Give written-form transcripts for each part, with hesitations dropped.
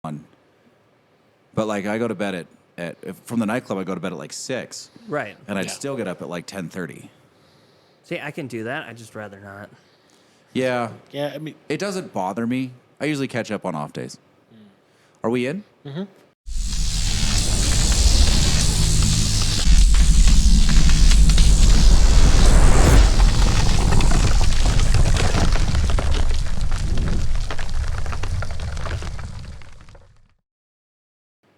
But like I go to bed from the nightclub, I go to bed at like 6. Right. And I'd still get up at like 10:30. See, I can do that. I just rather not. Yeah. Yeah, I mean, It doesn't bother me. I usually catch up on off days. Are we in? Mm-hmm.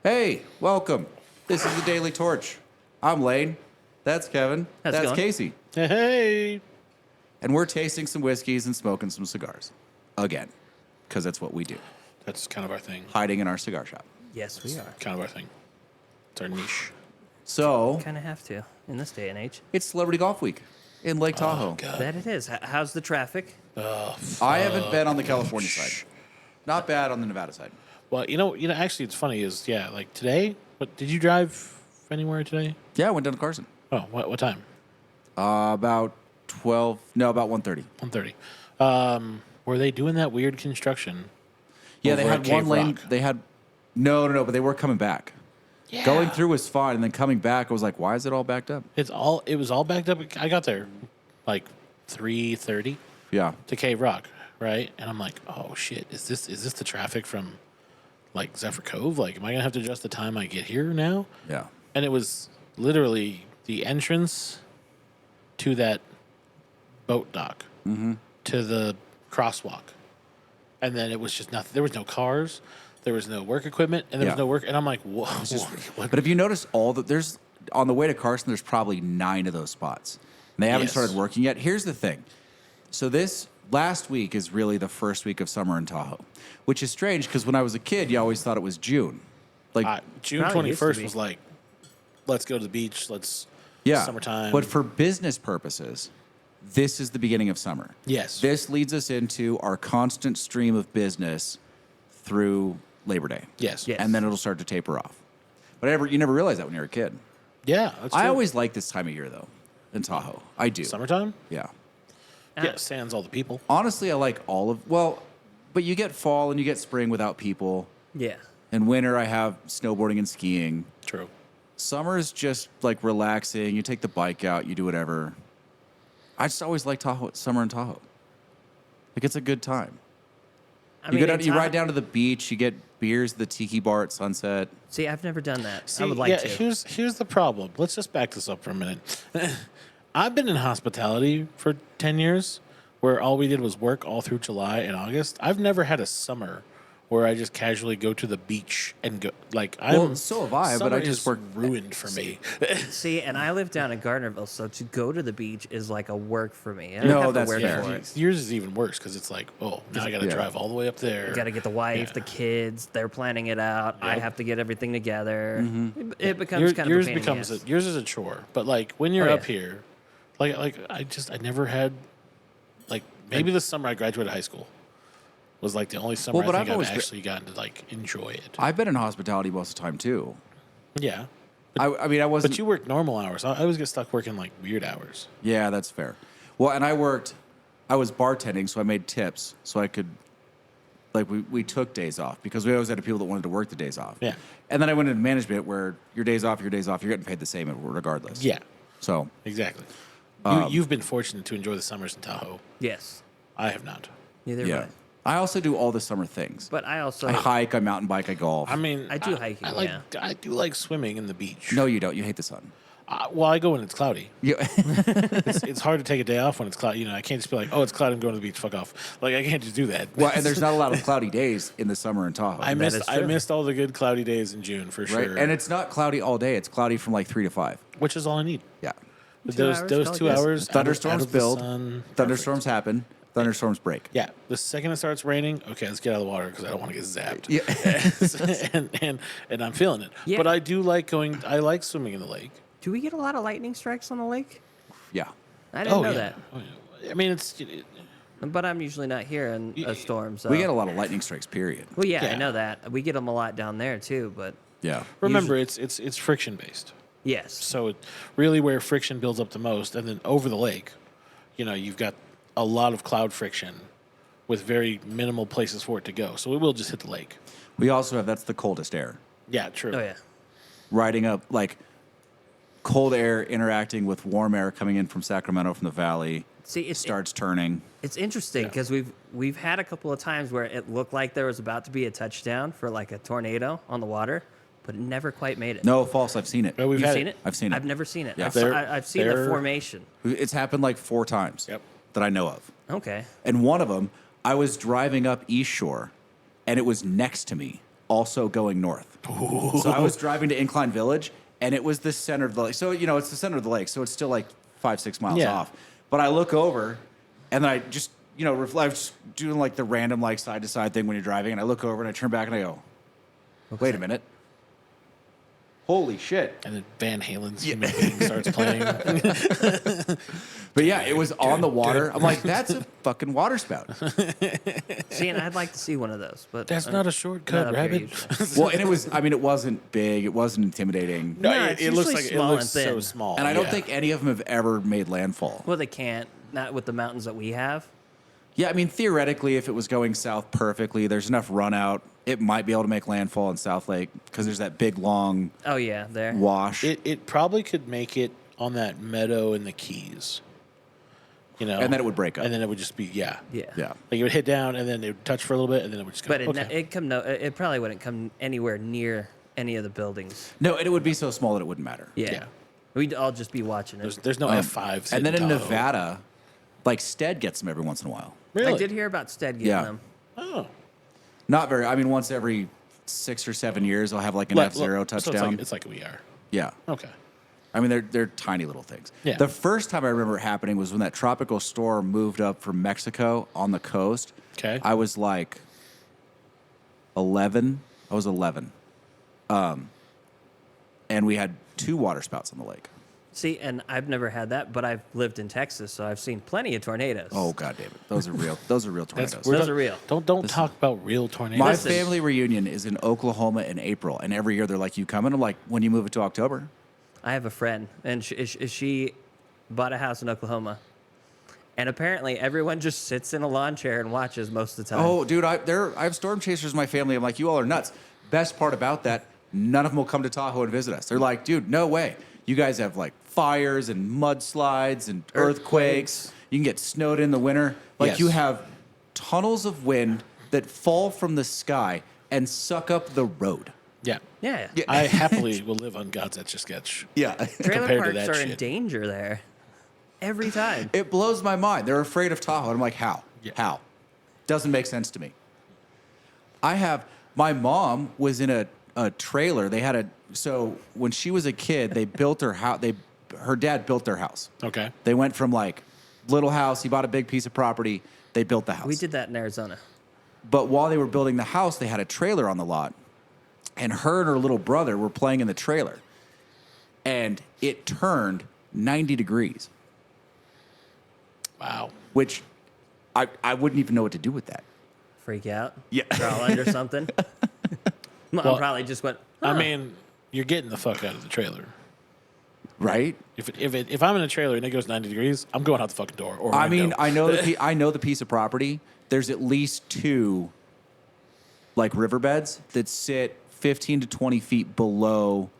Hey, welcome. This is the Daily Torch. I'm Lane. That's Kevin. How's it That's going? Casey. hey. And we're tasting some whiskeys and smoking some cigars. Again. Because that's what we do. That's kind of our thing. Hiding in our cigar shop. Yes, we are. Kind of our thing. It's our niche. So, Kind of have to in this day and age. it's Celebrity Golf Week in Lake Tahoe. God. That it is. How's the traffic? I haven't been on the California side. Not bad on the Nevada side. Well, actually, it's funny. Like today. What did you drive anywhere today? Yeah, I went down to Carson. Oh, what time? About 12. No, about 1:30. 1:30. Were they doing that weird construction? Yeah, they over had at Cave one lane. Rock? They had no, but they were coming back. Yeah. Going through was fine, and then coming back, I was like, why is it all backed up? It was all backed up. I got there like 3:30 Yeah. to Cave Rock, right? And I'm like, oh shit, is this the traffic from like Zephyr Cove? Like, am I gonna have to adjust the time I get here now? Yeah. And it was literally the entrance to that boat dock, to the crosswalk, and then it was just nothing. There was no cars, there was no work equipment, and there was Yeah. no work. And I'm like, whoa, what? But if you notice, there's on the way to Carson, there's probably 9 of those spots. And they haven't Yes. started working yet. Here's the thing. So this last week is really the first week of summer in Tahoe, which is strange because when I was a kid, you always thought it was June. Like, June Probably used to 21st be. was like, let's go to the beach. Let's yeah, summertime. But for business purposes, this is the beginning of summer. Yes. This leads us into our constant stream of business through Labor Day. Yes. Yes. And then it'll start to taper off. But you never realize that when you're a kid. Yeah, that's I true. always like this time of year, though, in Tahoe. I do. Summertime. Yeah. Yeah, sans all the people. Honestly, I like but you get fall and you get spring without people. Yeah. In winter, I have snowboarding and skiing. True. Summer is just like relaxing. You take the bike out, you do whatever. I just always like summer in Tahoe. Like, it's a good time. You ride down to the beach, you get beers at the tiki bar at sunset. See, I've never done that. See, I would like to. Here's the problem. Let's just back this up for a minute. I've been in hospitality for 10 years, where all we did was work all through July and August. I've never had a summer where I just casually go to the beach and go. Like, So have I, but I just summer work. is ruined for me. See, and I live down in Gardnerville, so to go to the beach is like a work for me. I No, don't have that's to work fair. for it. Yours is even worse because it's like, oh, now I got to Yeah. drive all the way up there. You got to get the wife, Yeah. the kids. They're planning it out. I Yep. have to get everything together. It becomes Yours, kind of yours a pain in the becomes ass. yours is a chore. But like when you're Oh, up yeah. here, like I never had like maybe the summer I graduated high school was like the only summer Well, but I I've think I've always actually gotten to like enjoy it. I've been in hospitality most of the time, too. Yeah. I mean, I wasn't. But you work normal hours. I always get stuck working like weird hours. Yeah, that's fair. Well, and I was bartending, so I made tips so I could, like, we took days off because we always had people that wanted to work the days off. Yeah. And then I went into management where your days off, you're getting paid the same regardless. Yeah. So, Exactly. Um, You've been fortunate to enjoy the summers in Tahoe. Yes. I have not. Neither yeah. have I. I also do all the summer things. But I also I hike, I mountain bike, I golf. I mean, I do hiking, I do like swimming in the beach. No, you don't. You hate the sun. Well, I go when it's cloudy. You, It's hard to take a day off when it's cloudy. You know, I can't just be like, oh, it's cloudy, I'm going to the beach. Fuck off. Like, I can't just do that. well, and there's not a lot of cloudy days in the summer in Tahoe. I is true. missed all the good cloudy days in June for right? sure. And it's not cloudy all day. It's cloudy from like 3 to 5. which is all I need. Yeah. But 2 those hours, those call it 2 yes. hours, Thunderstorms out of the build. sun, Thunderstorms happen. Thunderstorms break. Yeah, the second it starts raining, okay, let's get out of the water because I don't want to get zapped. Yeah. and I'm feeling it. Yeah. But I do like going. I like swimming in the lake. Do we get a lot of lightning strikes on the lake? Yeah. I didn't know yeah. that. Oh, yeah. I mean, But I'm usually not here in a storm, so We get a lot of lightning strikes, period. Well, yeah, I Yeah. know that. We get them a lot down there too, but Yeah. remember it's friction based. yes. So it really where friction builds up the most, and then over the lake, you've got a lot of cloud friction with very minimal places for it to go. So it will just hit the lake. We also have, that's the coldest air. Yeah, true. Oh yeah. Riding up, like, cold air interacting with warm air coming in from Sacramento from the valley. See, it starts turning. It's interesting because we've had a couple of times where it looked like there was about to be a touchdown for like a tornado on the water, but it never quite made it. No, false. I've seen it. But we've You've had seen it? I've seen it. I've never seen it. Yeah. I've seen the formation. It's happened like 4 times Yep. that I know of. Okay. And one of them, I was driving up East Shore, and it was next to me, also going north. Ooh. So I was driving to Incline Village, and it was the center of the lake. So, it's the center of the lake, so it's still like 5-6 miles off. But I look over, and then I just, I was just doing like the random like side-to-side thing when you're driving, and I look over, and I turn back, and I go, wait a minute. Holy shit. And then Van Halen's Human Being starts playing. But yeah, it was on the water. I'm like, that's a fucking water spout. See, and I'd like to see one of those, but That's not a shortcut, not up here rabbit. usually. Well, and it wasn't big. It wasn't intimidating. No, No, it, it's it looks usually like small it looks and so thin. small. And I don't yeah. think any of them have ever made landfall. Well, they can't. Not with the mountains that we have. Yeah, I mean, theoretically, if it was going south perfectly, there's enough run out. It might be able to make landfall in South Lake because there's that big, long Oh yeah, there. wash. it probably could make it on that meadow in the Keys. And then it would break up. And then it would just be Yeah. yeah. like it would hit down, and then it would touch for a little bit, and then it would just go. But Okay. it probably wouldn't come anywhere near any of the buildings. No, and it would be so small that it wouldn't matter. Yeah. We'd all just be watching it. There's no F5s. And then in Tahoe. Nevada, like Stead gets them every once in a while. Really? I did hear about Stead getting Yeah. them. Oh. Not very. I mean, once every 6 or 7 years, I'll have like an F0 So touchdown. it's like we are. Yeah. Okay. I mean, they're tiny little things. Yeah. The first time I remember it happening was when that tropical storm moved up from Mexico on the coast. Okay. I was like 11. I was 11. And we had 2 water spouts on the lake. See, and I've never had that, but I've lived in Texas, so I've seen plenty of tornadoes. Oh, God damn it. Those are real. Those are real tornadoes. Those are real. Don't talk about real tornadoes. My Listen. family reunion is in Oklahoma in April. And every year they're like, you coming? I'm like, when you move it to October? I have a friend, and she bought a house in Oklahoma, and apparently everyone just sits in a lawn chair and watches most of the time. Oh, dude, I have storm chasers in my family. I'm like, you all are nuts. Best part about that, none of them will come to Tahoe and visit us. They're like, dude, no way. You guys have like fires and mudslides and earthquakes. You can get snowed in the winter. Like Yes. you have tunnels of wind that fall from the sky and suck up the road. Yeah. Yeah. I happily will live on God's Etch a Sketch. Yeah. Trailer compared to parks that are in shit. danger there every time. It blows my mind. They're afraid of Tahoe. And I'm like, how? Yeah. How? Doesn't make sense to me. My mom was in a trailer. So when she was a kid, they built her house. Her dad built their house. Okay. They went from like little house. He bought a big piece of property. They built the house. We did that in Arizona. But while they were building the house, they had a trailer on the lot. And her and her little brother were playing in the trailer. And it turned 90 degrees, Wow. which I wouldn't even know what to do with that. Freak out. Yeah. Crawl under something. Mom Well, probably just went, I "Huh." mean, you're getting the fuck out of the trailer. Right? If I'm in a trailer and it goes 90 degrees, I'm going out the fucking door. Or I mean, window. I know the piece of property. There's at least 2 like riverbeds that sit 15 to 20 feet below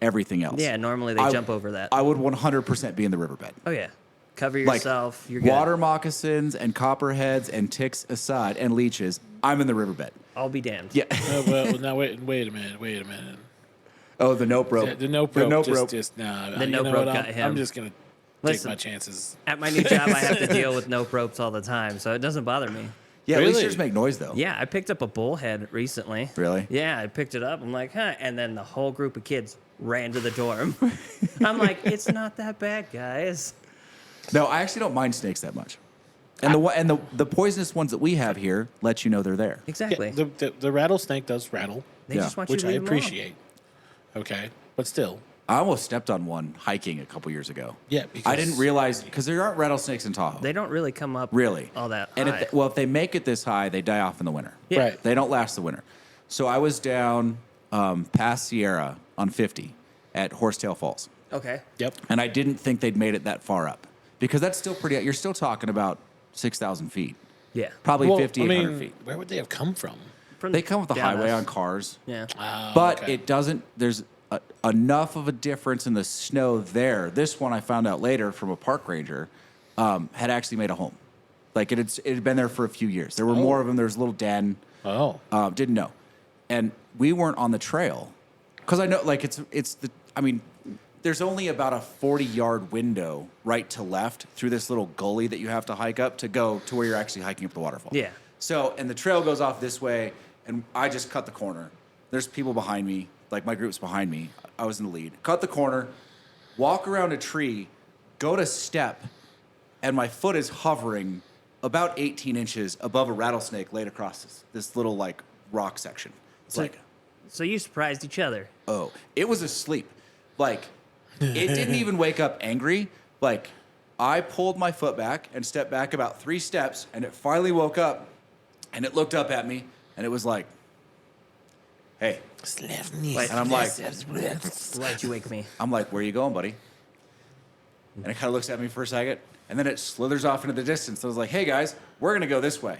everything else. Yeah, normally they jump over that. I would 100% be in the riverbed. Oh, yeah. Cover Like yourself. You're good. water moccasins and copperheads and ticks aside and leeches. I'm in the riverbed. I'll be damned. Yeah. Well, now wait a minute. Oh, the nope rope. The nope rope. nope just, rope. Just nah. The you nope know rope what? got him. I'm just gonna take Listen. my chances. At my new job, I have to deal with nope ropes all the time, so it doesn't bother me. Yeah, at least Really? yours make noise though. Yeah, I picked up a bullhead recently. Really? Yeah, I picked it up. I'm like, huh. And then the whole group of kids ran to the dorm. I'm like, it's not that bad, guys. No, I actually don't mind snakes that much. And the poisonous ones that we have here let you know they're there. Exactly. Yeah, the rattlesnake does rattle, They just want you which to I leave 'em alone. appreciate. Okay, but still, I almost stepped on one hiking a couple years ago. yeah. Because I didn't realize because there aren't rattlesnakes in Tahoe. They don't really come up Really? all that And high. if they make it this high, they die off in the winter. Yeah. Right. They don't last the winter. So I was down past Sierra on 50 at Horsetail Falls, Okay. Yep. and I didn't think they'd made it that far up because that's still pretty. You're still talking about 6,000 feet. Yeah. Probably Well, 50, I 800 mean, feet. where would they have come from? From They come with the down highway us. on cars. Yeah. But Okay. it doesn't. There's enough of a difference in the snow there. This one I found out later from a park ranger had actually made a home. Like it had been there for a few years. There were more of them. There was a little den. Oh. Didn't know, and we weren't on the trail because I know like it's the. I mean, there's only about a 40-yard window right to left through this little gully that you have to hike up to go to where you're actually hiking up the waterfall. Yeah. So and the trail goes off this way, and I just cut the corner. There's people behind me. Like my group's behind me. I was in the lead. Cut the corner, walk around a tree, go to step, and my foot is hovering about 18 inches above a rattlesnake laid across this little like rock section. It's like, So you surprised each other. oh, it was asleep. Like, it didn't even wake up angry. Like, I pulled my foot back and stepped back about 3 steps, and it finally woke up, and it looked up at me, and it was like, hey. Wait, And I'm like, why'd you wake me? I'm like, where you going, buddy? And it kind of looks at me for a second, and then it slithers off into the distance. So I was like, hey, guys, we're going to go this way.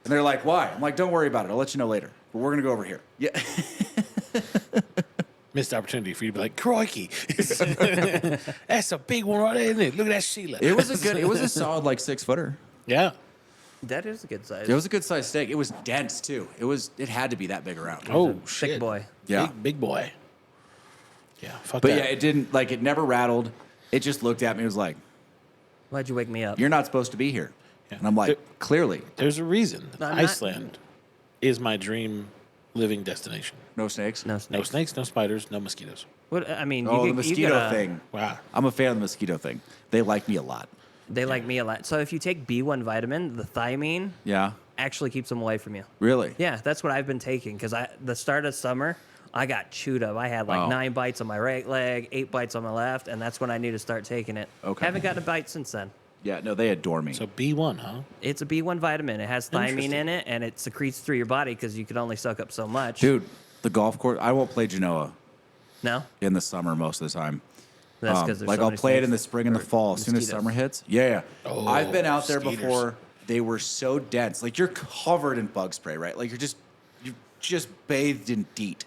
And they're like, why? I'm like, don't worry about it. I'll let you know later. But we're going to go over here. Yeah. Missed opportunity for you to be like, crikey. That's a big one right there, isn't it? Look at that Sheila. It was a solid like 6-footer. Yeah. That is a good size. It was a good sized steak. It was dense too. It had to be that big around. Oh, Thick shit. boy. Yeah. Big boy. Yeah, fuck But that. yeah, it didn't like it never rattled. It just looked at me and was like, Why'd you wake me up? you're not supposed to be here. Yeah. And I'm like, clearly, There's a reason. No, I'm not- Iceland is my dream living destination. no snakes. No No snakes. snakes, no spiders, no mosquitoes. What I mean, Oh, you the could- you mosquito gotta- thing. Wow. I'm a fan of the mosquito thing. They like me a lot. They like me a lot. So if you take B1 vitamin, the thiamine Yeah. actually keeps them away from you. Really? Yeah, that's what I've been taking because the start of summer, I got chewed up. I had like Oh. 9 bites on my right leg, 8 bites on my left, and that's when I need to start taking it. Okay. Haven't gotten a bite since then. Yeah. No, they adore me. So B1, huh? It's a B1 vitamin. It has thiamine Interesting. in it, and it secretes through your body because you can only soak up so much. Dude, the golf course. I won't play Genoa No, in the summer most of the time. that's because there's Like so I'll many play it in snakes. the spring and the Or fall as soon as mosquitoes. summer hits. Yeah. Oh, I've been out there mosquitoes. before. They were so dense. Like you're covered in bug spray, right? Like you're just bathed in DEET.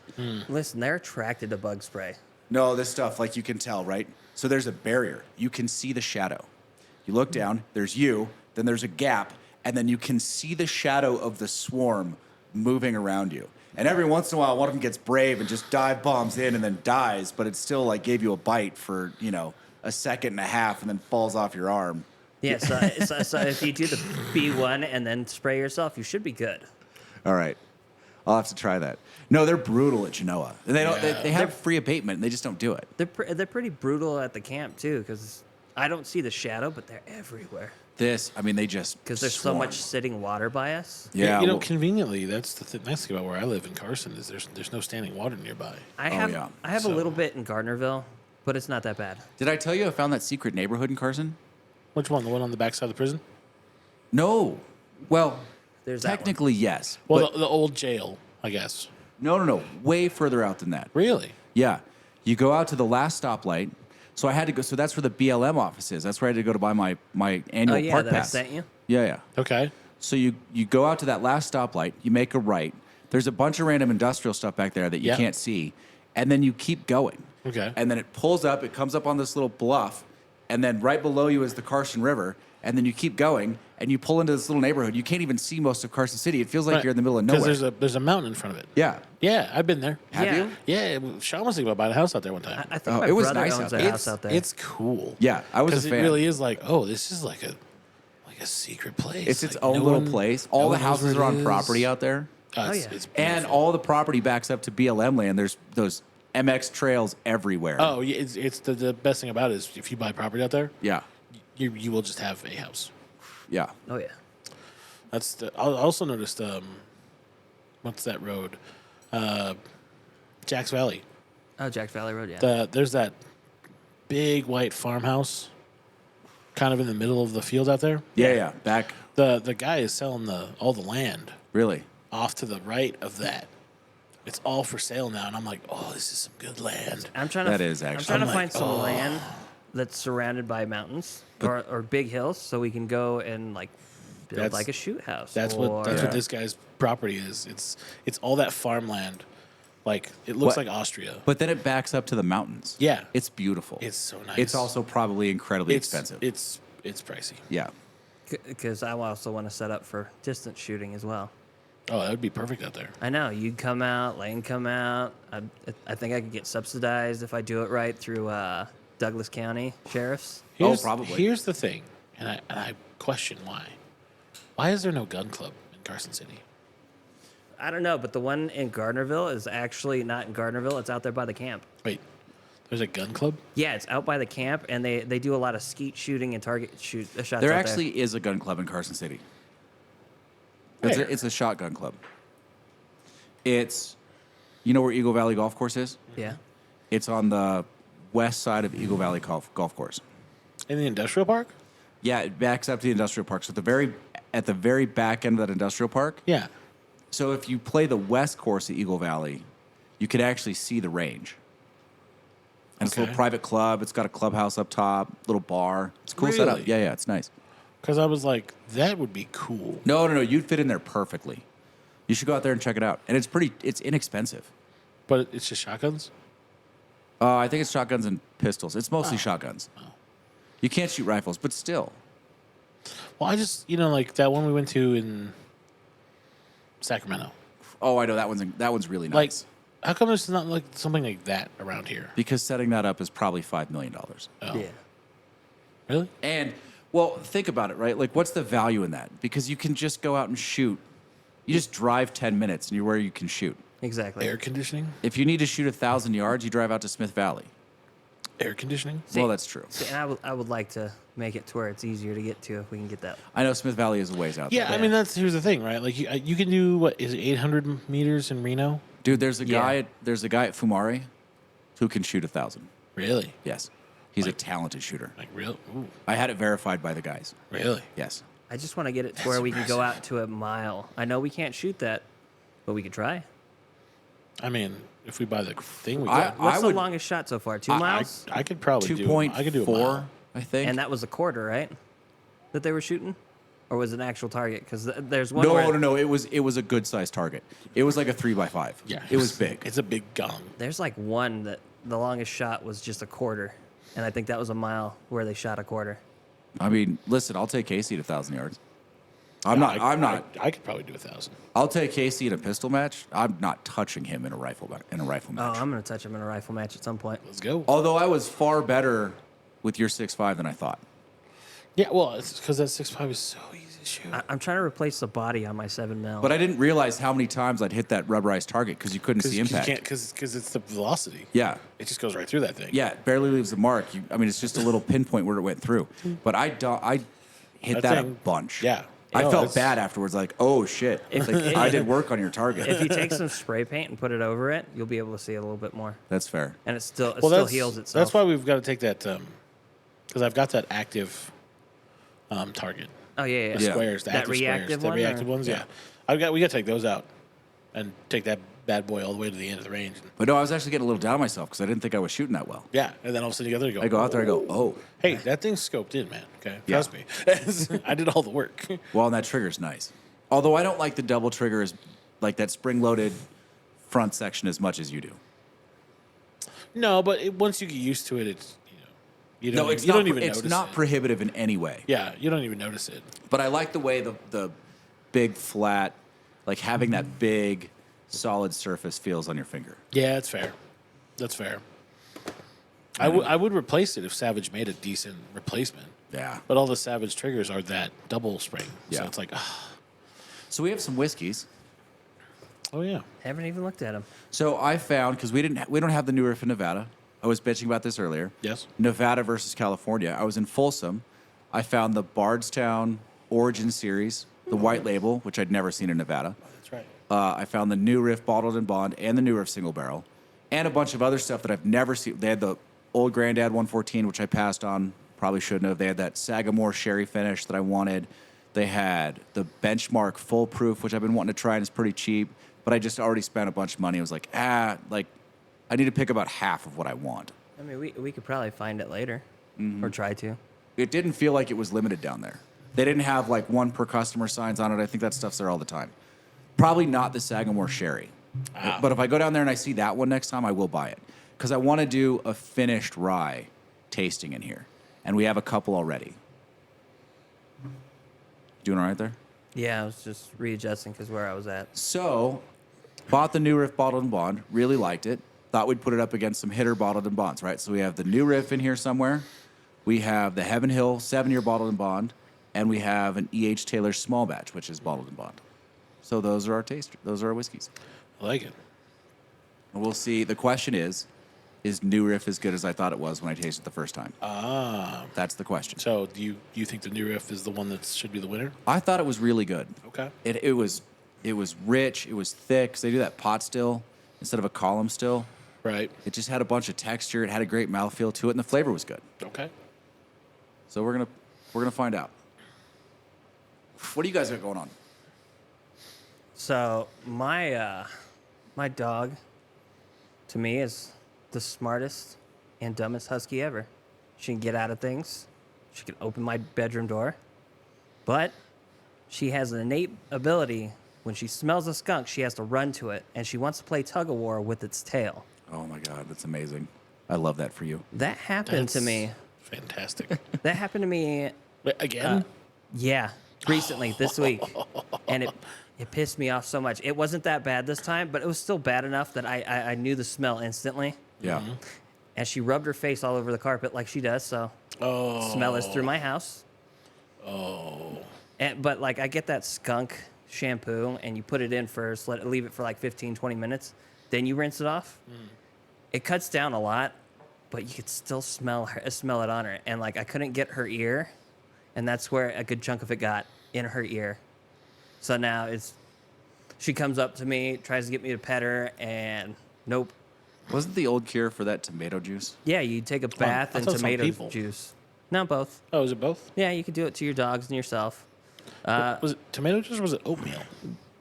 Listen, they're attracted to bug spray. No, this stuff, like you can tell, right? So there's a barrier. You can see the shadow. You look down, there's you, then there's a gap, and then you can see the shadow of the swarm moving around you. And every once in a while, one of them gets brave and just dive bombs in and then dies, but it still like gave you a bite for, a second and a half and then falls off your arm. Yeah, so if you do the B1 and then spray yourself, you should be good. All right. I'll have to try that. No, they're brutal at Genoa. And they don't. Yeah. They have free abatement. And they just don't do it. They're pretty brutal at the camp too, because I don't see the shadow, but they're everywhere. They just Because there's so much sitting water by us. Yeah, You know, well, conveniently, that's the nice thing about where I live in Carson is there's no standing water nearby. I Oh, have yeah. I have a little bit in Gardnerville, but it's not that bad. did I tell you I found that secret neighborhood in Carson? Which one? The one on the backside of the prison? No. Well, There's that one. technically yes. Well, but the old jail, I guess. no. Way further out than that. Really? Yeah. You go out to the last stoplight. So I had to go. So that's where the BLM office is. That's where I had to go to buy my annual Oh yeah, park that I pass. sent you. Yeah. Okay. So you go out to that last stoplight. You make a right. There's a bunch of random industrial stuff back there that you Yeah. can't see, and then you keep going. Okay. And then it pulls up. It comes up on this little bluff, and then right below you is the Carson River. And then you keep going, and you pull into this little neighborhood. You can't even see most of Carson City. It feels like Right. you're in the middle of nowhere. Because there's a mountain in front of it. Yeah. Yeah, I've been there. Have Yeah. you? Yeah, Sean was thinking about buying a house out there one time. I think Oh, my it was brother nice owns out a there. house out there. It's cool. Yeah, I was a 'Cause fan. It really is like, oh, this is like a secret place. It's its Like, own no little one- place. no All the one knows houses where are it on is. property out there. Oh, It's, yeah. it's And beautiful. all the property backs up to BLM land. There's those MX trails everywhere. Oh, yeah, it's the best thing about it is if you buy property out there, Yeah. you will just have a house. Yeah. Oh yeah. I also noticed what's that road? Jack's Valley. Oh, Jack Valley Road. Yeah. There's that big white farmhouse kind of in the middle of the field out there. Yeah. Back. The guy is selling all the land Really. off to the right of that. It's all for sale now, and I'm like, oh, this is some good land. I'm trying That to. is I'm actually- trying to I'm find like, some land that's surrounded by mountains or big hills, so we can go and like build like a shoot house. That's or, what Yeah. this guy's property is. It's all that farmland. Like it looks What- like Austria. But then it backs up to the mountains. Yeah. It's beautiful. It's so nice. It's also probably incredibly expensive. It's pricey. Yeah. Because I also want to set up for distance shooting as well. Oh, that would be perfect out there. I know you'd come out, Lane come out. I think I could get subsidized if I do it right through Douglas County sheriffs. Probably. Here's the thing, and I question why. Why is there no gun club in Carson City? I don't know, but the one in Gardnerville is actually not in Gardnerville. It's out there by the camp. Wait, there's a gun club? Yeah, it's out by the camp, and they do a lot of skeet shooting and target shots. There actually is a gun club in Carson City. Where? It's a shotgun club. It's, you know where Eagle Valley Golf Course is? Yeah. It's on the west side of Eagle Valley Golf Course. In the industrial park? Yeah, it backs up to the industrial park. So at the very back end of that industrial park. Yeah. So if you play the west course at Eagle Valley, you could actually see the range. And it's a little Okay. private club. It's got a clubhouse up top, little bar. It's a cool setup. Really? Yeah, it's nice. Because I was like, that would be cool. No, you'd fit in there perfectly. You should go out there and check it out. And it's inexpensive. But it's just shotguns? I think it's shotguns and pistols. It's mostly shotguns. You can't shoot rifles, but still. Well, I just, like that one we went to in Sacramento. Oh, I know that one's really Like, nice. how come there's not like something like that around here? Because setting that up is probably $5 million. Oh. Yeah. Really? And well, think about it, right? Like, what's the value in that? Because you can just go out and shoot. You just drive 10 minutes and you're where you can shoot. Exactly. Air conditioning? If you need to shoot 1,000 yards, you drive out to Smith Valley. Air conditioning? Well, that's true. See, and I would like to make it to where it's easier to get to if we can get that. I know Smith Valley is a ways out Yeah, there. I mean here's the thing, right? Like you can do what is it, 800 meters in Reno? Dude, there's a Yeah. guy at Fumari who can shoot 1,000. Really? Yes. He's a talented shooter. Like real? Ooh, I had it verified by the guys. really? Yes. I just want to get it to where we can go out to a mile. I know we can't shoot that, but we could try. I mean, if we buy the thing, we I- could. What's the would- longest shot so far? 2 I, miles? I could probably do. I could do a 2.4, mile. I think. And that was a quarter, right? That they were shooting? Or was it an actual target? Because there's one no, where no. It was a good sized target. It was like a 3x5. Yeah, It was big. It's a big gong. there's like one that the longest shot was just a quarter. And I think that was a mile where they shot a quarter. I mean, listen, I'll take Casey at 1,000 yards. I'm Yeah, not. I could probably do 1,000. I'll take Casey in a pistol match. I'm not touching him in a rifle match. Oh, I'm going to touch him in a rifle match at some point. Let's go. Although I was far better with your 6.5 than I thought. Yeah, well, it's because that 6.5 is so easy to shoot. I'm trying to replace the body on my 7 mil. But I didn't realize how many times I'd hit that rubberized target because you couldn't see impact. Because it's the velocity. Yeah. It just goes right through that thing. Yeah, it barely leaves a mark. I mean, it's just a little pinpoint where it went through. But I hit that a thing- bunch. yeah. I No, felt that's- bad afterwards, like, oh shit. If- Like, I did work on your target. if you take some spray paint and put it over it, you'll be able to see it a little bit more. That's fair. And it still that's, heals itself. That's why we've got to take that, because I've got that active target. Oh, yeah. The Yeah. squares, the That active reactive squares. The one, reactive or- ones, yeah. We got to take those out and take that bad boy all the way to the end of the range. But no, I was actually getting a little down on myself because I didn't think I was shooting that well. Yeah, and then all of a sudden you go there, you go. I go out there, I go, oh. Hey, that thing's scoped in, man. Okay, Yeah. trust me. I did all the work. Well, and that trigger's nice. Although I don't like the double triggers, like that spring-loaded front section as much as you do. No, but once you get used to it, it's you don't, No, it's you not, don't even it's notice not it. prohibitive in any way. Yeah, you don't even notice it. But I like the way the big flat, like having that big solid surface feels on your finger. Yeah, that's fair. That's fair. I would replace it if Savage made a decent replacement. Yeah. But all the Savage triggers are that double spring. So Yeah. it's like, So we have some whiskeys. oh yeah. Haven't even looked at them. So I found, because we don't have the new riff in Nevada. I was bitching about this earlier. Yes. Nevada versus California. I was in Folsom. I found the Bardstown Origin Series, the white label, which I'd never seen in Nevada. That's right. I found the new riff bottled in bond and the new riff single barrel, and a bunch of other stuff that I've never seen. They had the old Granddad 114, which I passed on. Probably shouldn't have. They had that Sagamore sherry finish that I wanted. They had the Benchmark Full Proof, which I've been wanting to try, and it's pretty cheap. But I just already spent a bunch of money. I was like, I need to pick about half of what I want. I mean, we could probably find it later or try to. It didn't feel like it was limited down there. They didn't have like one per customer signs on it. I think that stuff's there all the time. Probably not the Sagamore Sherry. But if I go down there and I see that one next time, I will buy it. Because I want to do a finished rye tasting in here. And we have a couple already. Doing all right there? Yeah, I was just readjusting because where I was at. So, bought the New Riff Bottled and Bond. Really liked it. Thought we'd put it up against some hitter Bottled and Bonds, right? So we have the New Riff in here somewhere. We have the Heaven Hill 7-year Bottled and Bond. And we have an E.H. Taylor small batch, which is Bottled and Bond. So those are our those are our whiskeys. I like it. And we'll see. The question is New Riff as good as I thought it was when I tasted it the first time? That's the question. So do you think the New Riff is the one that should be the winner? I thought it was really good. Okay. It was rich. It was thick. 'Cause they do that pot still instead of a column still. Right. It just had a bunch of texture. It had a great mouthfeel to it, and the flavor was good. Okay. So we're gonna find out. What do you guys got going on? So my dog, to me, is the smartest and dumbest husky ever. She can get out of things. She can open my bedroom door. But she has an innate ability. When she smells a skunk, she has to run to it, and she wants to play tug of war with its tail. Oh my God, that's amazing. I love that for you. That happened to me. Fantastic. That happened to me. Wait, again? Yeah, recently, this week. And it pissed me off so much. It wasn't that bad this time, but it was still bad enough that I knew the smell instantly. Yeah. And she rubbed her face all over the carpet like she does, so smell is through my house. But like I get that skunk shampoo and you put it in first, leave it for like 15, 20 minutes, then you rinse it off. It cuts down a lot, but you could still smell it on her. And like I couldn't get her ear, and that's where a good chunk of it got, in her ear. So now she comes up to me, tries to get me to pet her, and nope. Wasn't the old cure for that tomato juice? Yeah, you take a bath I in thought some tomato people. juice. No, both. Oh, is it both? Yeah, you could do it to your dogs and yourself. Was it tomato juice or was it oatmeal?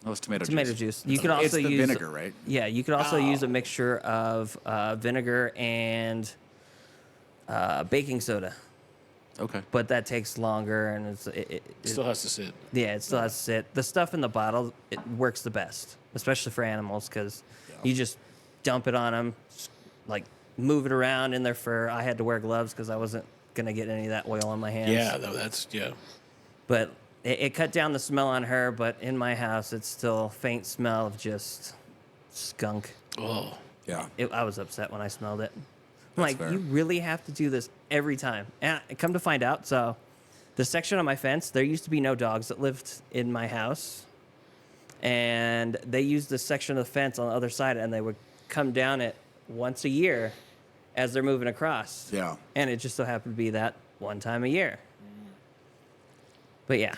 That was tomato Juice. You could also it's the use vinegar, right? Yeah, you could also use a mixture of vinegar and baking soda, Okay. but that takes longer and It still has to sit. yeah, it still has to sit. The stuff in the bottle, it works the best, especially for animals, because you just dump it on them, like move it around in their fur. I had to wear gloves because I wasn't gonna get any of that oil on my hands. Yeah, that's But it cut down the smell on her, but in my house, it's still a faint smell of just skunk. Oh. Yeah. I was upset when I smelled it. I'm That's like, fair. you really have to do this every time. And come to find out, so the section on my fence, there used to be no dogs that lived in my house. And they used this section of the fence on the other side, and they would come down it once a year as they're moving across. Yeah. And it just so happened to be that one time a year. But yeah,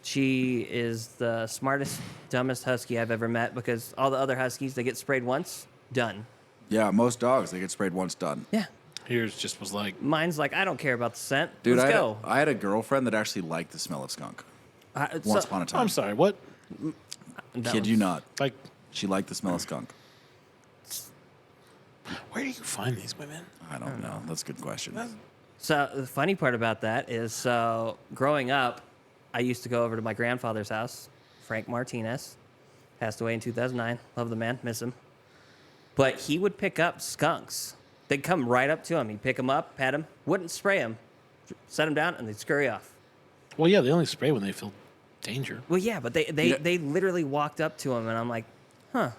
she is the smartest, dumbest husky I've ever met, because all the other huskies, they get sprayed once, done. Yeah, most dogs, they get sprayed once, done. Yeah. Here's just was like, Mine's like, I don't care about the scent. Dude, Let's I go. had a girlfriend that actually liked the smell of skunk So- once upon a time. I'm sorry, what? that Kid was- you not. Like, She liked the smell of skunk. where do you find these women? I don't know. That's a good question. So the funny part about that is, so growing up, I used to go over to my grandfather's house, Frank Martinez, passed away in 2009. Love the man, miss him. But he would pick up skunks. They'd come right up to him. He'd pick them up, pet him, wouldn't spray him, set him down, and they'd scurry off. Well, yeah, they only spray when they feel danger. Well, yeah, but they literally walked up to him, and I'm like, huh.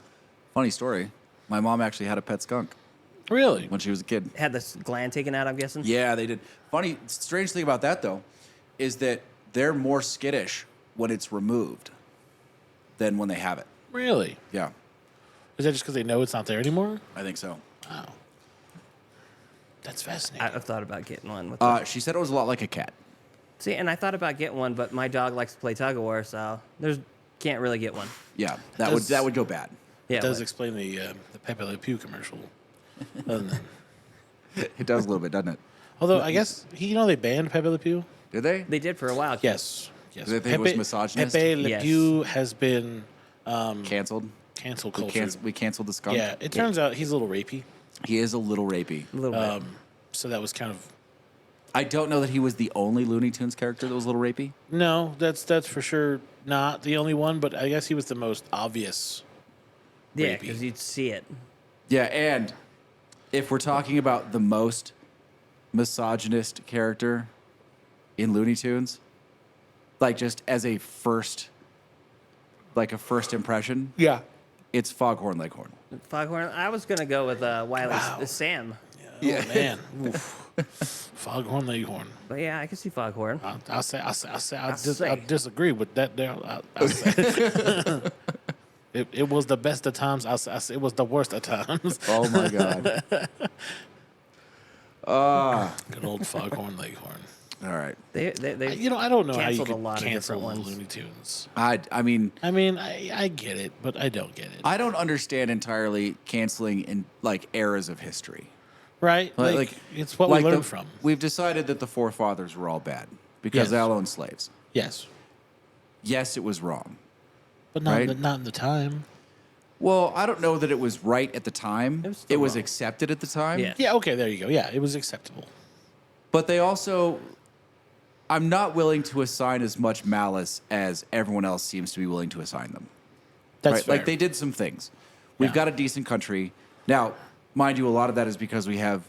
Funny story. My mom actually had a pet skunk Really? when she was a kid. Had this gland taken out, I'm guessing? Yeah, they did. Funny, strange thing about that, though, is that they're more skittish when it's removed than when they have it. Really? Yeah, Is that just because they know it's not there anymore? I think so. Wow. That's fascinating. I've thought about getting one. With them. She said it was a lot like a cat. See, and I thought about getting one, but my dog likes to play tug of war, so can't really get one. Yeah, Does- that would go bad. Yeah, It does but- explain the Pepe Le Pew commercial. Doesn't it? It does a little bit, doesn't it? Although I guess they banned Pepe Le Pew. Did they? They did for a while. Yes. Do they think it was misogynist? Pepe Le Yes. Pew has been Canceled. cancel We, culture. we canceled the skunk. Yeah, it turns out he's a little rapey. He is a little rapey. A little bit. So that was kind of I don't know that he was the only Looney Tunes character that was a little rapey. No, that's for sure not the only one, but I guess he was the most obvious. Yeah, Rapey. because you'd see it. Yeah, and if we're talking about the most misogynist character in Looney Tunes, like just as a first impression, Yeah. it's Foghorn Leghorn. Foghorn. I was gonna go with Wiley's Wow. Sam, Yeah. Oh, man. Oof. Foghorn Leghorn. but yeah, I can see Foghorn. I disagree with that. There, I'll say. It was the best of times. I say it was the worst of times. Oh my God. Good old Foghorn Leghorn. All right. They I don't know how you canceled a could lot of cancel different ones. Looney Tunes. I mean, I get it, but I don't get it. I don't understand entirely canceling in like eras of history. Right? Like it's what we learned from. We've decided that the forefathers were all bad because Yes. they all owned slaves. Yes, Yes, it was wrong. but not Right? not in the time. Well, I don't know that it was right at the time. It was still wrong. accepted at the time. Yeah. Yeah. Okay. There you go. Yeah, it was acceptable. But they also, I'm not willing to assign as much malice as everyone else seems to be willing to assign them. That's right? fair. Like they did some things. We've Yeah. got a decent country. Now, mind you, a lot of that is because we have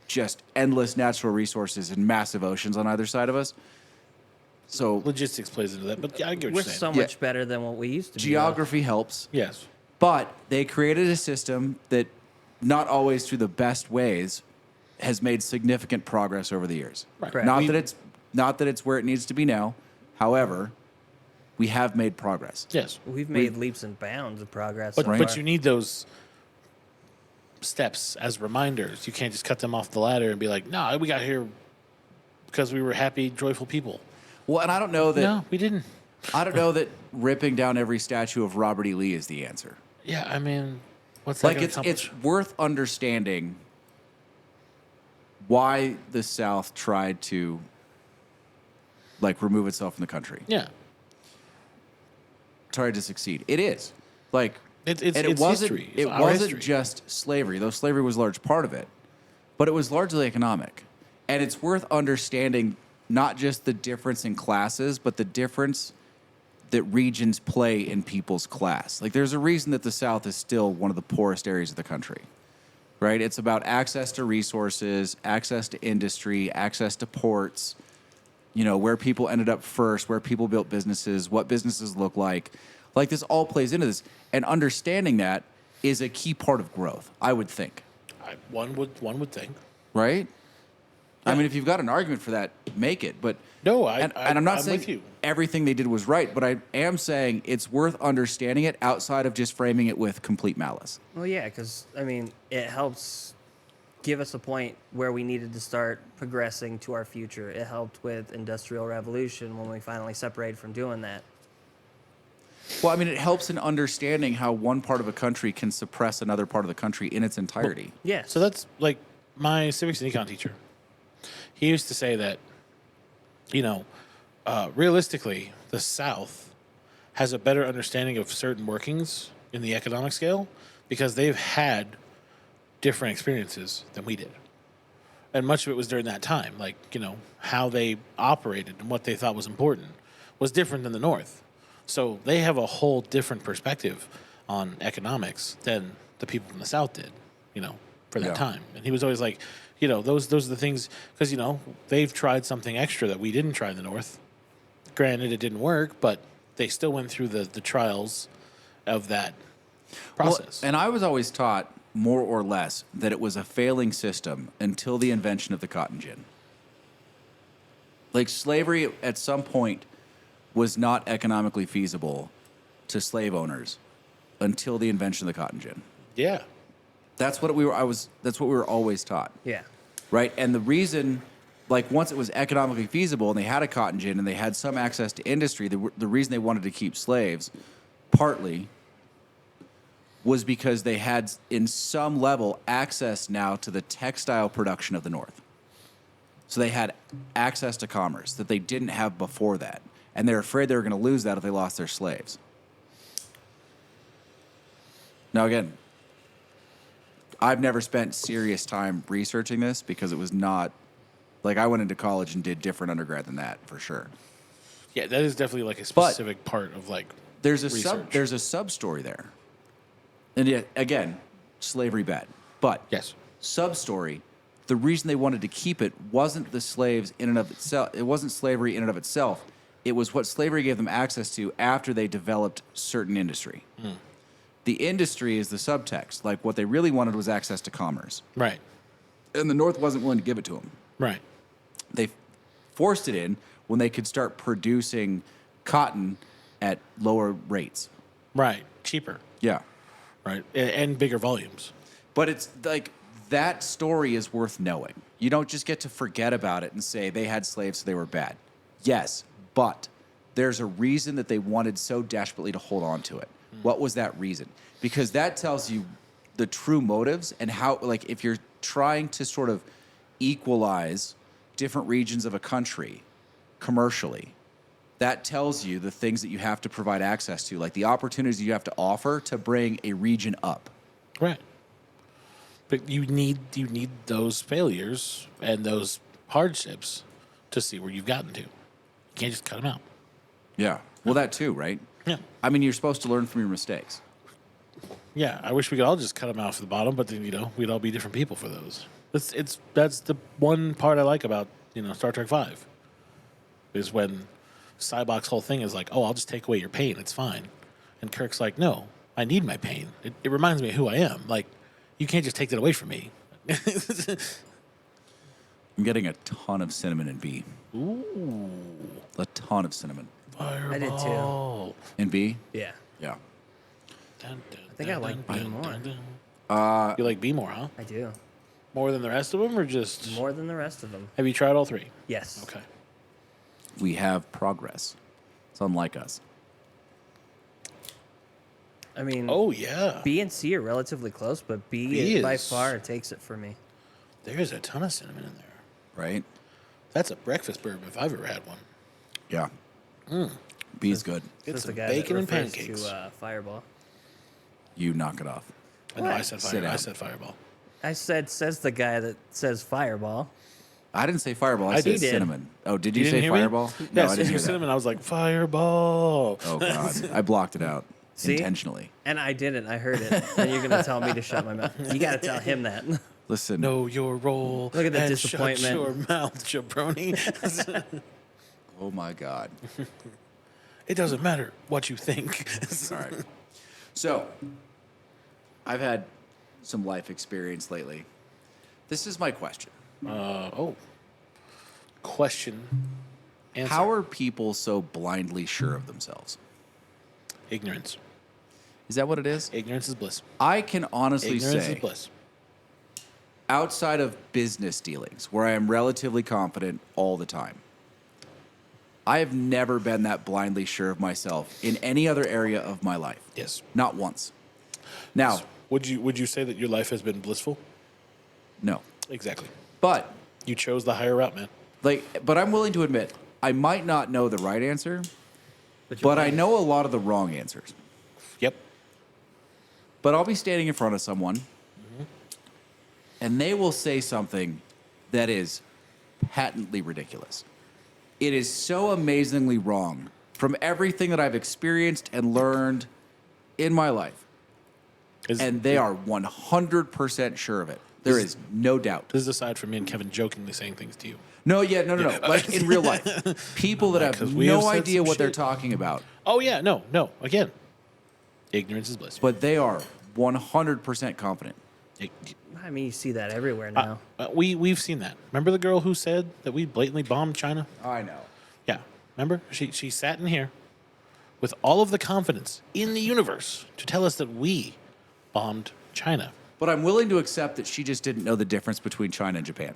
just endless natural resources and massive oceans on either side of us. So Logistics plays into that, but yeah, I get what We're you're saying. so much better than what we used to be. geography helps. Yes. But they created a system that, not always through the best ways, has made significant progress over the years. Right. Correct. Not that it's where it needs to be now. However, we have made progress. Yes. We've made leaps and bounds of progress. But so but far. you need those steps as reminders. You can't just cut them off the ladder and be like, "No, we got here because we were happy, joyful people." Well, and I don't know that No, we didn't. I don't know that ripping down every statue of Robert E. Lee is the answer. Yeah, I mean, what's that Like gonna it's accomplish? worth understanding why the South tried to like remove itself from the country. Yeah, Tried to succeed. It is. Like it's and it's wasn't history. It's it our wasn't history. just slavery, though slavery was a large part of it, but it was largely economic. And it's worth understanding not just the difference in classes, but the difference that regions play in people's class. Like there's a reason that the South is still one of the poorest areas of the country. Right? It's about access to resources, access to industry, access to ports, you know, where people ended up first, where people built businesses, what businesses look like. Like this all plays into this. And understanding that is a key part of growth, I would think. One would think. Right? I Yeah. mean, if you've got an argument for that, make it. But No, and I'm not I'm saying with you. everything they did was right, but I am saying it's worth understanding it outside of just framing it with complete malice. Well, yeah, because I mean, it helps give us a point where we needed to start progressing to our future. It helped with Industrial Revolution when we finally separated from doing that. Well, I mean, it helps in understanding how one part of a country can suppress another part of the country in its entirety. Yeah. So that's like my civics and econ teacher. He used to say that, you know, realistically, the South has a better understanding of certain workings in the economic scale because they've had different experiences than we did. And much of it was during that time. Like, you know, how they operated and what they thought was important was different than the North. So they have a whole different perspective on economics than the people from the South did, you know, for that Yeah. time. And he was always like, you know, those are the things, because, you know, they've tried something extra that we didn't try in the North. Granted, it didn't work, but they still went through the trials of that process. Well, and I was always taught, more or less, that it was a failing system until the invention of the cotton gin. Like slavery at some point was not economically feasible to slave owners until the invention of the cotton gin. Yeah. That's what we were always taught. Yeah. Right? And the reason, like, once it was economically feasible and they had a cotton gin and they had some access to industry, the reason they wanted to keep slaves, partly, was because they had, in some level, access now to the textile production of the North. So they had access to commerce that they didn't have before that. And they're afraid they were going to lose that if they lost their slaves. Now, again, I've never spent serious time researching this because it was not Like I went into college and did different undergrad than that for sure. Yeah, that is definitely like a specific part of like There's a research. there's a sub story there, and yet again, slavery bad, but Yes. sub story. The reason they wanted to keep it wasn't the slaves in and of itself. It wasn't slavery in and of itself. It was what slavery gave them access to after they developed certain industry. The industry is the subtext. Like what they really wanted was access to commerce, Right. and the North wasn't willing to give it to them. Right. They forced it in when they could start producing cotton at lower rates. Right. Cheaper. Yeah. Right. And bigger volumes. But it's like that story is worth knowing. You don't just get to forget about it and say they had slaves so they were bad. Yes, but there's a reason that they wanted so desperately to hold on to it. What was that reason? Because that tells you the true motives and how, like, if you're trying to sort of equalize different regions of a country commercially, that tells you the things that you have to provide access to, like the opportunities you have to offer to bring a region up. Right. But you need those failures and those hardships to see where you've gotten to. You can't just cut them out. Yeah. Well, that too, right? Yeah. I mean, you're supposed to learn from your mistakes. Yeah, I wish we could all just cut them out for the bottom, but then we'd all be different people for those. That's the one part I like about Star Trek V, is when Cybok's whole thing is like, oh, I'll just take away your pain, it's fine, and Kirk's like, no, I need my pain. It reminds me of who I am. Like, you can't just take that away from me. I'm getting a ton of cinnamon in B. Ooh, A ton of cinnamon. Fireball. I did too. In B? Yeah. Yeah. Dun, dun, I think I like B more. You like B more, huh? I do. More than the rest of them, or just More than the rest of them. Have you tried all three? Yes. Okay. We have progress. It's unlike us. I mean, Oh yeah. B and C are relatively close, but B B by is- far takes it for me. There's a ton of cinnamon in there. Right? That's a breakfast bourbon if I've ever had one. Yeah. B's good. Get Says some the guy bacon that and refers pancakes. to Fireball. You knock it off. I know I said Sit down. I said fireball. I said, says the guy that says Fireball. I didn't say fireball. I I said did. cinnamon. Oh, did you, You didn't say hear me? fireball? Yeah, No, I as soon didn't as hear you that. cinnamon, I was like, fireball. Oh, God. I blocked it out See? intentionally. And I didn't. I heard it. And you're going to tell me to shut my mouth. You got to tell him that. Listen. Know your role. Look at the and disappointment. Shut your mouth, jabroni. Oh, my God. It doesn't matter what you think. All right. So, I've had some life experience lately. This is my question. Question. Answer. How are people so blindly sure of themselves? Ignorance. Is that what it is? Ignorance is bliss. I can honestly Ignorance say, is bliss. outside of business dealings, where I am relatively confident all the time, I have never been that blindly sure of myself in any other area of my life. Yes. Not once. Now, Would you say that your life has been blissful? no. Exactly. But You chose the higher route, man. but I'm willing to admit I might not know the right answer, you're but I right. know a lot of the wrong answers. Yep. But I'll be standing in front of someone, and they will say something that is patently ridiculous. It is so amazingly wrong from everything that I've experienced and learned in my life. And they are 100% sure of it. There is no doubt. This is aside from me and Kevin jokingly saying things to you. No. Like in real life. People that have 'cause we have no said idea some what they're shit. talking about. Oh yeah, no. Again, ignorance is bliss. But they are 100% confident. I mean, you see that everywhere now. We've seen that. Remember the girl who said that we blatantly bombed China? I know. Yeah. Remember? She sat in here with all of the confidence in the universe to tell us that we bombed China. But I'm willing to accept that she just didn't know the difference between China and Japan.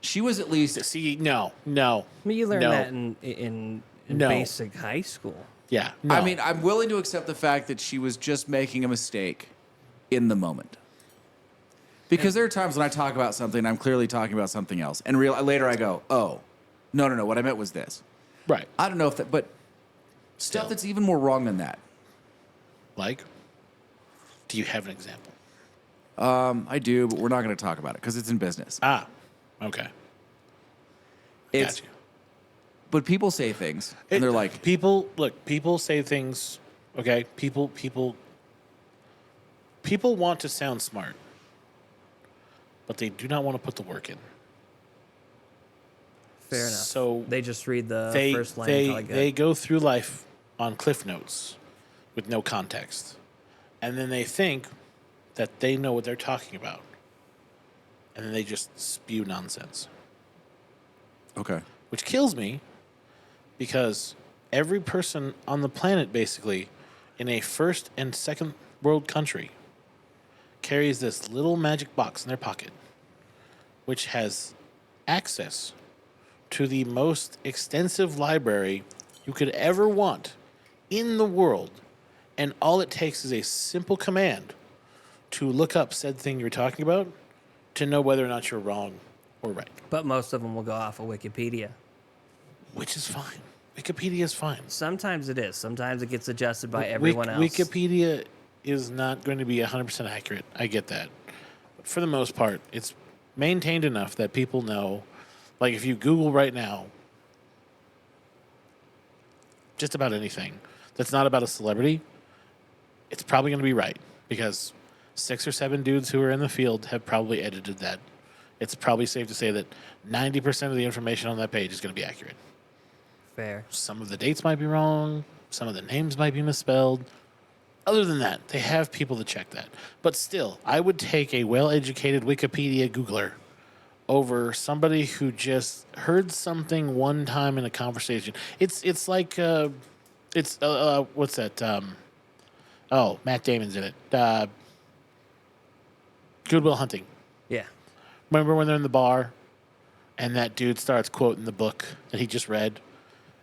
She was at least See, no. I mean, you learn No. that in No. basic high school. Yeah. No. I mean, I'm willing to accept the fact that she was just making a mistake in the moment. Because there are times when I talk about something, I'm clearly talking about something else. And later I go, oh, no, what I meant was this. right. I don't know if that, but stuff Still. that's even more wrong than that. Like, do you have an example? I do, but we're not going to talk about it because it's in business. Ah, okay. It's, Gotcha. but people say things, and they're like, people say things. Okay, people want to sound smart, but they do not want to put the work in. Fair enough. So they just read the they first line. they go through life on cliff notes with no context, and then they think that they know what they're talking about, and then they just spew nonsense, okay, which kills me because every person on the planet, basically, in a first and second world country, carries this little magic box in their pocket, which has access to the most extensive library you could ever want in the world. And all it takes is a simple command to look up said thing you're talking about to know whether or not you're wrong or right. But most of them will go off of Wikipedia. Which is fine. Wikipedia is fine. Sometimes it is. Sometimes it gets adjusted by everyone else. Wikipedia is not going to be 100% accurate. I get that. But for the most part, it's maintained enough that people know. Like, if you Google right now, just about anything that's not about a celebrity, it's probably going to be right because 6 or 7 dudes who are in the field have probably edited that. It's probably safe to say that 90% of the information on that page is going to be accurate. Fair. Some of the dates might be wrong. Some of the names might be misspelled. Other than that, they have people to check that. But still, I would take a well-educated Wikipedia Googler over somebody who just heard something one time in a conversation. It's like what's that? Matt Damon's in it. Good Will Hunting. Yeah. Remember when they're in the bar, and that dude starts quoting the book that he just read,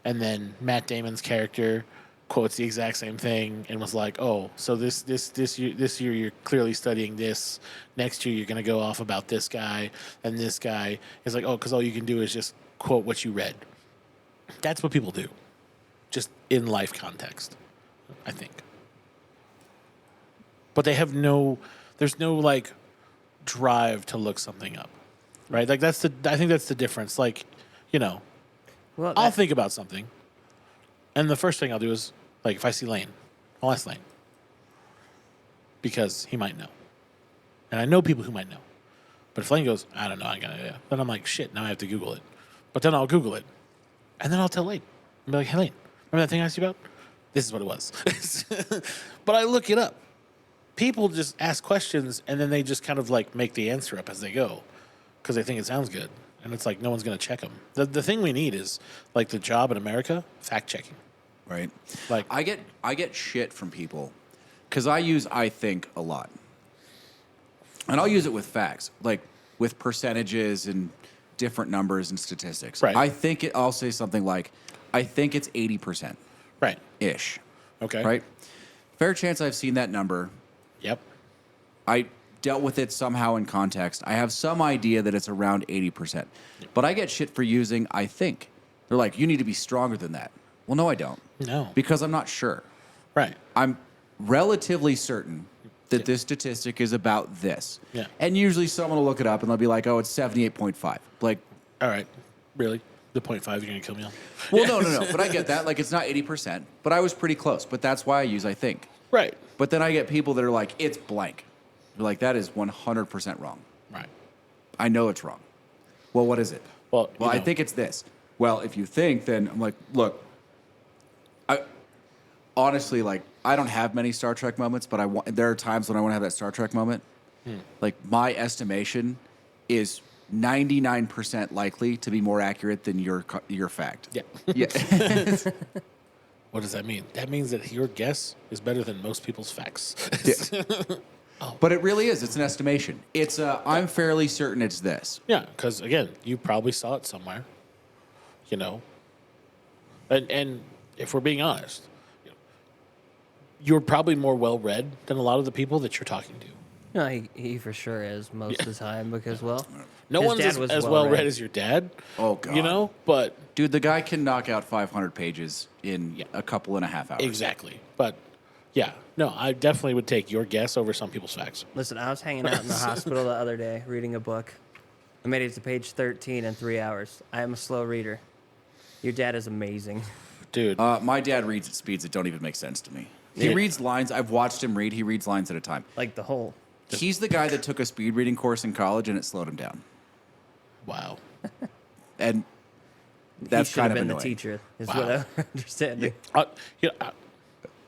and then Matt Damon's character quotes the exact same thing and was like, "Oh, so this year you're clearly studying this. Next year you're going to go off about this guy and this guy." It's like, "Oh, because all you can do is just quote what you read." That's what people do, just in life context, I think. But they have there's no like drive to look something up, right? Like I think that's the difference. Like, Well, I'll think about something, and the first thing I'll do is, like, if I see Lane, I'll ask Lane. Because he might know. And I know people who might know. But if Lane goes, I don't know, I got an idea, then I'm like, shit, now I have to Google it. But then I'll Google it. And then I'll tell Lane. I'll be like, hey, Lane, remember that thing I asked you about? This is what it was. But I look it up. People just ask questions, and then they just kind of, like, make the answer up as they go. Because they think it sounds good. And it's like no one's going to check them. The thing we need is, like, the job in America, fact-checking. right? Like, I get shit from people because I use I think a lot, and I'll use it with facts, like with percentages and different numbers and statistics. Right. I'll say something like, I think it's 80%. right. Ish. Okay. Right. Fair chance I've seen that number. Yep. I dealt with it somehow in context. I have some idea that it's around 80%. But I get shit for using I think. They're like, you need to be stronger than that. Well, no, I don't. No. Because I'm not sure. Right. I'm relatively certain that this statistic is about this. Yeah. And usually someone will look it up and they'll be like, oh, it's 78.5. Like, All right. Really? The 0.5 you're going to kill me on? well, no. But I get that. Like, it's not 80%. But I was pretty close. But that's why I use I think. Right. But then I get people that are like, it's blank. They're like, that is 100% wrong. Right. I know it's wrong. Well, what is it? Well, I think it's this. Well, if you think, then I'm like, look, I honestly, like, I don't have many Star Trek moments, but there are times when I want to have that Star Trek moment. Like, my estimation is 99% likely to be more accurate than your fact. Yeah. Yeah. What does that mean? That means that your guess is better than most people's facts. But it really is. It's an estimation. It's I'm fairly certain it's this. Yeah, because, again, you probably saw it somewhere, And if we're being honest, you're probably more well-read than a lot of the people that you're talking to. No, he for sure is most of the time because, well, No his one's dad as was well-read well-read. as your dad. Oh, God. But... Dude, the guy can knock out 500 pages in a couple and a half hours. Exactly. But, yeah. No, I definitely would take your guess over some people's facts. Listen, I was hanging out in the hospital the other day reading a book, I made it to page 13 in 3 hours. I am a slow reader. Your dad is amazing. Dude. My dad reads at speeds that don't even make sense to me. He Yeah. reads lines. I've watched him read. He reads lines at a time. Like the whole. He's the guy that took a speed reading course in college and it slowed him down. Wow. And He that's should kind have of been annoying. the teacher, is Wow. what I'm understanding.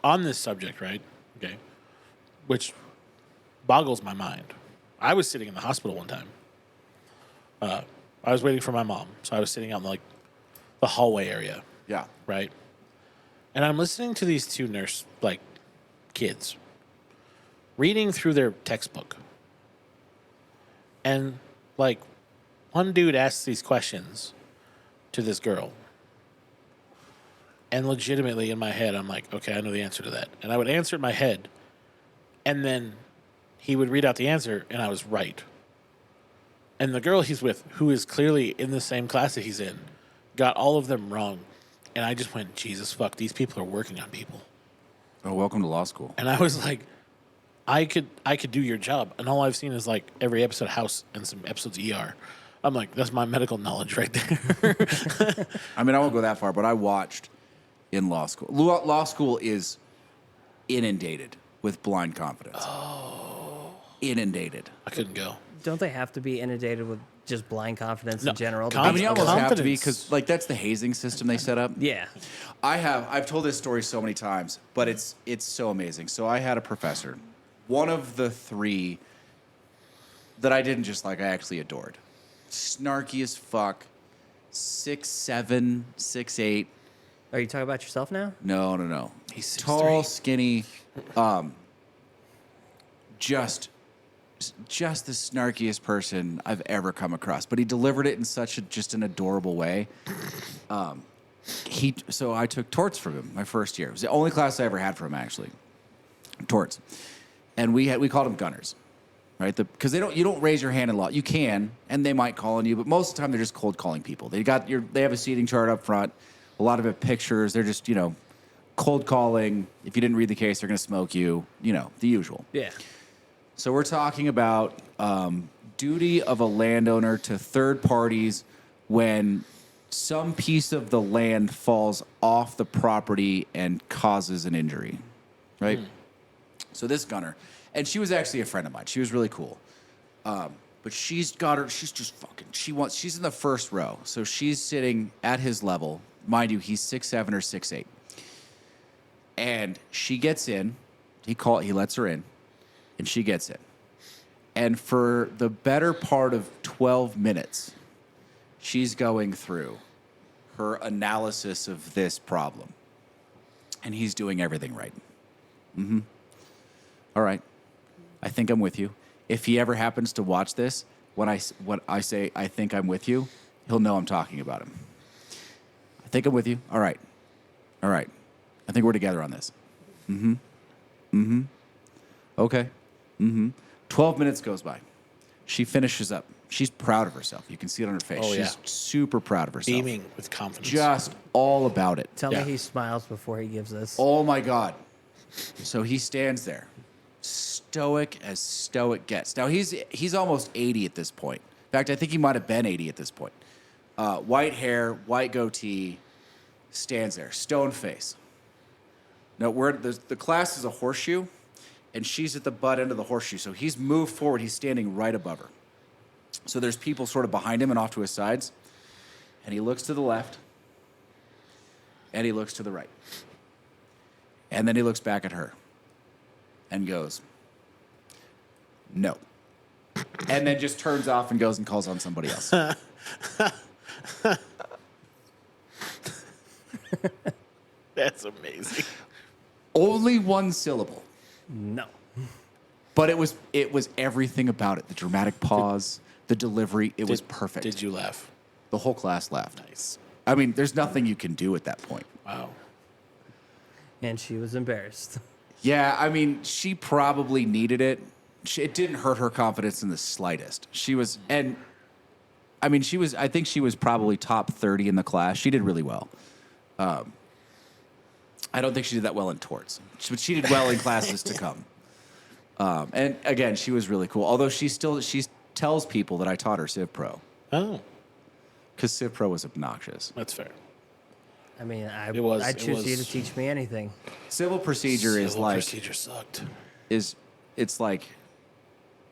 On this subject, right? Okay. Which boggles my mind. I was sitting in the hospital one time. I was waiting for my mom, so I was sitting out in like the hallway area, Yeah. right? And I'm listening to these two kids reading through their textbook. And like one dude asks these questions to this girl. And legitimately in my head, I'm like, okay, I know the answer to that. And I would answer in my head. And then he would read out the answer, and I was right. And the girl he's with, who is clearly in the same class that he's in, got all of them wrong. And I just went, Jesus fuck, these people are working on people. Oh, welcome to law school. And I was like, I could do your job. And all I've seen is like every episode of House and some episodes of ER. I'm like, that's my medical knowledge right there. I mean, I won't go that far, but I watched in law school. Law school is inundated with blind confidence. Oh. Inundated. I couldn't go. Don't they have to be inundated with just blind confidence in general? Con- I mean, you almost have to be Confidence. because, like, that's the hazing system they set up. Yeah. I've told this story so many times, but it's so amazing. So I had a professor, one of the three that I didn't just like, I actually adored. Snarky as fuck, 6'7", 6'8". Are you talking about yourself now? No. He's 6'3". Tall, skinny, just the snarkiest person I've ever come across. But he delivered it in such just an adorable way. So I took torts from him my first year. It was the only class I ever had from him, actually. Torts. And we called them gunners. Right? Because you don't raise your hand in law. You can, and they might call on you, but most of the time they're just cold calling people. They have a seating chart up front, a lot of it pictures. They're just, cold calling. If you didn't read the case, they're going to smoke you. The usual. Yeah. So we're talking about duty of a landowner to third parties when some piece of the land falls off the property and causes an injury, right? So this gunner, and she was actually a friend of mine. She was really cool. But she's in the first row. So she's sitting at his level. Mind you, he's 6'7" or 6'8". And she gets in. He lets her in. And she gets in. And for the better part of 12 minutes, she's going through her analysis of this problem. And he's doing everything right. All right. I think I'm with you. If he ever happens to watch this, when I say I think I'm with you, he'll know I'm talking about him. I think I'm with you. All right. I think we're together on this. Okay. 12 minutes goes by. She finishes up. She's proud of herself. You can see it on her face. Oh, yeah. She's super proud of herself. Beaming with confidence. Just all about it. Tell Yeah. me he smiles before he gives this. Oh my God. So he stands there, stoic as stoic gets. Now he's almost 80 at this point. In fact, I think he might have been 80 at this point. White hair, white goatee, stands there, stone face. Now the class is a horseshoe, and she's at the butt end of the horseshoe. So he's moved forward. He's standing right above her. So there's people sort of behind him and off to his sides. And he looks to the left, and he looks to the right. And then he looks back at her and goes, no. And then just turns off and goes and calls on somebody else. That's amazing. Only one syllable. No. But it was everything about it. The dramatic pause, the delivery, it was perfect. Did you laugh? The whole class laughed. Nice. I mean, there's nothing you can do at that point. Wow. And she was embarrassed. Yeah, I mean, she probably needed it. It didn't hurt her confidence in the slightest. I think she was probably top 30 in the class. She did really well. I don't think she did that well in torts, but she did well in classes to come. And again, she was really cool. Although she's tells people that I taught her Civ Pro Oh, because Civ Pro was obnoxious. that's fair. I mean, I'd It choose you to was- teach me anything. Civil procedure is Civil like procedure sucked. it's like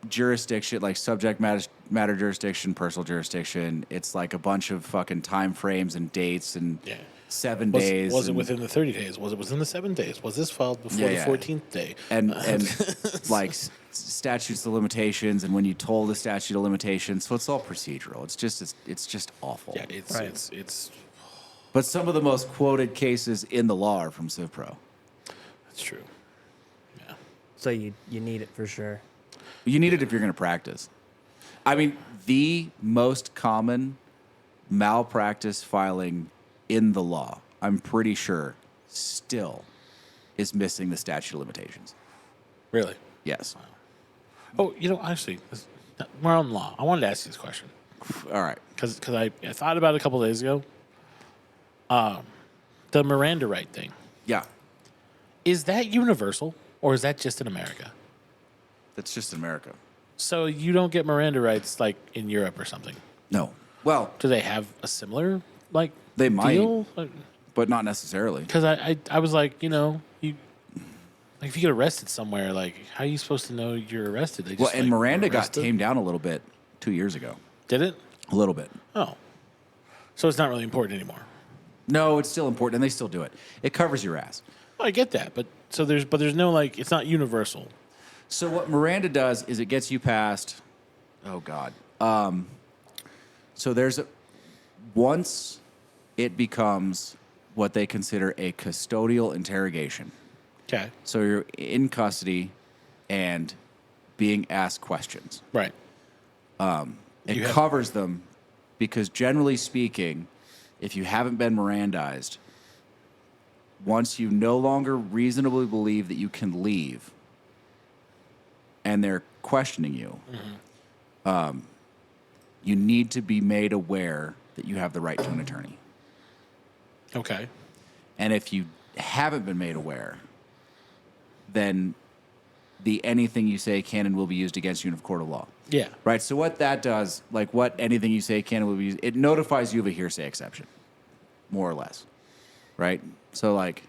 jurisdiction, like subject matter jurisdiction, personal jurisdiction. It's like a bunch of fucking time frames and dates and Yeah. 7 Was, days. was it and- within the 30 days? Was it within the 7 days? Was this filed before Yeah, the yeah. 14th day? and like statutes of limitations and when you told the statute of limitations, so it's all procedural. It's just awful. Yeah, it's But some of the most quoted cases in the law are from Civ Pro. that's true. Yeah. So you need it for sure. You need it if you're going to practice. I mean, the most common malpractice filing in the law, I'm pretty sure, still is missing the statute of limitations. Really? Yes. Oh, actually, we're on law. I wanted to ask you this question All right. because I thought about it a couple days ago. The Miranda right thing. Yeah. Is that universal or is that just in America? That's just America. So you don't get Miranda rights like in Europe or something. No. Well, Do they have a similar like They might. deal? but not necessarily. Because I was like, you like if you get arrested somewhere, like how are you supposed to know you're arrested? They Well, just, and like, Miranda got arrested? tamed down a little bit 2 years ago. Did it? A little bit. Oh, so it's not really important anymore. No, it's still important, and they still do it. It covers your ass. Well, I get that, but there's no like it's not universal. So what Miranda does is it gets you past. Oh God. So once it becomes what they consider a custodial interrogation. Okay. So you're in custody and being asked questions. Right. It covers them because generally speaking, if you haven't been Mirandized, once you no longer reasonably believe that you can leave and they're questioning you, you need to be made aware that you have the right to an attorney. Okay. And if you haven't been made aware, then the anything you say can and will be used against you in a court of law. Yeah. Right. So what that does, like what anything you say can and will be used, it notifies you of a hearsay exception, more or less. Right. So like,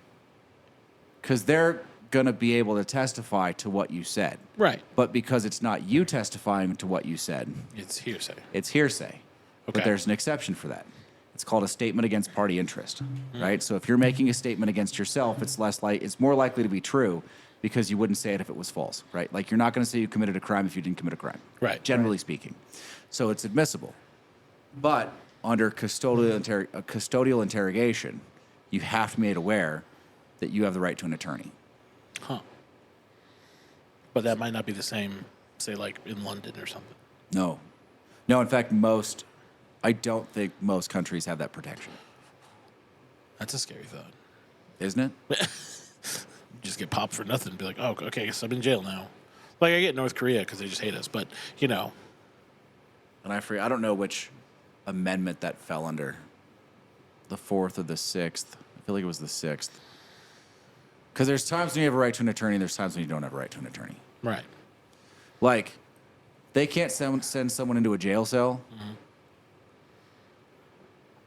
because they're gonna be able to testify to what you said. Right. But because it's not you testifying to what you said, It's hearsay. it's hearsay. But Okay. there's an exception for that. It's called a statement against party interest, right? So if you're making a statement against yourself, it's more likely to be true because you wouldn't say it if it was false, right? Like you're not going to say you committed a crime if you didn't commit a crime, Right. Generally speaking, so it's admissible. But under custodial interrogation, you have to be made aware that you have the right to an attorney. Huh. But that might not be the same, say, like in London or something. No. In fact, I don't think most countries have that protection, That's a scary thought. isn't it? Just get popped for nothing. Be like, oh, okay, I guess I'm in jail now. Like I get North Korea because they just hate us, but And I don't know which amendment that fell under. The 4th or the 6th. I feel like it was the 6th. Because there's times when you have a right to an attorney, and there's times when you don't have a right to an attorney. right. Like, they can't send someone into a jail cell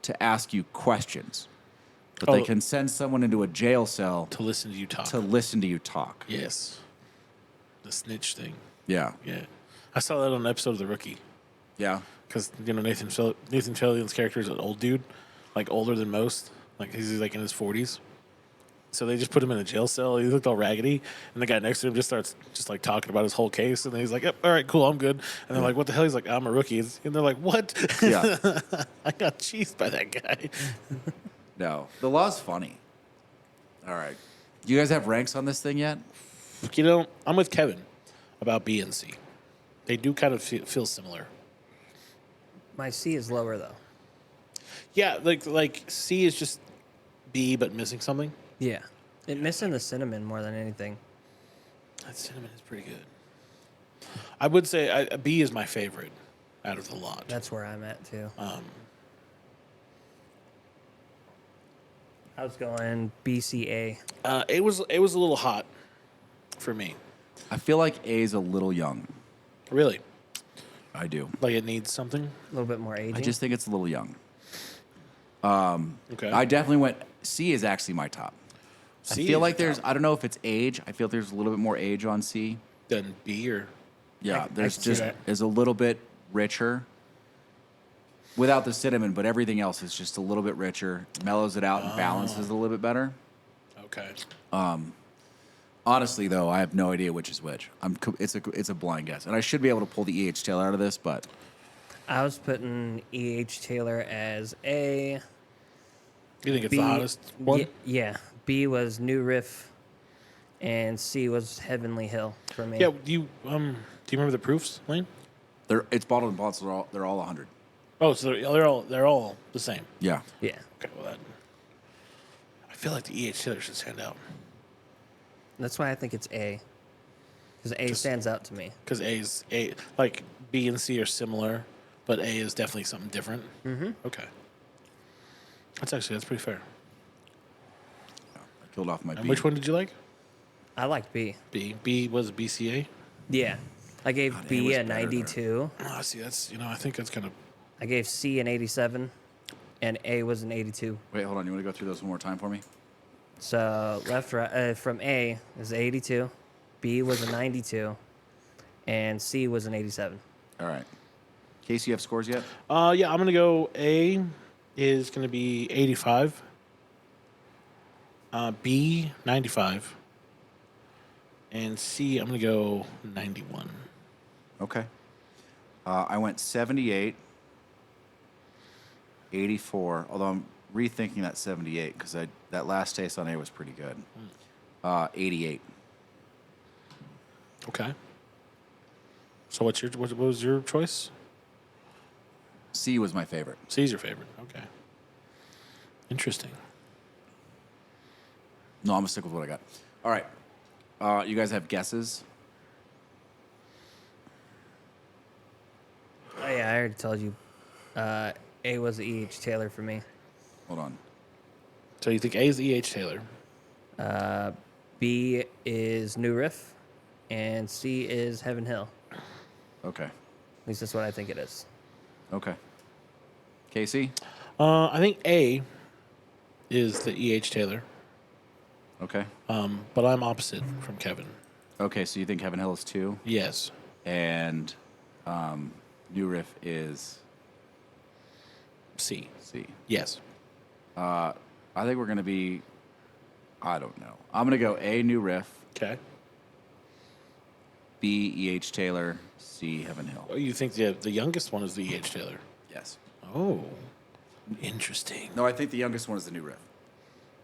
to ask you questions. But they Oh. can send someone into a jail cell To listen to you talk. to listen to you talk. Yes. The snitch thing. Yeah. Yeah. I saw that on an episode of The Rookie. Yeah. Because, Nathan Fillion's character is an old dude, like older than most. Like he's like in his 40s. So they just put him in a jail cell. He looked all raggedy. And the guy next to him just starts like talking about his whole case. And then he's like, yep, all right, cool, I'm good. And they're like, what the hell? He's like, I'm a rookie. And they're like, what? Yeah. I got cheesed by that guy. No. The law's funny. All right. Do you guys have ranks on this thing yet? I'm with Kevin about B and C. They do kind of feel similar. My C is lower though. Yeah, like C is just B but missing something. Yeah. It missing the cinnamon more than anything. That cinnamon is pretty good. I would say B is my favorite out of the lot. That's where I'm at too. I was going BCA. It was a little hot for me. I feel like A is a little young. Really. I do. Like it needs something? A little bit more aging. I just think it's a little young. Okay. I definitely went. C is actually my top. C I feel is like your there's. top. I don't know if it's age. I feel there's a little bit more age on C. Then B or Yeah, I there's can see just that. is a little bit richer. Without the cinnamon, but everything else is just a little bit richer, mellows it out, and balances it a little bit better. okay. Honestly, though, I have no idea which is which. It's a blind guess, and I should be able to pull the E.H. Taylor out of this, but I was putting E.H. Taylor as A. You think it's B, the hottest one? Yeah. B was New Riff, and C was Heavenly Hill for me. Yeah. Do you remember the proofs, Lane? it's bottled in bottles. So they're all 100. Oh, so they're all the same. Yeah, Yeah. Okay. Well, I feel like the E.H. Taylor should stand out That's why I think it's A. Because A stands out to me. because A like B and C are similar, but A is definitely something different. Mm-hmm. Okay. That's pretty fair. I killed off my And B. which one did you like? I like B. B. B was BCA. Yeah. I gave God, A B was a better there. 92. Ah, see, that's I think that's kind of I gave C an 87, and A was an 82. Wait, hold on. You want to go through those one more time for me? So right, from A is 82, B was a 92, and C was an 87. All right. Casey, you have scores yet? yeah. I'm gonna go. A is gonna be 85. B 95. And C, I'm gonna go 91. Okay. I went 78, 84, although I'm rethinking that 78 because that last taste on A was pretty good. 88. Okay. So what was your choice? C was my favorite. C's your favorite. Okay. Interesting. No, I'm going to stick with what I got. All right. You guys have guesses? Oh, yeah, I already told you. A was E.H. Taylor for me. Hold on. So you think A is E.H. Taylor? B is New Riff, and C is Heaven Hill. Okay. At least that's what I think it is. Okay. Casey? I think A is the E.H. Taylor. Okay. But I'm opposite from Kevin. Okay, so you think Heaven Hill is 2, Yes. and New Riff is C. C. Yes. I think we're going to be, I don't know. I'm going to go A, New Riff, Okay. B, E.H. Taylor, C, Heaven Hill. Oh, you think the youngest one is the E.H. Taylor? Yes. Oh. Interesting. No, I think the youngest one is the New Riff.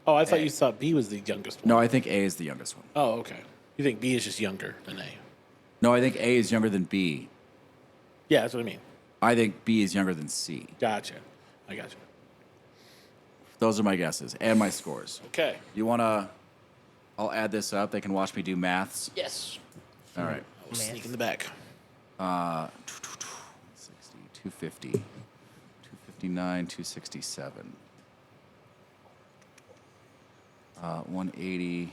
Oh, I thought A. you thought B was the youngest one. No, I think A is the youngest one. Oh, okay. You think B is just younger than A? No, I think A is younger than B. Yeah, that's what I mean. I think B is younger than C. Gotcha. I gotcha. Those are my guesses and my scores. Okay. You want to, I'll add this up. They can watch me do maths. Yes. All right. I'll sneak in the back. 60, 250, 259, 267. 180,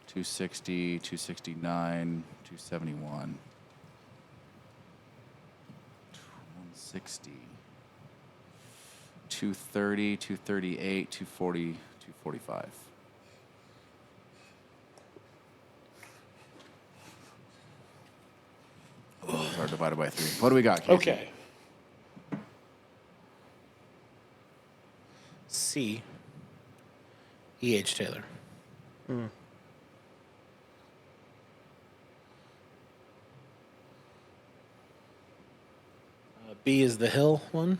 260, 269, 271, 160, 230, 238, 240, 245. Those are divided by 3. What do we got, Casey? Okay. C. E.H. Taylor. B is the Hill one.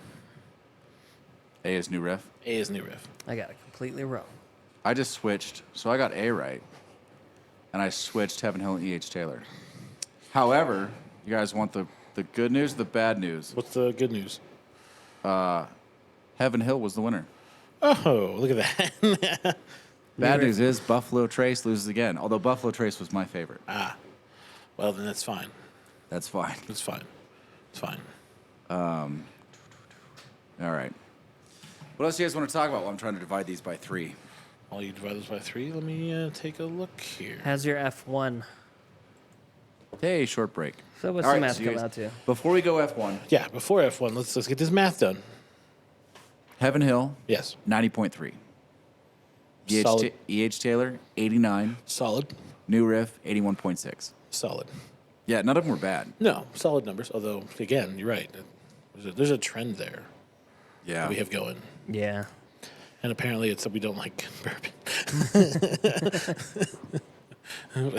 A is New Riff. A is New Riff. I got it completely wrong. I just switched. So I got A right. And I switched Heaven Hill and E.H. Taylor. However, you guys want the good news or the bad news? What's the good news? Heaven Hill was the winner. Oh, look at that. Bad news is Buffalo Trace loses again. Although Buffalo Trace was my favorite. Well, then that's fine. That's fine. It's fine. It's fine. All right. What else do you guys want to talk about while I'm trying to divide these by 3? While you divide this by 3, let me take a look here. How's your F1? Hey, short break. So what's All the right, math so come guys, out to? Before we go F1, Yeah, before F1, let's get this math done. Heaven Hill, Yes. 90.3. Solid. EH Taylor, 89. Solid. New Riff, 81.6. Solid. Yeah, none of them were bad. No, solid numbers. Although, again, you're right. There's a trend there Yeah. that we have going. Yeah. And apparently it's that we don't like bourbon.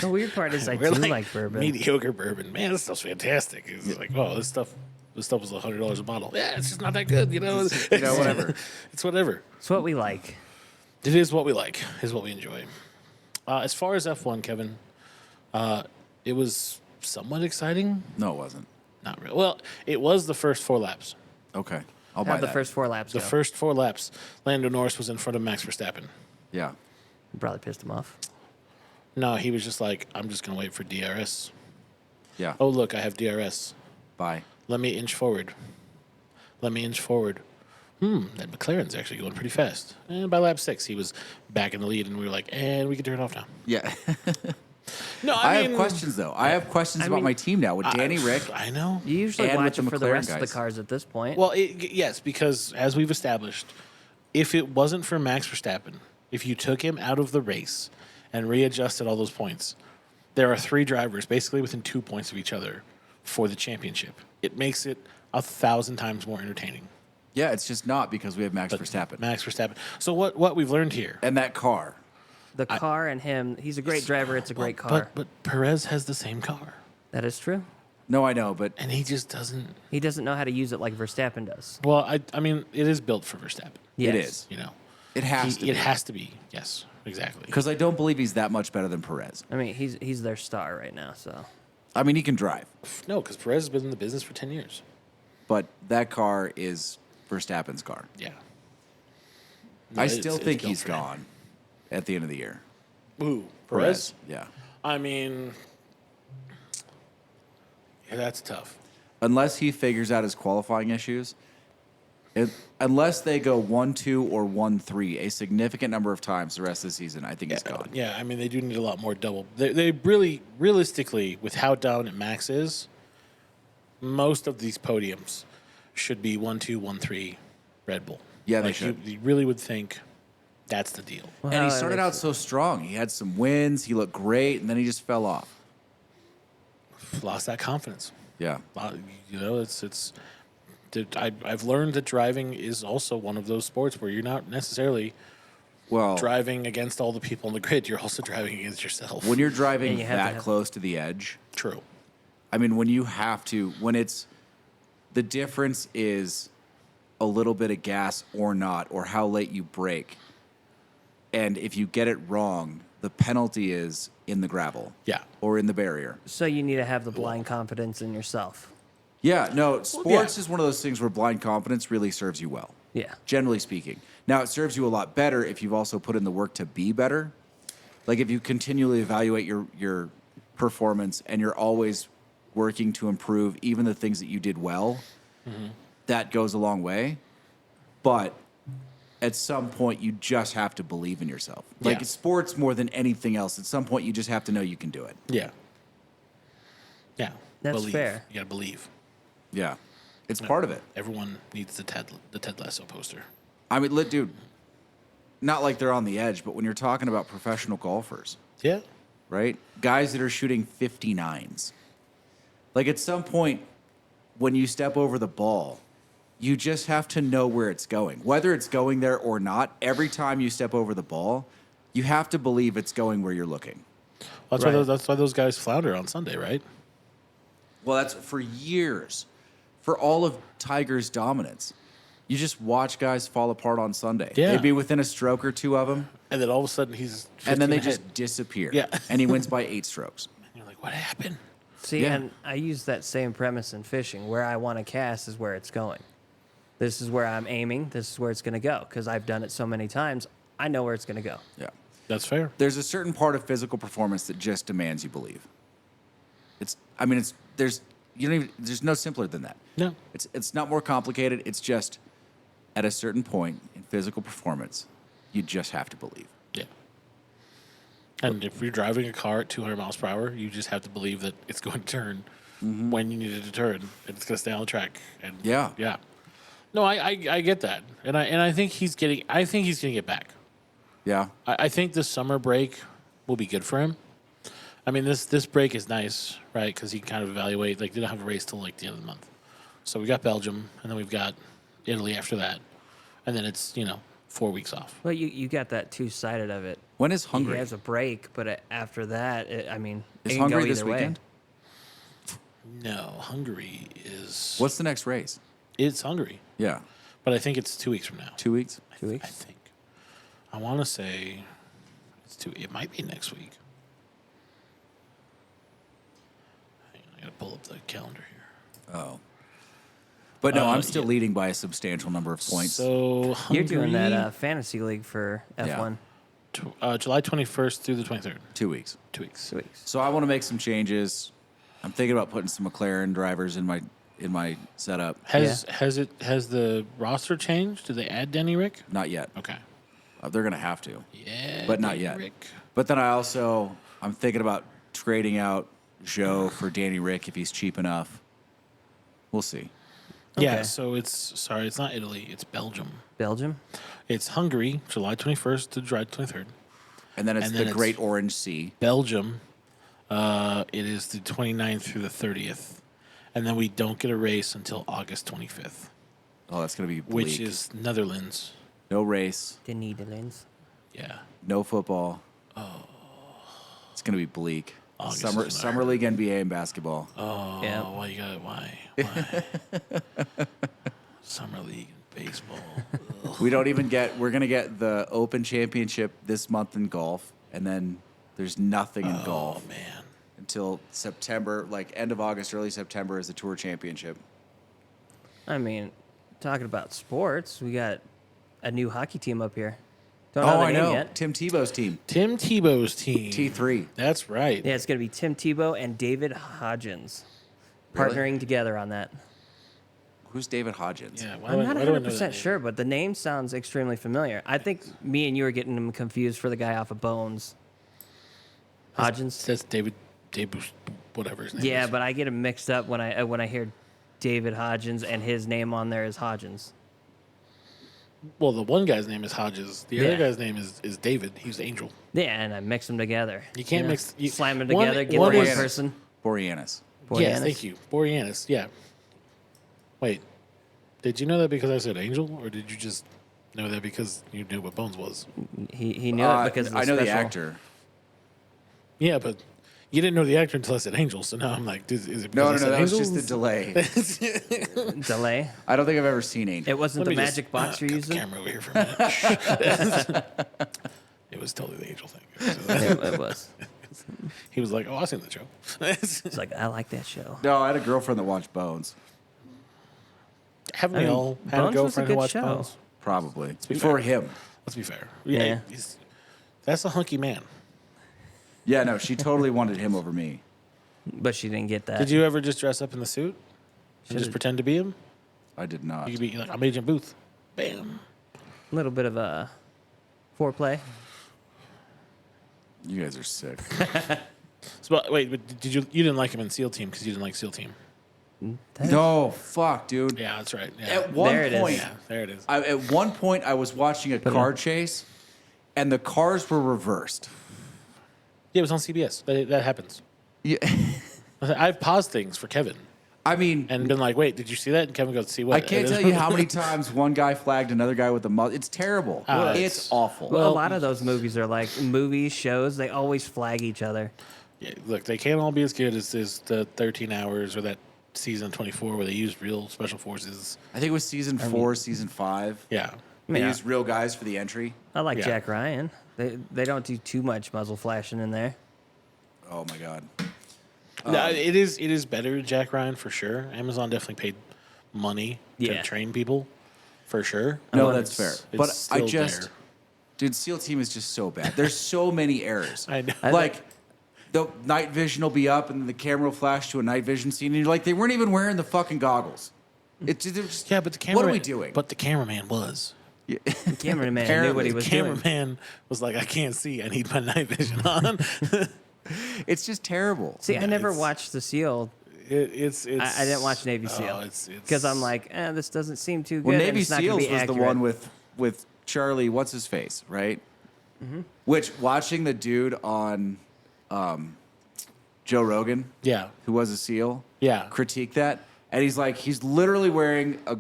The weird part is I do We're like bourbon. Mediocre bourbon. Man, this stuff's fantastic. It's like, oh, this stuff was $100 a bottle. Yeah, it's just not that good, you know? Whatever. It's whatever. It's what we like. It is what we like. Is what we enjoy. As far as F1, Kevin, it was somewhat exciting. No, it wasn't. Not really. Well, it was the first 4 laps. Okay. I'll buy How'd the that. first 4 laps The go? first 4 laps, Lando Norris was in front of Max Verstappen. Yeah. Probably pissed him off. No, he was just like, I'm just going to wait for DRS. Yeah. Oh, look, I have DRS. Bye. Let me inch forward. Let me inch forward. That McLaren's actually going pretty fast. And by lap 6, he was back in the lead, and we were like, and we can turn it off now. Yeah. No, I I mean, have questions, though. I have questions about mean, my team now with Danny Rick. I know. You usually And with watch the it for the McLaren rest of the guys. cars at this point. Well, yes, because as we've established, if it wasn't for Max Verstappen, if you took him out of the race and readjusted all those points, there are 3 drivers basically within 2 points of each other for the championship. It makes it 1,000 times more entertaining. Yeah, it's just not because we have Max Verstappen. Max Verstappen. So what we've learned here. And that car. the car and him, he's a great driver. It's a great car. But Perez has the same car, That is true. No, I know, but and he just doesn't. He doesn't know how to use it like Verstappen does. Well, I mean, it is built for Verstappen. Yes. it is. You know, It has to It be. has to be. Yes, exactly. Because I don't believe he's that much better than Perez. I mean, he's their star right now. So I mean, he can drive, No, because Perez has been in the business for 10 years. but that car is Verstappen's car. Yeah. I It's- still it's think built he's for him. gone at the end of the year. Ooh, Perez? Yeah. I mean, yeah, that's tough. Unless he figures out his qualifying issues, unless they go 1-2 or 1-3 a significant number of times the rest of the season, I think he's gone. Yeah, I mean, they do need a lot more double. They really, realistically, with how dominant Max is, most of these podiums should be 1-2, 1-3 Red Bull. Yeah, they Like, should. You really would think that's the deal. Well, And he how started that out makes so strong. He had some wins. He looked great, and then he just fell off. Lost that confidence. Yeah. You know, I've learned that driving is also one of those sports where you're not necessarily Well, driving against all the people on the grid. You're also driving against yourself. when you're driving And you have to that have- close to the edge, True. I mean, when you have to, when it's the difference is a little bit of gas or not, or how late you brake. And if you get it wrong, the penalty is in the gravel. Yeah. Or in the barrier. So you need to have the blind confidence in yourself. Yeah, no, sports yeah. is one of those things where blind confidence really serves you well, Yeah. generally speaking. Now, it serves you a lot better if you've also put in the work to be better. Like if you continually evaluate your performance and you're always working to improve even the things that you did well, that goes a long way. But at some point, you just have to believe in yourself. Like Yeah. sports more than anything else, at some point, you just have to know you can do it. Yeah. Yeah. That's believe. fair. You got to believe. Yeah. It's part of it. Everyone needs the Ted Lasso poster. I mean, dude, not like they're on the edge, but when you're talking about professional golfers, Yeah. right? Guys that are shooting 59s. Like at some point, when you step over the ball, you just have to know where it's going. Whether it's going there or not, every time you step over the ball, you have to believe it's going where you're looking. That's Right. why those guys flounder on Sunday, right? Well, that's for years. For all of Tiger's dominance, you just watch guys fall apart on Sunday. Yeah. They'd be within a stroke or two of him, And then all of a sudden he's 15 and then they ahead. just disappear. Yeah. And he wins by 8 strokes. And you're like, what happened? See, Yeah. and I use that same premise in fishing. Where I want to cast is where it's going. This is where I'm aiming. This is where it's going to go. Because I've done it so many times, I know where it's going to go. Yeah. That's fair. There's a certain part of physical performance that just demands you believe. There's no simpler than that. No. It's not more complicated. It's just at a certain point in physical performance, you just have to believe. Yeah. And if you're driving a car at 200 miles per hour, you just have to believe that it's going to turn when you need it to turn, and it's going to stay on the track. And Yeah. No, I get that, and I think he's getting. I think he's going to get back. Yeah. I think this summer break will be good for him. I mean, this break is nice, right? Because he can kind of evaluate. Like, they don't have a race till like the end of the month. So we got Belgium, and then we've got Italy after that, and then it's 4 weeks off. Well, you got that two-sided of it. When is Hungary? He has a break, but after that, Is it can Hungary go this either way. weekend? No, Hungary is. What's the next race? It's Hungary, Yeah. but I think it's 2 weeks from now. 2 weeks? 2 I weeks. think. I want to say it's 2. It might be next week. Hang on, I got to pull up the calendar here. Oh. But no, I'm still yeah. leading by a substantial number of points. So You're Hungary, doing that fantasy league for F1. July 21st through the 23rd. 2 weeks. 2 weeks. 2 weeks. So I want to make some changes. I'm thinking about putting some McLaren drivers in my setup. Has the roster changed? Did they add Denny Rick? Not yet. Okay. They're going to have to. Yeah. But not Danny yet. Rick. But then I'm thinking about trading out Joe for Danny Rick if he's cheap enough. We'll see. Yeah, Okay. so it's not Italy, it's Belgium. Belgium. It's Hungary, July 21st to July 23rd. And then it's And the then it's- Great Orange Sea. Belgium, it is the 29th through the 30th. And then we don't get a race until August 25th, Oh, that's going to be bleak. which is Netherlands. No race, The Netherlands. Yeah. no football. Oh. It's going to be bleak. August Summer is Summer League NBA and basketball. Oh, Yeah. why you got it? Why? Summer League and baseball. Ugh. We're going to get the Open Championship this month in golf, and then there's nothing in golf Oh, man. until September, like end of August, early September is the Tour Championship. I mean, talking about sports, we got a new hockey team up here. Don't Oh, the I name know. Yet. Tim Tebow's team, Tim Tebow's team. T3. That's right. Yeah, it's going to be Tim Tebow and David Hodgins Really? partnering together on that. Who's David Hodgins? Yeah, I'm not why do I know that 100% name? sure, but the name sounds extremely familiar. I think me and you are getting them confused for the guy off of Bones. Hodgins. That's David, whatever his name Yeah, is. but I get him mixed up when I hear David Hodgins and his name on there is Hodgins. Well, the one guy's name is Hodges. The Yeah. other guy's name is David. He's Angel. Yeah, and I mix them together. You can't know, mix- you- slam them one- together, get one the one is- person. Boreanaz. Yes, Boreanaz. thank you. Boreanaz, yeah. Wait, did you know that because I said Angel, or did you just know that because you knew what Bones was? He knew it because of the I know the special- actor. Yeah, but you didn't know the actor until I said Angel, so now I'm like, is it because No, I no, said that was Angel? just a delay. delay. I don't think I've ever seen Angel. It wasn't Let the me just- magic box you're cut using. the camera over here for a minute. It was totally the Angel thing. It was. He was like, "Oh, I've seen the show." It's like I like that show. No, I had a girlfriend that watched Bones. Haven't I we mean, all had Bones a was a girlfriend who good watched show. Bones? Probably. be Before fair. him. Let's be fair. Yeah. That's a hunky man. Yeah, no, she totally wanted him over me. But she didn't get that. Did you ever just dress up in the suit and just Should've- pretend to be him? I did not. You could be like, "I'm Agent Booth." Bam. A little bit of a foreplay. You guys are sick. So, but wait, but you didn't like him in SEAL Team because you didn't like SEAL Team? No, fuck, dude. Yeah, that's right. Yeah, At one There it is. point, yeah, there it is. at one point, I was watching a car chase, and the cars were reversed. Yeah, it was on CBS. That happens. Yeah. I've paused things for Kevin I mean, and been like, "Wait, did you see that?" And Kevin goes, "See what?" I can't tell you how many times one guy flagged another guy with a muzzle. It's terrible. It's awful. Well, a lot of those movies are like movies, shows. They always flag each other. Yeah, look, they can't all be as good as the 13 hours or that season 24 where they used real special forces. I think it was season 4, season 5. Yeah. They Yeah. used real guys for the entry. I like Yeah. Jack Ryan. They don't do too much muzzle flashing in there. Oh my god. No, it is better, Jack Ryan, for sure. Amazon definitely paid money Yeah. to train people, for sure. No, But that's fair. it's But I still just, there. dude, SEAL Team is just so bad. There's so many errors. I know. Like, the night vision will be up, and then the camera will flash to a night vision scene, and you're like, they weren't even wearing the fucking goggles. It's just, Yeah, but the camera. What are we doing? But the cameraman was. The cameraman knew what he was doing. Cameraman was like, I can't see. I need my night vision on. It's just terrible. See, I never watched The Seal. It's I didn't watch Navy SEAL because I'm like, this doesn't seem too good. Well, and Navy it's not gonna SEALs be was the accurate. one with Charlie, what's his face, right? Which, watching the dude on Joe Rogan, yeah. who was a SEAL, Yeah. critique that, and he's like, he's literally wearing a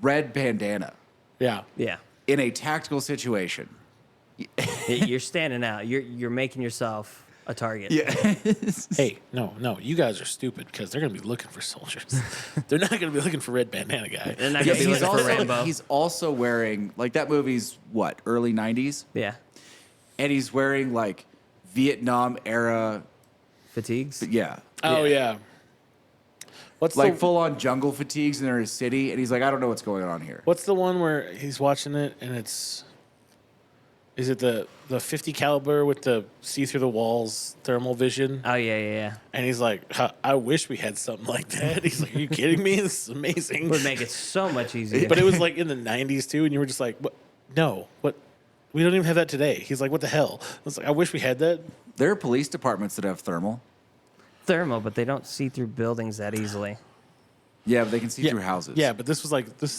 red bandana Yeah. Yeah, in a tactical situation. you're standing out. You're making yourself a target. Yeah. Hey, no, you guys are stupid because they're gonna be looking for soldiers. They're not gonna be looking for red bandana guy. They're not Yeah, gonna be looking for Rambo. he's also wearing, like, that movie's what, early 90s? Yeah, And he's wearing, like, Vietnam era, fatigues. yeah. Oh yeah. What's Like the full on jungle fatigues in a city, and he's like, I don't know what's going on here. What's the one where he's watching it and is it the 50 caliber with the see through the walls thermal vision? Oh yeah. And he's like, I wish we had something like that. He's like, are you kidding me? This is amazing. Would make it so much easier. But it was like in the 90s too, and you were just like, what? No, what? We don't even have that today. He's like, what the hell? I was like, I wish we had that. There are police departments that have thermal. Thermal, but they don't see through buildings that easily. Yeah, but they can see through houses. Yeah, but this is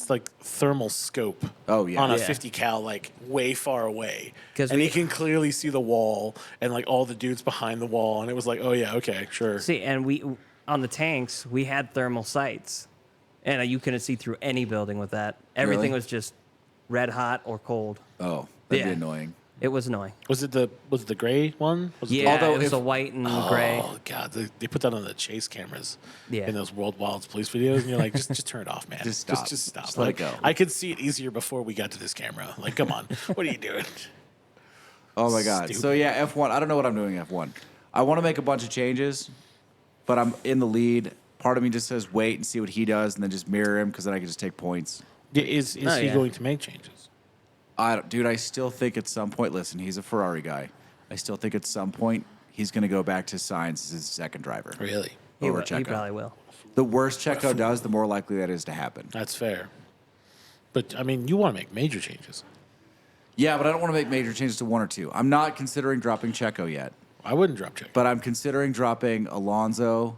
like thermal scope. Oh, yeah. On a Yeah. 50 cal, like way far away, 'Cause and we- he can clearly see the wall and like all the dudes behind the wall, and it was like, oh yeah, okay, sure. See, and we on the tanks we had thermal sights, and you couldn't see through any building with that. Everything Really? was just red hot or cold. Oh, that'd be Yeah. annoying. It was annoying. Was it the gray one? Was it Yeah, Although it was if- a white and gray. Oh god, they put that on the chase cameras. Yeah. In those World Wilds police videos, and you're like, just turn it off, man. Just stop. Just stop. Just let it Like, go. I could see it easier before we got to this camera. Like, come on, what are you doing? Oh my god. Stupid. So yeah, F1. I don't know what I'm doing F1. I want to make a bunch of changes, but I'm in the lead. Part of me just says wait and see what he does, and then just mirror him because then I can just take points. Is Oh, he yeah. going to make changes? Dude, I still think at some point. Listen, he's a Ferrari guy. I still think at some point he's going to go back to Sainz as his second driver. Really? He, over will, he Checo. probably will. The worse Checo does, the more likely that is to happen. That's fair. But I mean, you want to make major changes. Yeah, but I don't want to make major changes to one or two. I'm not considering dropping Checo yet, I wouldn't drop check. but I'm considering dropping Alonso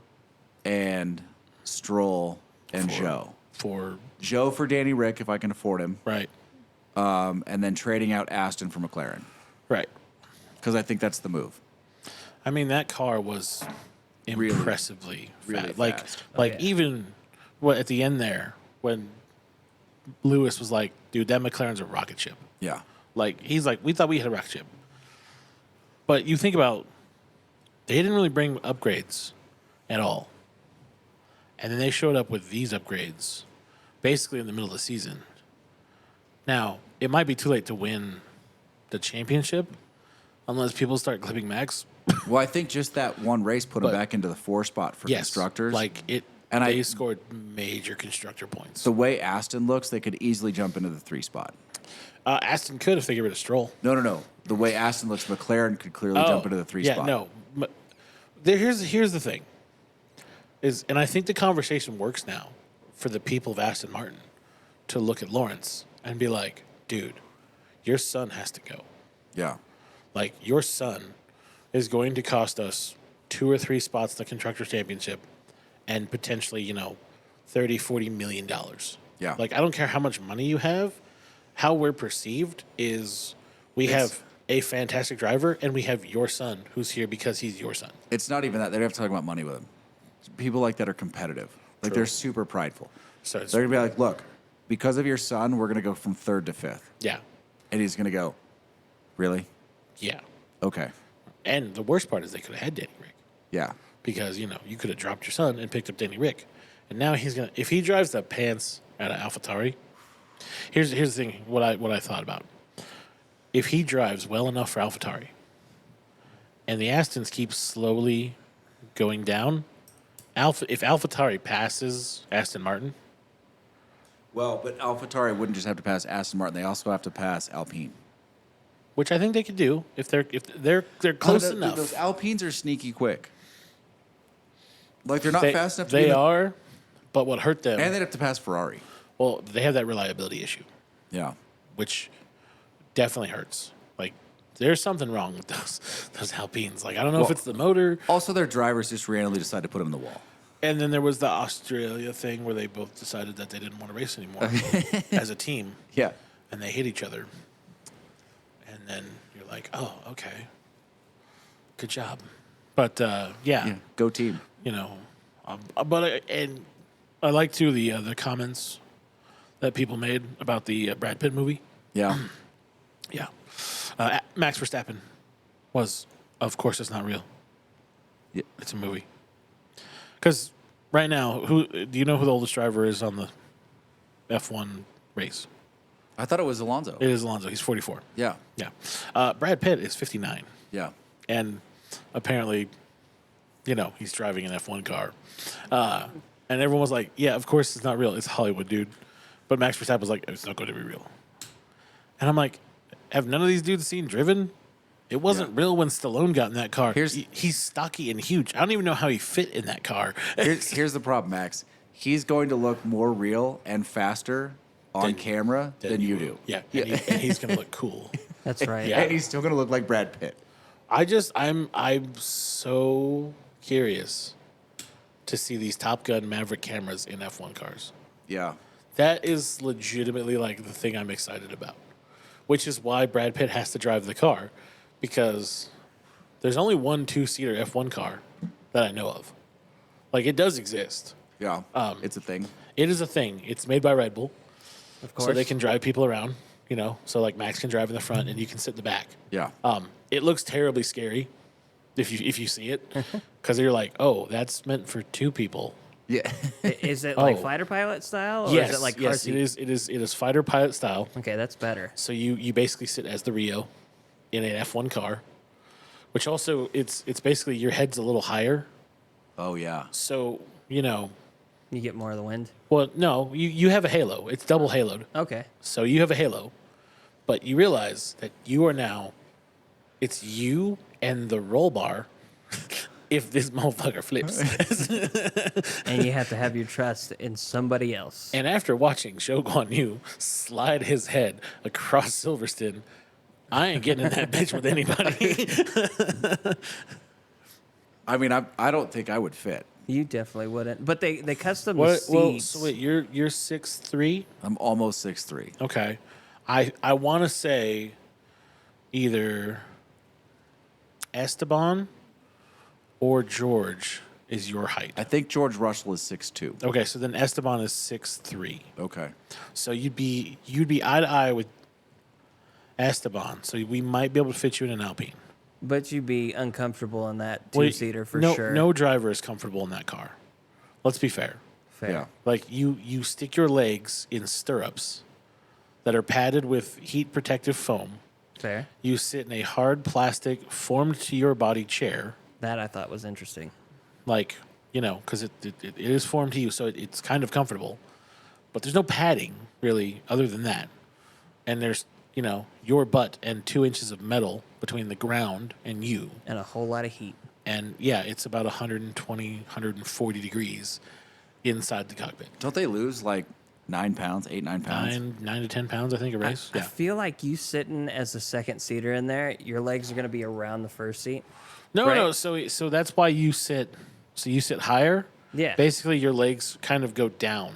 and Stroll and Joe. For Joe for Danny Rick if I can afford him, right, and then trading out Aston for McLaren right. because I think that's the move. I mean, that car was Really, impressively really fast. Like, fast. like yeah. even what at the end there when Lewis was like, "Dude, that McLaren's a rocket ship." Yeah. Like he's like, "We thought we had a rocket ship," but you think about, they didn't really bring upgrades at all, and then they showed up with these upgrades, basically in the middle of the season. Now it might be too late to win the championship, unless people start clipping Max. Well, I think just that one race put him But- back into the 4 spot for Yes, constructors. like it, And they I- scored major constructor points. the way Aston looks, they could easily jump into the 3 spot. Aston could if they get rid of Stroll. No. The way Aston looks, McLaren could clearly jump into the 3 yeah, spot. no. Here's the thing. And I think the conversation works now for the people of Aston Martin to look at Lawrence and be like, dude, your son has to go. Yeah. Like, your son is going to cost us 2 or 3 spots in the Constructors' Championship and potentially, $30-40 million. Yeah. Like, I don't care how much money you have. How we're perceived is we have a fantastic driver and we have your son who's here because he's your son. It's not even that. They don't have to talk about money with him. People like that are competitive. Like, True. they're super prideful. So it's, They're going to be like, look, because of your son, we're going to go from 3rd to 5th. yeah. And he's going to go, really? Yeah. Okay. And the worst part is they could have had Danny Rick Yeah. because, you could have dropped your son and picked up Danny Rick. And now he's going to, if he drives the pants out of AlphaTauri, here's the thing, what I thought about. If he drives well enough for AlphaTauri and the Astons keep slowly going down, if AlphaTauri passes Aston Martin, Well, but AlphaTauri wouldn't just have to pass Aston Martin. They also have to pass Alpine. which I think they could do if they're close Oh, enough. Those Alpines are sneaky quick. Like, they're not They, fast enough to they be are, but what hurt them? And they'd have to pass Ferrari. Well, they have that reliability issue. Yeah. which definitely hurts. Like, there's something wrong with those Alpines. Like, I don't know if it's the motor. Also, their drivers just randomly decided to put them in the wall. And then there was the Australia thing where they both decided that they didn't want to race anymore as a team. Yeah. And they hit each other. And then you're like, oh, okay. Good job. But, yeah. Go team. You know, and I like, too, the comments that people made about the Brad Pitt movie. Yeah. Yeah. Max Verstappen was, of course, it's not real. Yeah. It's a movie. Because right now, do you know who the oldest driver is on the F1 race? I thought it was Alonso. It is Alonso. He's 44. Yeah. Yeah. Brad Pitt is 59. Yeah. And apparently, he's driving an F1 car. And everyone was like, yeah, of course it's not real. It's Hollywood, dude. But Max Verstappen was like, it's not going to be real. And I'm like, have none of these dudes seen Driven? It wasn't real when Stallone got in that car. He's stocky and huge. I don't even know how he fit in that car. Here's the problem, Max. He's going to look more real and faster on camera than you do. Yeah, and he's going to look cool. That's right. Yeah. And he's still going to look like Brad Pitt. I'm so curious to see these Top Gun Maverick cameras in F1 cars. Yeah. That is legitimately like the thing I'm excited about, which is why Brad Pitt has to drive the car, because there's only one 2-seater F1 car that I know of. Like, it does exist. Yeah. It's a thing. It is a thing. It's made by Red Bull. Of course. So they can drive people around, So, like, Max can drive in the front and you can sit in the back. Yeah. It looks terribly scary if you see it, because you're like, oh, that's meant for 2 people. Yeah. Is it like fighter pilot style, or Yes, is it like car yes, seat? it is fighter pilot style. Okay, that's better. So you basically sit as the Rio in an F1 car, which also it's basically your head's a little higher. Oh, yeah. So, You get more of the wind. well, no, you have a halo. It's double haloed. Okay. So you have a halo, but you realize that you are now, it's you and the roll bar if this motherfucker flips. And you have to have your trust in somebody else. And after watching Zhou Guan Yu slide his head across Silverstone, I ain't getting in that bitch with anybody. I mean, I don't think I would fit. You definitely wouldn't. But they custom the seats. Well, so wait, you're 6'3"? I'm almost 6'3". Okay. I want to say either Esteban or George is your height. I think George Russell is 6'2". Okay, so then Esteban is 6'3". Okay. So you'd be eye to eye with Esteban. So we might be able to fit you in an Alpine. But you'd be uncomfortable in that Well, two-seater for no, sure. No driver is comfortable in that car. Let's be fair. Fair. Yeah. Like you stick your legs in stirrups that are padded with heat protective foam. Fair. You sit in a hard plastic formed to your body chair. That I thought was interesting. Like, because it is formed to you, so it's kind of comfortable. But there's no padding, really, other than that. And there's, your butt and 2 inches of metal between the ground and you. And a whole lot of heat. And, yeah, it's about 120, 140 degrees inside the cockpit. Don't they lose like 9 pounds, 9 pounds? 9 to 10 pounds, I think, a race. I feel like you sitting as the second seater in there, your legs are going to be around the first seat. No, right? no. So that's why you sit. So you sit higher. Yeah. Basically, your legs kind of go down.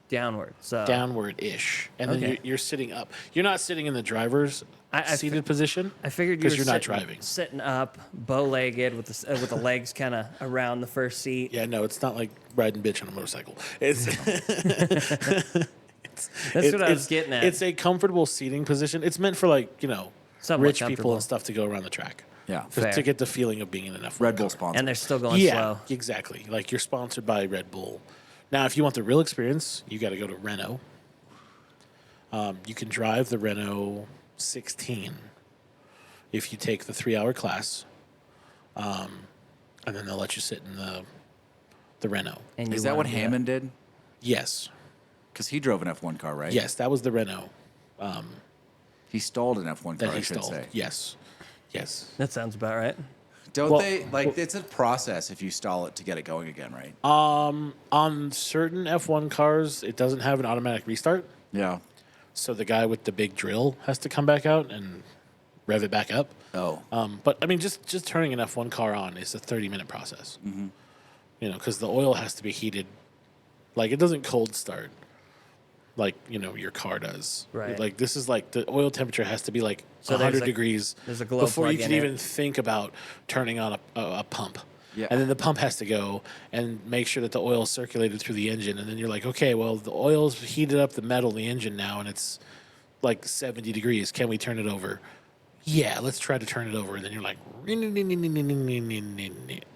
Downward. So Downward-ish, and then Okay. you're sitting up. You're not sitting in the driver's seated position. I figured you were because you're not driving. sitting up, bow-legged with the legs kind of around the first seat. Yeah, no, it's not like riding bitch on a motorcycle. It's That's what I was getting at. It's a comfortable seating position. It's meant for Somewhat rich people comfortable. and stuff to go around the track. Yeah. Fair. To get the feeling of being in an F1 Red Bull car. sponsor. And they're still going Yeah, slow. exactly. Like you're sponsored by Red Bull. Now, if you want the real experience, you got to go to Renault. You can drive the Renault 16 if you take the 3-hour class, and then they'll let you sit in the Renault. And you Is that what wanna do Hammond did? Yes, Because he drove an F1 car, right? yes, that was the Renault He stalled an F1 that car, he I should stalled. say. Yes, yes. That sounds about right. Don't Well- they, it's a process if you stall it to get it going again, right? On certain F1 cars, it doesn't have an automatic restart. Yeah. So the guy with the big drill has to come back out and rev it back up. Oh. But I mean, just turning an F1 car on is a 30-minute process. Mm-hmm. You know, because the oil has to be heated. Like, it doesn't cold start like, you know, your car does. Right. Like, this is like the oil temperature has to be like So 100 degrees there's a glow before you plug can in it. even think about turning on a pump. Yeah. And then the pump has to go and make sure that the oil is circulated through the engine. And then you're like, okay, well, the oil's heated up the metal in the engine now, and it's like 70 degrees. Can we turn it over? Yeah, let's try to turn it over. And then you're like,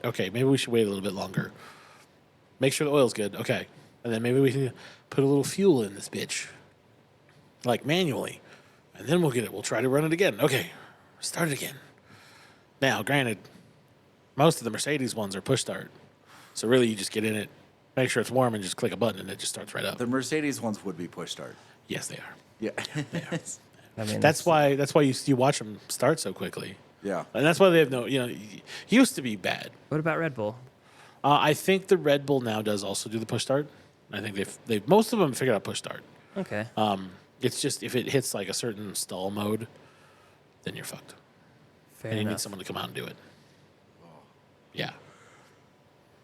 okay, maybe we should wait a little bit longer. Make sure the oil's good. Okay. And then maybe we can put a little fuel in this bitch, like manually. And then we'll get it. We'll try to run it again. Okay, start it again. Now, granted, most of the Mercedes ones are push start. So really, you just get in it, make sure it's warm, and just click a button, and it just starts right up. The Mercedes ones would be push start. Yes, they are. Yeah. I mean, That's why you watch them start so quickly. Yeah. And that's why they have used to be bad. What about Red Bull? I think the Red Bull now does also do the push start. I think they've most of them figured out push start. Okay. It's just if it hits like a certain stall mode, then you're fucked. Fair And you need enough. someone to come out and do it. Yeah.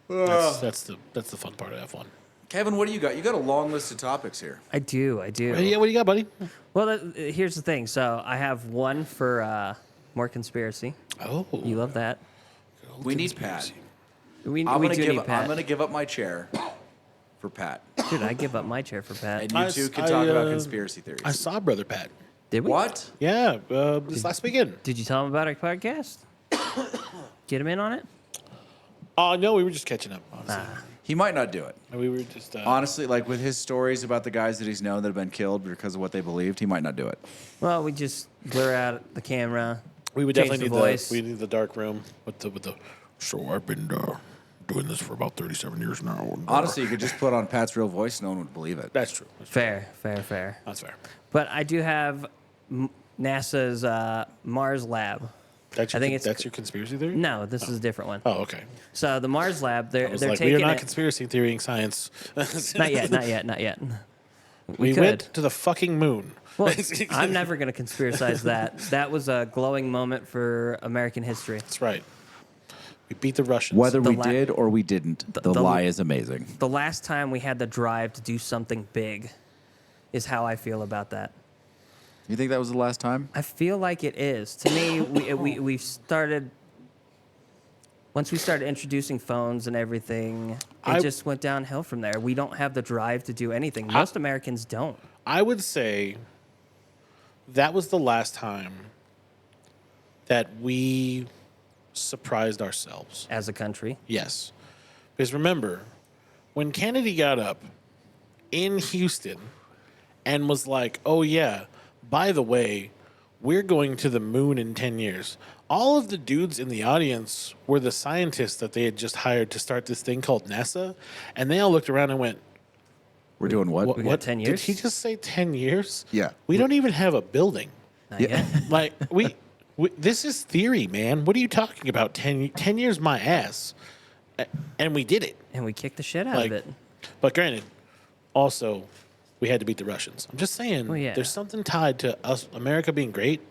That's the fun part of F1. Kevin, what do you got? You got a long list of topics here. I do. Yeah, what do you got, buddy? Well, here's the thing. So I have one for more conspiracy. Oh, You love that. We need Pat. We I'm do gonna need Pat. give up my chair for Pat, Dude, I give up my chair for Pat. and you two can talk about conspiracy theories. I saw Brother Pat. Did we? What? Yeah, this last weekend. Did you tell him about our podcast? Get him in on it? No, we were just catching up. Honestly. He might not do it. We were just Honestly, like with his stories about the guys that he's known that have been killed because of what they believed, he might not do it. Well, we just blur out the camera. we would change definitely the need voice. we need the dark room with the. So I've been doing this for about 37 years now. And, Honestly, you could just put on Pat's real voice; no one would believe it. that's true. Fair. That's fair. But I do have NASA's Mars lab. That's I think it's- that's your conspiracy theory. No, this is a different one. Oh, okay. So the Mars lab, I they're was like, we taking are not it. conspiracy theorying science. Not yet. We could. went to the fucking moon. Well, I'm never going to conspiracize that. That was a glowing moment for American history. That's right. We beat the Russians. Whether The we la- did or we didn't, the lie is amazing. The last time we had the drive to do something big is how I feel about that. You think that was the last time? I feel like it is. To me, we've started. Once we started introducing phones and everything, it just went downhill from there. We don't have the drive to do anything. Most Americans don't. I would say that was the last time that we surprised ourselves. As a country. Yes. Because remember, when Kennedy got up in Houston and was like, oh, yeah, by the way, we're going to the moon in 10 years. All of the dudes in the audience were the scientists that they had just hired to start this thing called NASA. And they all looked around and went, We're doing what? We got 10 Did years? he just say 10 years? Yeah. We don't even have a building. Not yet. Like, this is theory, man. What are you talking about? 10 years, my ass. And we did it. And we kicked the shit out Like, of it. But granted, also, we had to beat the Russians. I'm just saying, Well, yeah. there's something tied to us, America being great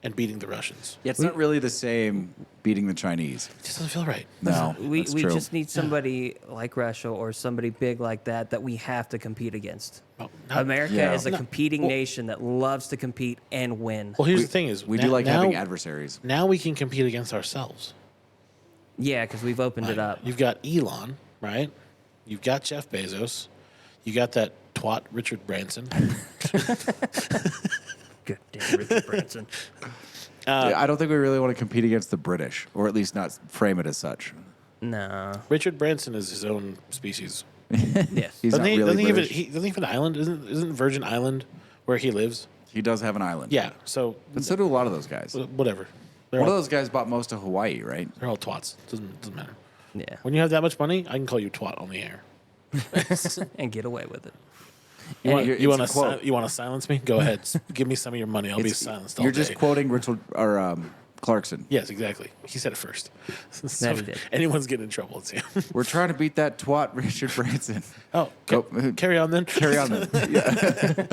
and beating the Russians. Yeah, it's not really the same beating the Chinese. It just doesn't feel right. No, We that's true. just need somebody like Russia or somebody big like that we have to compete against. Well, not- America Yeah. is a competing nation that loves to compete and win. Well, here's the thing: is we na- do like now, having adversaries. Now we can compete against ourselves. Yeah, because we've opened it up. You've got Elon, right? You've got Jeff Bezos. You got that twat Richard Branson. Good damn Richard Branson. Yeah, I don't think we really want to compete against the British, or at least not frame it as such. No. Richard Branson is his own species. Yes. He's not really doesn't he British. doesn't he have an island? Isn't Virgin Island where he lives? He does have an island. Yeah. So But so do a lot of those guys. whatever. They're One of all, those guys bought most of Hawaii, right? they're all twats. Doesn't matter. Yeah. When you have that much money, I can call you twat on the air. And get away with it. You want It's you a want quote. to silence me? Go ahead. Give me some of your money. I'll be silenced all You're day. just quoting Richard or Clarkson. Yes, exactly. He said it first. So That he if did. anyone's getting in trouble, it's him. We're trying to beat that twat, Richard Branson. Oh, Go- carry on then. Carry on then. Yeah.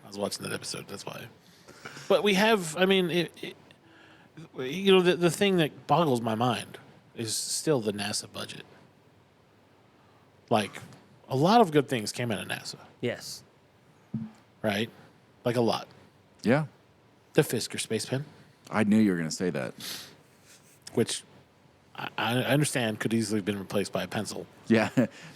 I was watching that episode. That's why. But we have. I mean, the thing that boggles my mind is still the NASA budget. Like, a lot of good things came out of NASA, Yes. right? Like a lot. Yeah. The Fisker space pen, I knew you were going to say that. which I understand could easily have been replaced by a pencil, Yeah.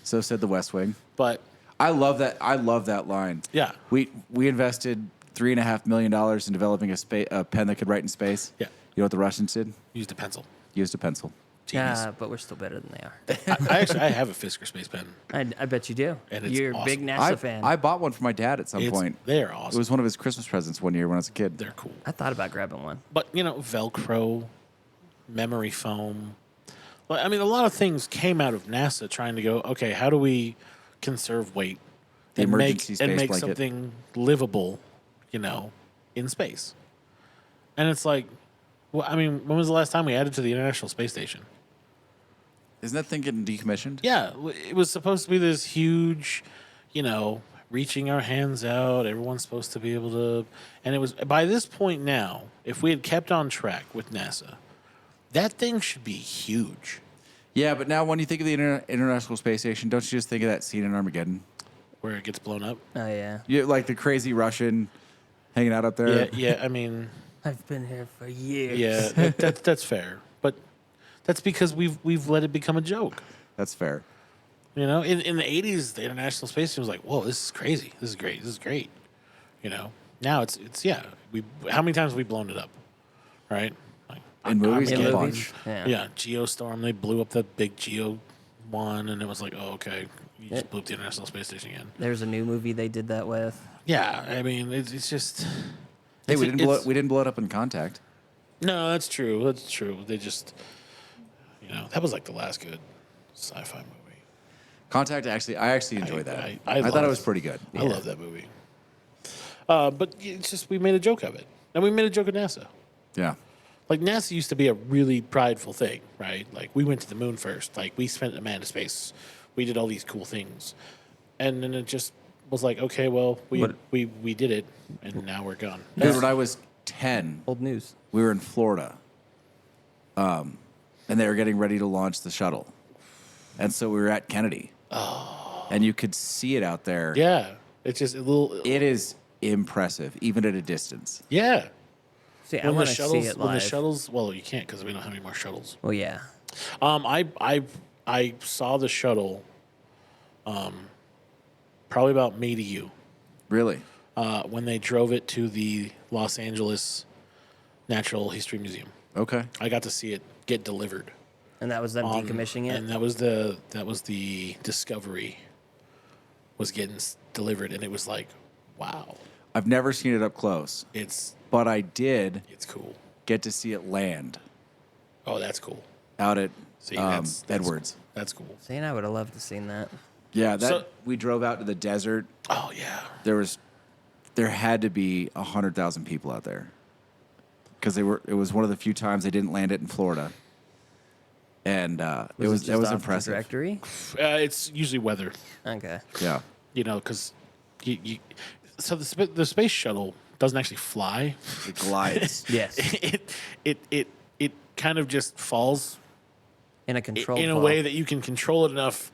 So said the West Wing. but I love that. I love that line. yeah, We invested $3.5 million in developing a pen that could write in space. Yeah. You know what the Russians did? used a pencil. Used a pencil. Genius. Yeah, but we're still better than they are. I have a Fisker space pen. I bet you do. And it's You're a big awesome. NASA fan. I bought one for my dad at some It's, point. they're It awesome. was one of his Christmas presents one year when I was a kid. They're cool. I thought about grabbing one. But, Velcro, memory foam. Well, I mean, a lot of things came out of NASA trying to go, okay, how do we conserve weight The and emergency make, space and make blanket. something livable, in space? And it's like, well, I mean, when was the last time we added to the International Space Station? Isn't that thing getting decommissioned? Yeah, it was supposed to be this huge, reaching our hands out. Everyone's supposed to be able to. And it was, by this point now, if we had kept on track with NASA, that thing should be huge. Yeah, but now when you think of the International Space Station, don't you just think of that scene in Armageddon? Where it gets blown up. Oh, yeah. You like the crazy Russian hanging out up there. Yeah, I mean, I've been here for years. yeah, that's fair. But that's because we've let it become a joke. That's fair. In the 80s, the International Space Station was like, whoa, this is crazy. This is great. This is great. Now it's how many times have we blown it up? Right? Like, In movies, In a Armageddon. movies? bunch. Yeah. Geostorm, they blew up the big Geo one, and it was like, oh, okay, you just blew up the International Space Station again. There's a new movie they did that with. Yeah, I mean, it's just. Hey, it's- we it's- didn't blow it up in Contact. No, that's true. That's true. They just, that was like the last good sci-fi movie. Contact, I actually enjoyed that. I thought love- it was pretty good. I love that movie. But it's just we made a joke of it, and we made a joke of NASA. Yeah. Like NASA used to be a really prideful thing, right? Like we went to the moon first. Like we spent a man to space. We did all these cool things, and then it just was like, okay, well, we did it, and now we're gone. Dude, when I was 10, Old news. we were in Florida, and they were getting ready to launch the shuttle. And so we were at Kennedy. Oh. And you could see it out there. Yeah, it's just a little. It is impressive, even at a distance. Yeah. See, I When the want to see shuttles, it when the live. shuttles, well, you can't because we don't have any more shuttles. Well, yeah. I saw the shuttle, probably about May to you, Really? when they drove it to the Los Angeles Natural History Museum. Okay. I got to see it get delivered. And that was them decommissioning it. And that was the Discovery was getting delivered, and it was like, wow, I've never seen it up close, it's but I did cool. get to see it land Oh, that's cool. out at See, that's Edwards. That's cool. See, and I would have loved to seen that. Yeah, So- we drove out to the desert. Oh yeah. There had to be 100,000 people out there because it was one of the few times they didn't land it in Florida, and that was just off the impressive. Trajectory. It's usually weather, Okay. Yeah, because so the space shuttle doesn't actually fly. it glides. Yes. It kind of just falls In a controlled in a fall. way that you can control it enough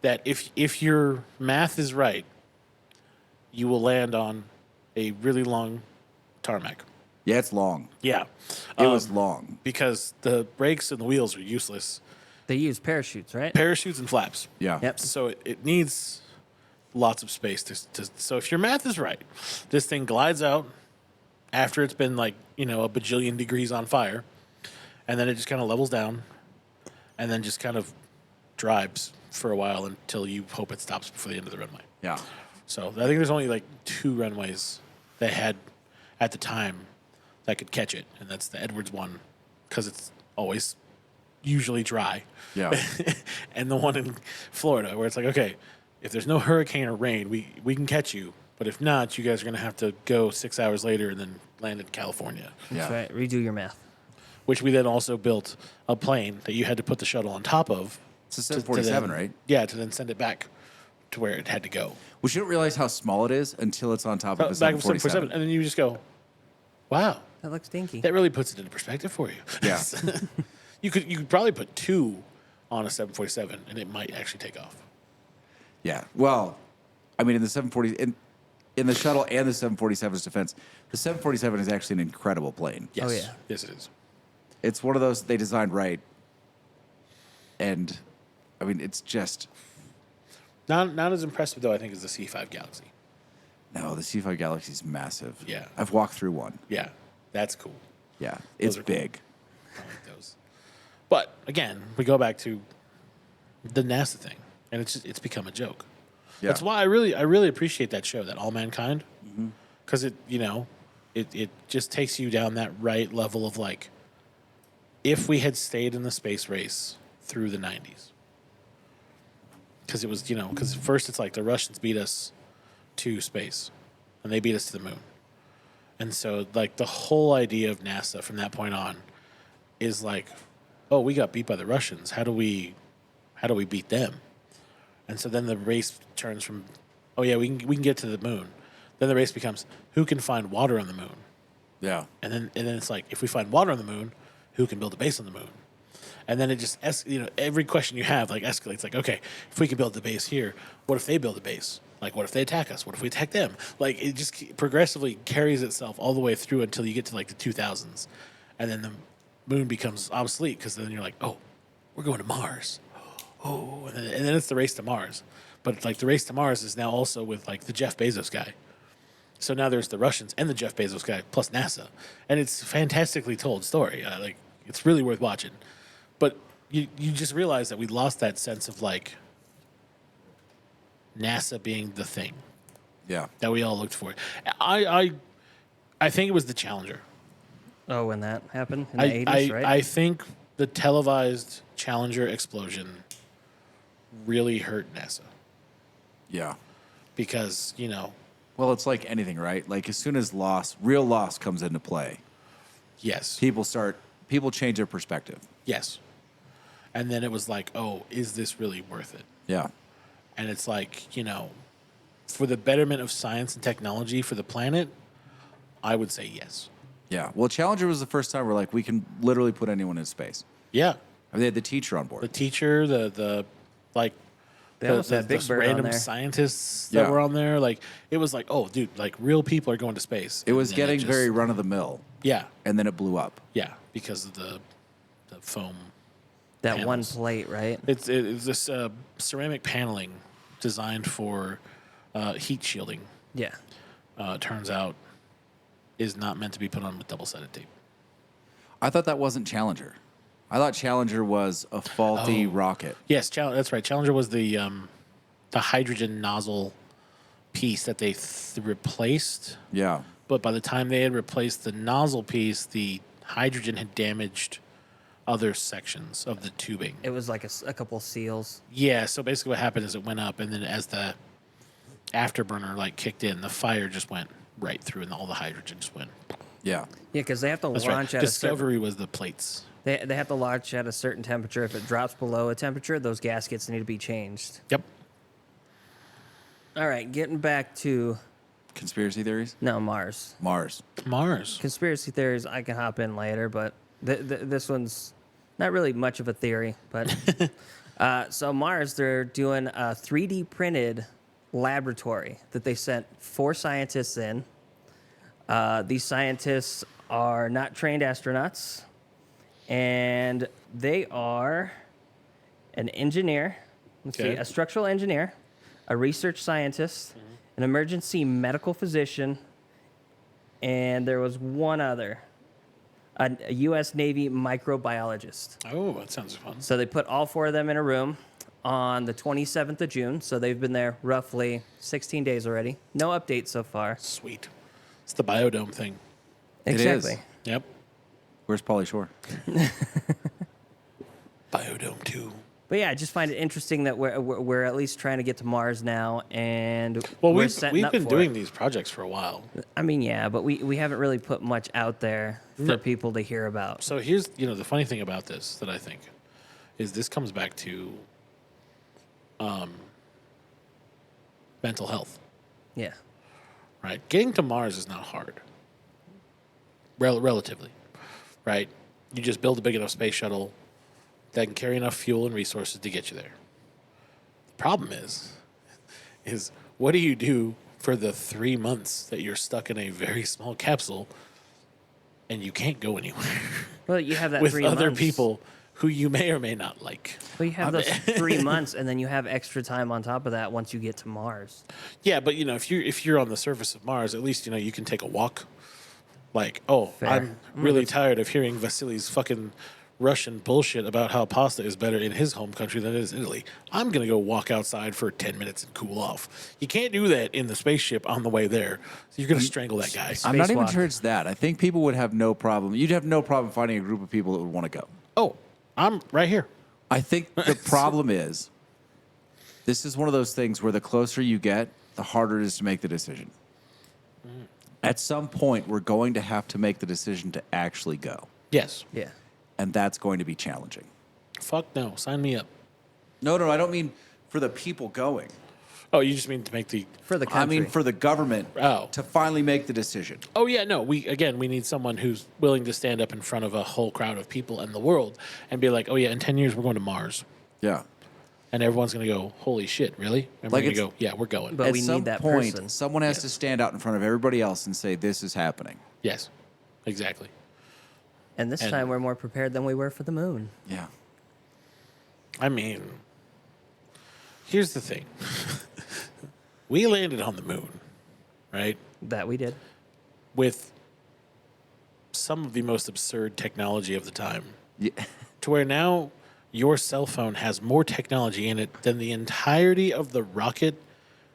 that if your math is right, you will land on a really long tarmac. Yeah, it's long. Yeah, It was long. because the brakes and the wheels are useless. They use parachutes, right? Parachutes and flaps. Yeah. Yep. So it needs lots of space to. So if your math is right, this thing glides out after it's been like a bajillion degrees on fire, and then it just kind of levels down, and then just kind of drives for a while until you hope it stops before the end of the runway. Yeah. So I think there's only like 2 runways they had at the time that could catch it, and that's the Edwards one because it's always usually dry. Yeah. And the one in Florida where it's like, okay, if there's no hurricane or rain, we can catch you. But if not, you guys are going to have to go 6 hours later and then land in California. Yeah. That's right. Redo your math. which we then also built a plane that you had to put the shuttle on top of. It's a 747, then, right? Yeah, to then send it back to where it had to go. We shouldn't realize how small it is until it's on top of a Back of 747. and then you just go, wow, That looks dinky. that really puts it into perspective for you. Yeah. You could probably put 2 on a 747, and it might actually take off. Yeah. Well, I mean, in the 740, in the shuttle and the 747's defense, the 747 is actually an incredible plane. Yes. Oh, yeah. Yes, it is. It's one of those they designed right. And, I mean, it's just... Not as impressive, though, I think, as the C5 Galaxy. No, the C5 Galaxy is massive. Yeah. I've walked through one. Yeah, that's cool. Yeah. It's are cool. big. I like those. But, again, we go back to the NASA thing, and it's become a joke. Yeah. That's why I really appreciate that show, that All Mankind, because it just takes you down that right level of like, if we had stayed in the space race through the 90s, because it was because first it's like the Russians beat us to space, and they beat us to the moon, and so like the whole idea of NASA from that point on is like, oh, we got beat by the Russians. How do we beat them? And so then the race turns from, oh yeah, we can get to the moon. Then the race becomes, who can find water on the moon? Yeah. And then it's like, if we find water on the moon, who can build a base on the moon? And then it just every question you have like escalates. Like, okay, if we can build the base here, what if they build a base? Like, what if they attack us? What if we attack them? Like, it just progressively carries itself all the way through until you get to like the 2000s, and then the moon becomes obsolete because then you're like, oh, we're going to Mars. Oh, and then it's the race to Mars. But like the race to Mars is now also with like the Jeff Bezos guy. So now there's the Russians and the Jeff Bezos guy plus NASA, and it's a fantastically told story. Like, it's really worth watching. But you just realize that we lost that sense of like NASA being the thing Yeah. that we all looked for. I think it was the Challenger. Oh, when that happened in the 80s, right? I think the televised Challenger explosion really hurt NASA Yeah. because, Well, it's like anything, right? Like as soon as real loss comes into play, yes. people change their perspective. Yes. And then it was like, oh, is this really worth it? Yeah. And it's like, for the betterment of science and technology for the planet, I would say yes. Yeah. Well, Challenger was the first time we're like, we can literally put anyone in space. Yeah. I mean, they had the teacher on board. The teacher, the They almost had Big Bird on random there. scientists that Yeah. were on there. Like, it was like, oh, dude, like real people are going to space. It was And then getting just- very run of the mill, Yeah. and then it blew up. Yeah. Because of the foam. That one panels. plate, right? It's this ceramic paneling designed for heat shielding. Yeah. Turns out is not meant to be put on with double-sided tape. I thought that wasn't Challenger. I thought Challenger was a faulty rocket. Yes, that's right. Challenger was the hydrogen nozzle piece that they replaced. Yeah. But by the time they had replaced the nozzle piece, the hydrogen had damaged other sections of the tubing. It was like a couple seals. Yeah, so basically what happened is it went up, and then as the afterburner like kicked in, the fire just went right through, and all the hydrogen just went. Yeah. Yeah, because they have to That's launch right. at Discovery was the plates. they have to launch at a certain temperature. If it drops below a temperature, those gaskets need to be changed. Yep. All right, getting back to Conspiracy theories? Mars. Mars. Mars. Conspiracy theories I can hop in later, but this one's not really much of a theory. But so Mars, they're doing a 3D printed laboratory that they sent 4 scientists in. These scientists are not trained astronauts, and they are an engineer. Let's see, Okay. a structural engineer, a research scientist, an emergency medical physician, and there was one other, a U.S. Navy microbiologist. Oh, that sounds fun. So they put all 4 of them in a room on the 27th of June. So they've been there roughly 16 days already. No updates so far. Sweet. It's the biodome thing. It is. Exactly. Yep. Where's Pauly Shore? Biodome 2. But yeah, I just find it interesting that we're at least trying to get to Mars now, and Well, we're we've setting up been for doing it. these projects for a while. I mean, yeah, but we haven't really put much out there for No. people to hear about. So here's, the funny thing about this that I think is this comes back to mental health, Yeah, right? Getting to Mars is not hard, relatively, right? You just build a big enough space shuttle that can carry enough fuel and resources to get you there. The problem is what do you do for the 3 months that you're stuck in a very small capsule and you can't go anywhere well, you have that with 3 other months. people who you may or may not like? Well, you have those 3 months, and then you have extra time on top of that once you get to Mars. Yeah, but if you're on the surface of Mars, at least you can take a walk. Like, oh, Fair. I'm really tired of hearing Vasily's fucking Russian bullshit about how pasta is better in his home country than it is in Italy. I'm gonna go walk outside for 10 minutes and cool off. You can't do that in the spaceship on the way there. So you're gonna strangle that guy. I'm not even Spacewalk. sure it's that. I think people would have no problem. You'd have no problem finding a group of people that would want to go. Oh, I'm right here. I think the problem is this is one of those things where the closer you get, the harder it is to make the decision. At some point, we're going to have to make the decision to actually go, Yes. Yeah. and that's going to be challenging. Fuck no. Sign me up. No, I don't mean for the people going. Oh, you just mean to make the. For the I country. mean for the government Oh. to finally make the decision. Oh yeah, no. We need someone who's willing to stand up in front of a whole crowd of people in the world and be like, oh yeah, in 10 years we're going to Mars. Yeah. And everyone's going to go, holy shit, really? And Like we're going to it's- go, yeah, we're going. But At we some need that point, person. someone has to stand out in front of everybody else and say, this is happening. Yes, exactly. And this And- time we're more prepared than we were for the moon. Yeah. I mean, here's the thing. We landed on the moon, right? That we did. With some of the most absurd technology of the time. Yeah. To where now your cell phone has more technology in it than the entirety of the rocket,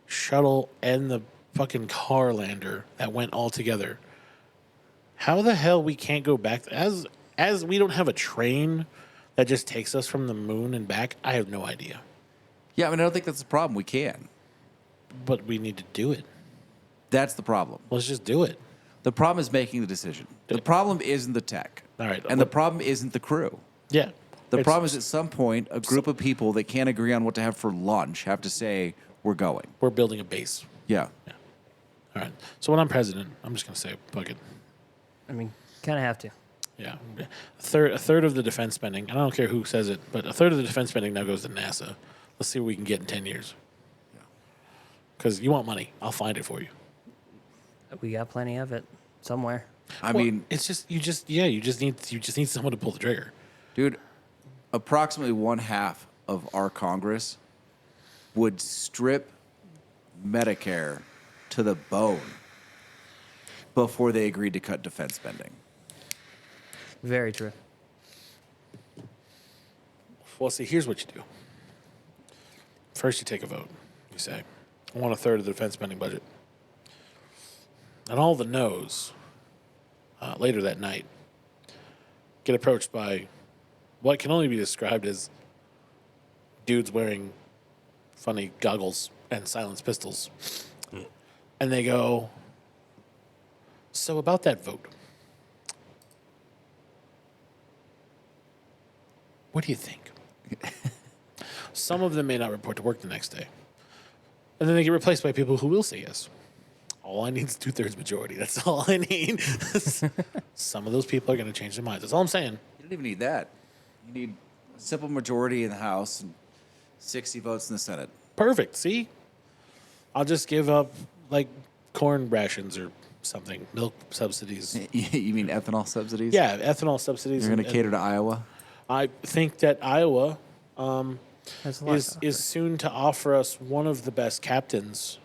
shuttle, and the fucking car lander that went all together. How the hell we can't go back as we don't have a train that just takes us from the moon and back? I have no idea. Yeah, I mean, I don't think that's the problem. We can. But we need to do it. That's the problem. Let's just do it. The problem is making the decision. The problem isn't the tech. All right. And the problem isn't the crew. Yeah. The It's- problem is at some point, a group of people that can't agree on what to have for lunch have to say, we're going. we're building a base. Yeah. All right. So when I'm president, I'm just gonna say, fuck it. I mean, kind of have to. Yeah. A third of the defense spending, and I don't care who says it, but a third of the defense spending now goes to NASA. Let's see what we can get in 10 years. Because you want money, I'll find it for you. We got plenty of it somewhere. I Well, mean, it's just you just need someone to pull the trigger. dude, approximately one half of our Congress would strip Medicare to the bone before they agreed to cut defense spending. Very true. Well, see, here's what you do. First, you take a vote. You say, I want a third of the defense spending budget. And all the no's later that night get approached by what can only be described as dudes wearing funny goggles and silenced pistols. And they go, so about that vote, what do you think? Some of them may not report to work the next day. And then they get replaced by people who will say yes. All I need is 2/3 majority. That's all I need. Some of those people are going to change their minds. That's all I'm saying. You don't even need that. You need a simple majority in the House and 60 votes in the Senate. Perfect. See? I'll just give up like corn rations or something, milk subsidies. You mean ethanol subsidies? Yeah, ethanol subsidies. You're going to and- cater to Iowa? I think that Iowa That's a lot. is soon to offer us one of the best captains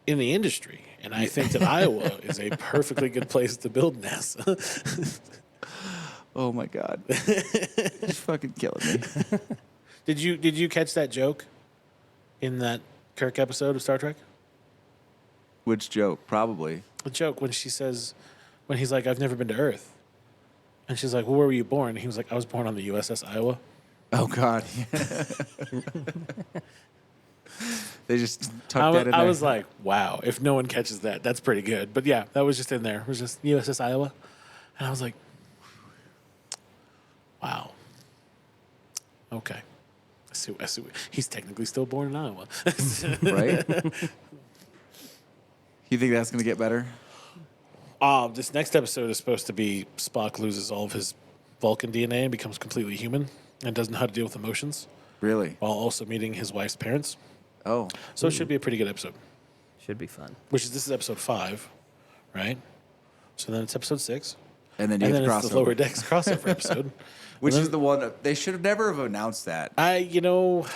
in the industry. And I think that Iowa is a perfectly good place to build NASA. Oh my God. You're fucking killing me. Did you catch that joke in that Kirk episode of Star Trek? Which joke? Probably. The joke when he's like, I've never been to Earth. And she's like, well, where were you born? And he was like, I was born on the USS Iowa. Oh God. They just tucked that in there. I was like, wow, if no one catches that, that's pretty good. But yeah, that was just in there. It was just USS Iowa. And I was like, wow. Okay. I see. He's technically still born in Iowa. Right? You think that's going to get better? This next episode is supposed to be Spock loses all of his Vulcan DNA and becomes completely human and doesn't know how to deal with emotions Really? while also meeting his wife's parents. Oh. So it should be a pretty good episode. Should be fun. This is episode 5, right? So then it's episode 6. And then you And have then to it's cross the Lower Decks crossover episode. Which And then- is the one they should have never have announced that. Well,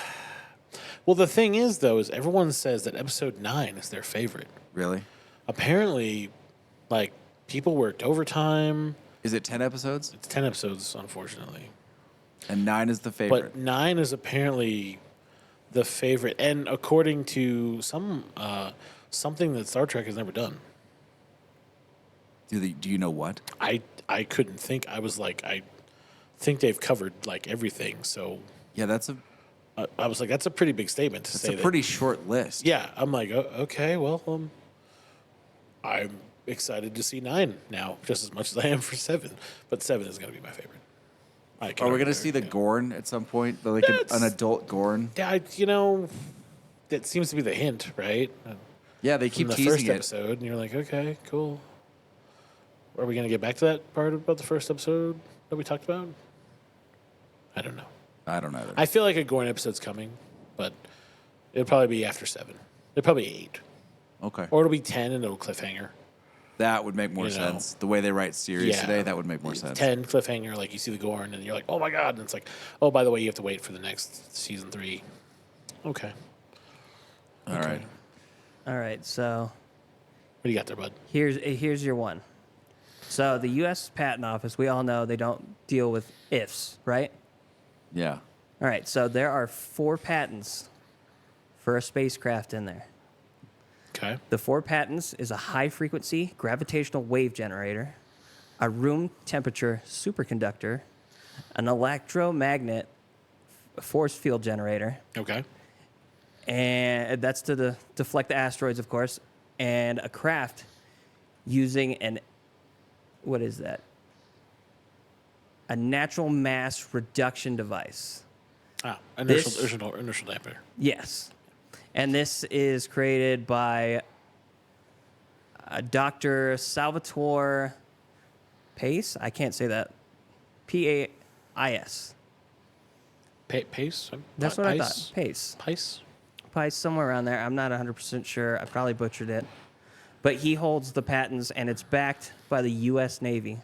the thing is, though, is everyone says that episode 9 is their favorite. Really? Apparently, like, people worked overtime. Is it 10 episodes? It's 10 episodes, unfortunately. And 9 is the favorite. But 9 is apparently the favorite. And according to something that Star Trek has never done. Do you know what? I couldn't think. I was like, I think they've covered, like, everything. So Yeah, that's I was like, that's a pretty big statement to say a that. pretty short list. Yeah, I'm like, okay, well, I'm excited to see 9 now, just as much as I am for 7. But 7 is going to be my favorite. Are we going to see the Gorn at some point? Like an adult Gorn? Yeah, that seems to be the hint, right? Yeah, they From keep the teasing first it. episode, and you're like, okay, cool. Are we going to get back to that part about the first episode that we talked about? I don't know. I don't know. I feel like a Gorn episode's coming, but it'll probably be after 7. It'll probably be 8. Okay. Or it'll be 10 and it'll cliffhanger. That would make more You know. sense. The way they write series Yeah. today, that would make more sense. 10 cliffhanger, like you see the Gorn, and you're like, oh my God. And it's like, oh, by the way, you have to wait for the next season 3. Okay. All right. All right, so What do you got there, bud? here's your one. So the U.S. Patent Office, we all know they don't deal with ifs, right? Yeah. All right, so there are 4 patents for a spacecraft in there. Okay. The 4 patents is a high-frequency gravitational wave generator, a room temperature superconductor, an electromagnet force field generator, Okay. and that's to deflect the asteroids, of course, and a craft using what is that? A natural mass reduction device. Initial dampener. Yes. And this is created by Dr. Salvatore Pace. I can't say that. P-A-I-S. Pace? That's what I thought. Pace. Pace? Pace, somewhere around there. I'm not 100% sure. I probably butchered it. But he holds the patents, and it's backed by the U.S. Navy.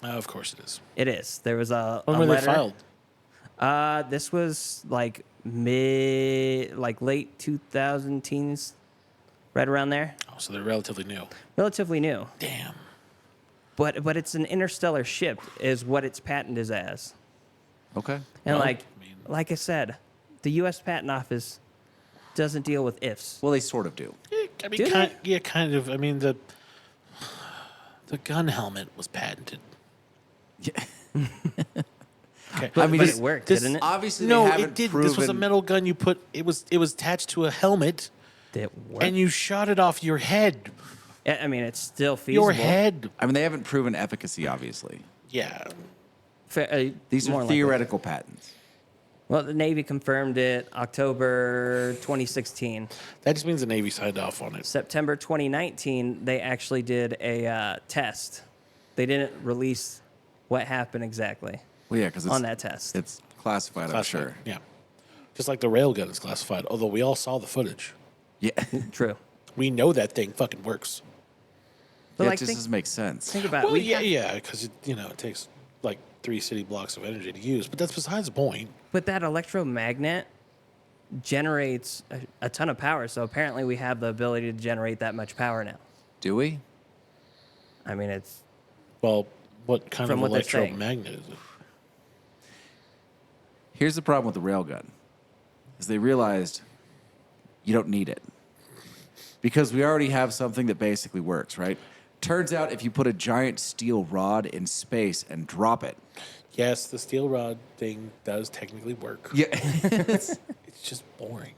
Of course it is. It is. There was a When were letter. they filed? This was like late 2000 teens, right around there. Oh, so they're relatively new. Relatively new. Damn. But it's an interstellar ship is what its patent is as. Okay. And Well, like I said, the U.S. Patent Office doesn't deal with ifs. Well, they sort of do. I mean, Do they? kind of. I mean, the gun helmet was patented. Yeah. Okay. But, I mean, but this- it worked, this- didn't it? Obviously, No, they haven't it did. proven. This was a metal gun you put. It was attached to a helmet, It worked. and you shot it off your head. I mean, it's still feasible. Your head. I mean, they haven't proven efficacy. Obviously, Yeah. these More are likely. theoretical patents. Well, the Navy confirmed it October 2016. That just means the Navy signed off on it. September 2019, they actually did a test. They didn't release what happened exactly Well, yeah, because on that test. it's classified. I'm Classified. sure. Yeah. Just like the railgun is classified, although we all saw the footage. Yeah. True. We know that thing fucking works. But Yeah, like, it just think, doesn't make sense. think about it. Well, We yeah, have- yeah, because it takes like 3 city blocks of energy to use, but that's besides the point. But that electromagnet generates a ton of power. So apparently we have the ability to generate that much power now. Do we? I mean, it's Well, what kind From of what they're saying. electromagnet is it? Here's the problem with the railgun: is they realized you don't need it because we already have something that basically works, right? Turns out if you put a giant steel rod in space and drop it, Yes, the steel rod thing does technically work. Yeah, It's just boring.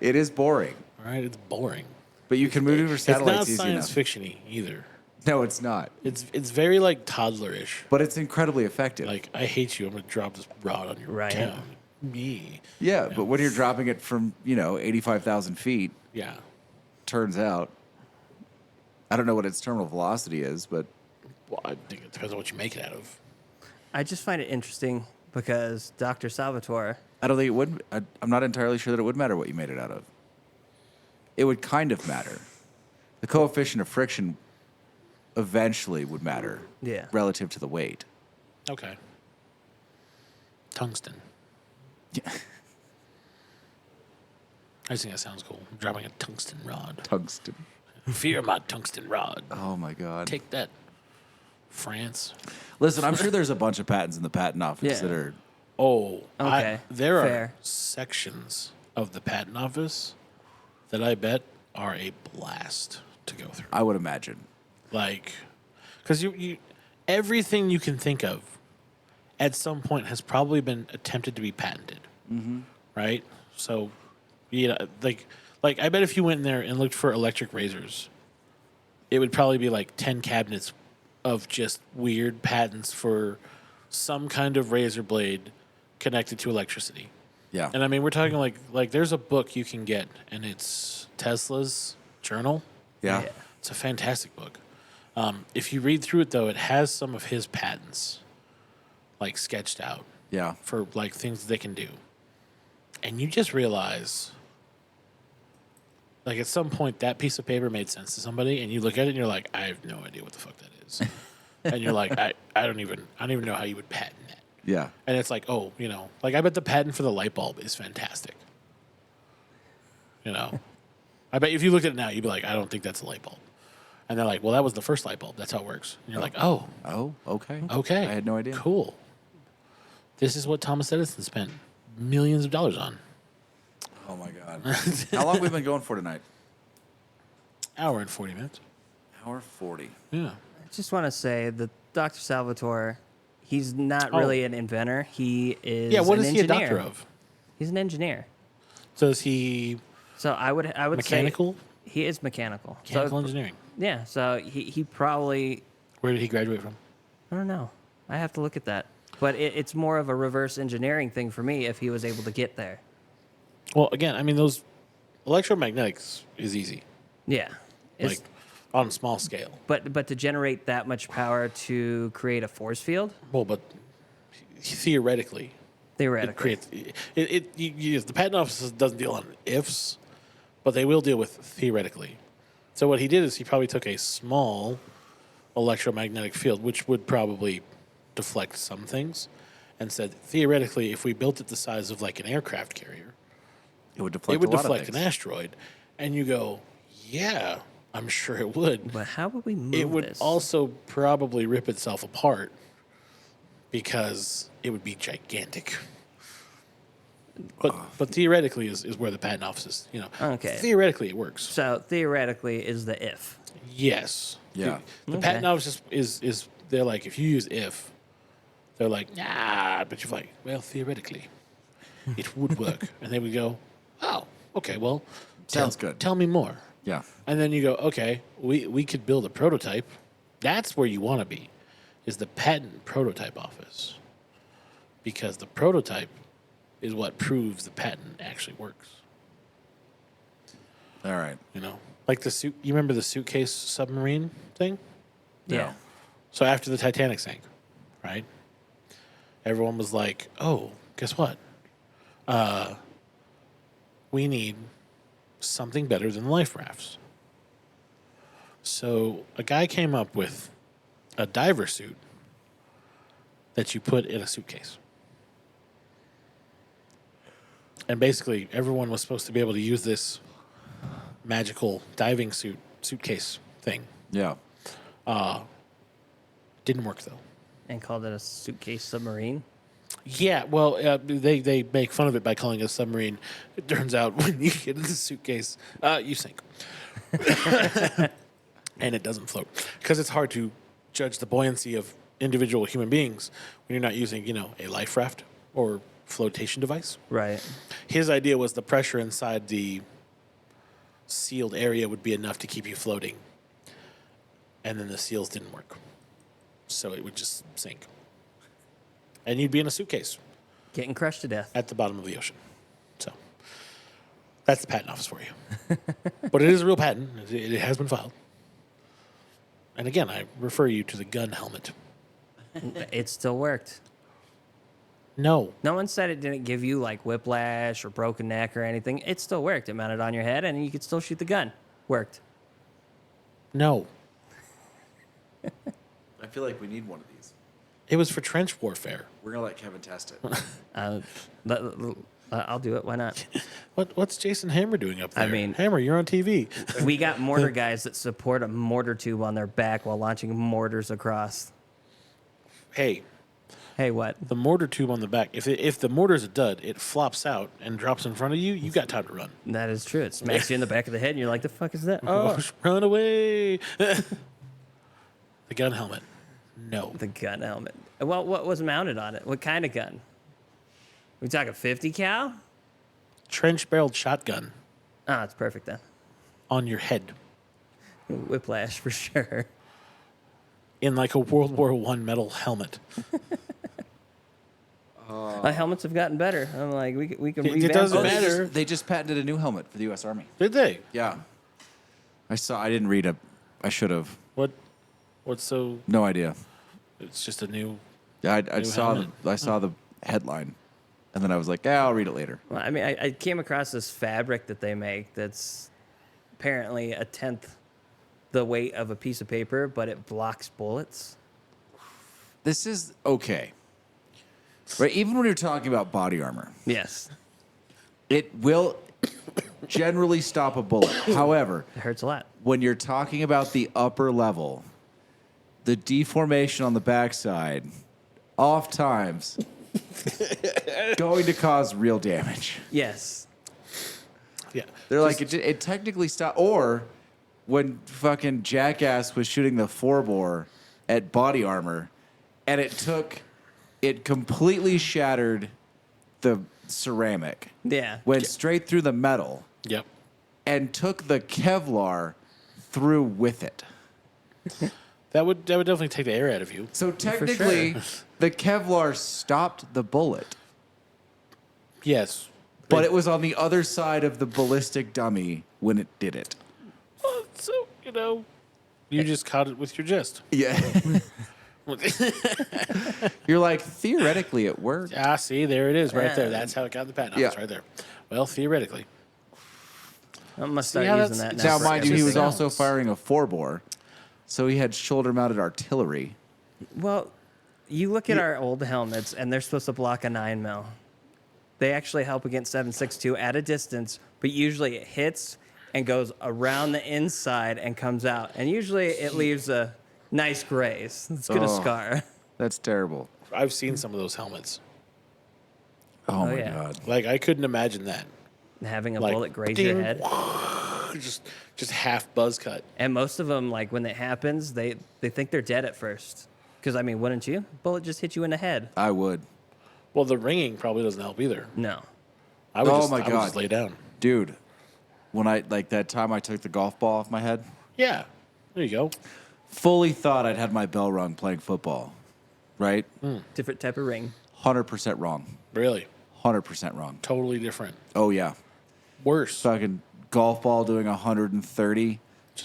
it is boring, All right, it's boring. but you can maneuver It's satellites not easy science enough. fiction-y either. No, it's not. It's very like toddlerish. But it's incredibly effective. Like, I hate you. I'm gonna drop this rod on your Right. town. Me. yeah, but when you're dropping it from 85,000 feet, Yeah. turns out, I don't know what its terminal velocity is, but Well, I think it depends on what you make it out of. I just find it interesting because Dr. Salvatore, I don't think it would. I'm not entirely sure that it would matter what you made it out of. It would kind of matter. The coefficient of friction eventually would matter Yeah. relative to the weight. Okay. Tungsten. Yeah. I just think that sounds cool. I'm dropping a tungsten rod. Tungsten. Fear my tungsten rod. Oh my God. Take that, France. Listen, I'm sure there's a bunch of patents in the patent office Yeah. that are. Oh, Okay, there are fair. sections of the patent office that I bet are a blast to go through. I would imagine. Like, because you everything you can think of at some point has probably been attempted to be patented, right? So, like I bet if you went in there and looked for electric razors, it would probably be like 10 cabinets of just weird patents for some kind of razor blade connected to electricity. Yeah. And I mean, we're talking like there's a book you can get, and it's Tesla's journal. Yeah. Yeah. It's a fantastic book. If you read through it, though, it has some of his patents, like sketched out Yeah. for like things that they can do, and you just realize, like at some point, that piece of paper made sense to somebody, and you look at it and you're like, I have no idea what the fuck that is, and you're like, I don't even know how you would patent that. Yeah. And it's like, oh, like I bet the patent for the light bulb is fantastic. I bet if you looked at it now, you'd be like, I don't think that's a light bulb. And they're like, well, that was the first light bulb. That's how it works. And you're like, oh, Oh, okay. okay. I had no idea. Cool. This is what Thomas Edison spent millions of dollars on. Oh my God. How long have we been going for tonight? Hour and 40 minutes. Hour 40. Yeah. I just want to say that Dr. Salvatore, he's not Oh. really an inventor. He is Yeah, what an is he a engineer. doctor of? He's an engineer. So is he So I would mechanical? say he is mechanical. Mechanical So, engineering. yeah, so he probably, Where did he graduate from? I don't know. I have to look at that. But it's more of a reverse engineering thing for me if he was able to get there. Well, again, I mean, those electromagnetics is easy, Yeah. It's, like on a small scale. but to generate that much power to create a force field, Well, but theoretically, it theoretically. creates the patent office doesn't deal on ifs, but they will deal with theoretically. So what he did is he probably took a small electromagnetic field, which would probably deflect some things, and said theoretically, if we built it the size of like an aircraft carrier, It would deflect it would a lot deflect of an things. asteroid. And you go, yeah, I'm sure it would. But how would we move It would this? also probably rip itself apart because it would be gigantic. But theoretically is where the patent office is. Okay. Theoretically, it works. So theoretically is the if. Yes. Yeah. The Okay. patent office is they're like, if you use if, they're like, nah, but you're like, well, theoretically, it would work. And they would go, oh, okay, well, Sounds good. Tell me more. Yeah. And then you go, okay, we could build a prototype. That's where you want to be, is the patent prototype office. Because the prototype is what proves the patent actually works. All right. Like the suit. You remember the suitcase submarine thing? Yeah. So after the Titanic sank, right? Everyone was like, oh, guess what? We need something better than life rafts. So a guy came up with a diver suit that you put in a suitcase. And basically, everyone was supposed to be able to use this magical diving suitcase thing. Yeah. Didn't work, though. And called it a suitcase submarine. Yeah, well, they make fun of it by calling it a submarine. It turns out when you get in the suitcase, you sink. And it doesn't float. Because it's hard to judge the buoyancy of individual human beings when you're not using, a life raft or flotation device. Right. His idea was the pressure inside the sealed area would be enough to keep you floating. And then the seals didn't work. So it would just sink. And you'd be in a suitcase Getting crushed to death. at the bottom of the ocean. So that's the patent office for you. But it is a real patent. It has been filed. And again, I refer you to the gun helmet. It still worked. No. No one said it didn't give you like whiplash or broken neck or anything. It still worked. It mounted on your head and you could still shoot the gun. Worked. No. I feel like we need one of these. It was for trench warfare. We're gonna let Kevin test it. I'll do it. Why not? What's Jason Hammer doing up there? I mean- Hammer, you're on TV. We got mortar guys that support a mortar tube on their back while launching mortars across. Hey, Hey, what? the mortar tube on the back. If the mortar's a dud, it flops out and drops in front of you. You got time to run. That is true. It smacks you in the back of the head and you're like, the fuck is that? Oh, Run away. The gun helmet. No. the gun helmet. Well, what was mounted on it? What kind of gun? We talking 50 cal? Trench barreled shotgun Ah, it's perfect then. on your head Whiplash for sure. in like a World War I metal helmet. Helmets have gotten better. I'm like, we can It revamp doesn't those. matter. They just patented a new helmet for the U.S. Army. Did they? Yeah. I didn't read it. I should have. What's so? No idea. It's just a new. I New saw helmet. I saw the headline, and then I was like, yeah, I'll read it later. Well, I mean, I came across this fabric that they make that's apparently a tenth the weight of a piece of paper, but it blocks bullets. This is okay. Right, even when you're talking about body armor, Yes. it will generally stop a bullet. However, It hurts a lot. when you're talking about the upper level, the deformation on the backside, oftentimes, going to cause real damage. Yes. Yeah. They're like, it technically stopped. Or when fucking Jackass was shooting the 4-bore at body armor, and it completely shattered the ceramic, Yeah. went straight through the metal, Yep. and took the Kevlar through with it. That would definitely take the air out of you. So technically, the Kevlar stopped the bullet, Yes. but it was on the other side of the ballistic dummy when it did it. So you just caught it with your gist. Yeah. You're like, theoretically, it worked. Ah, see, there it is, right there. Yeah. That's how it got the patent Yeah. office, right there. Well, theoretically, I must start how using that's- that Now, now. for mind you, he was everything also else. firing a 4-bore, so he had shoulder-mounted artillery. Well, you look at our old helmets, and they're supposed to block a 9mm. They actually help against 7.62 at a distance, but usually it hits and goes around the inside and comes out. And usually it leaves a nice graze. It's going to Oh. scar. That's terrible. I've seen some of those helmets. Oh, my yeah. God. Like, I couldn't imagine that. Having a Like, bullet graze your ding. head. Just half buzz cut. And most of them, like when it happens, they think they're dead at first. Because, I mean, wouldn't you? Bullet just hit you in the head. I would. Well, the ringing probably doesn't help either. No. I would Oh, just, my I would God. just lay down. Dude, when that time I took the golf ball off my head, Yeah. There you go. fully thought I'd had my bell rung playing football. Right? Different type of ring. 100% wrong. Really. 100% wrong. Totally different. Oh, yeah. Worse. Fucking golf ball doing 130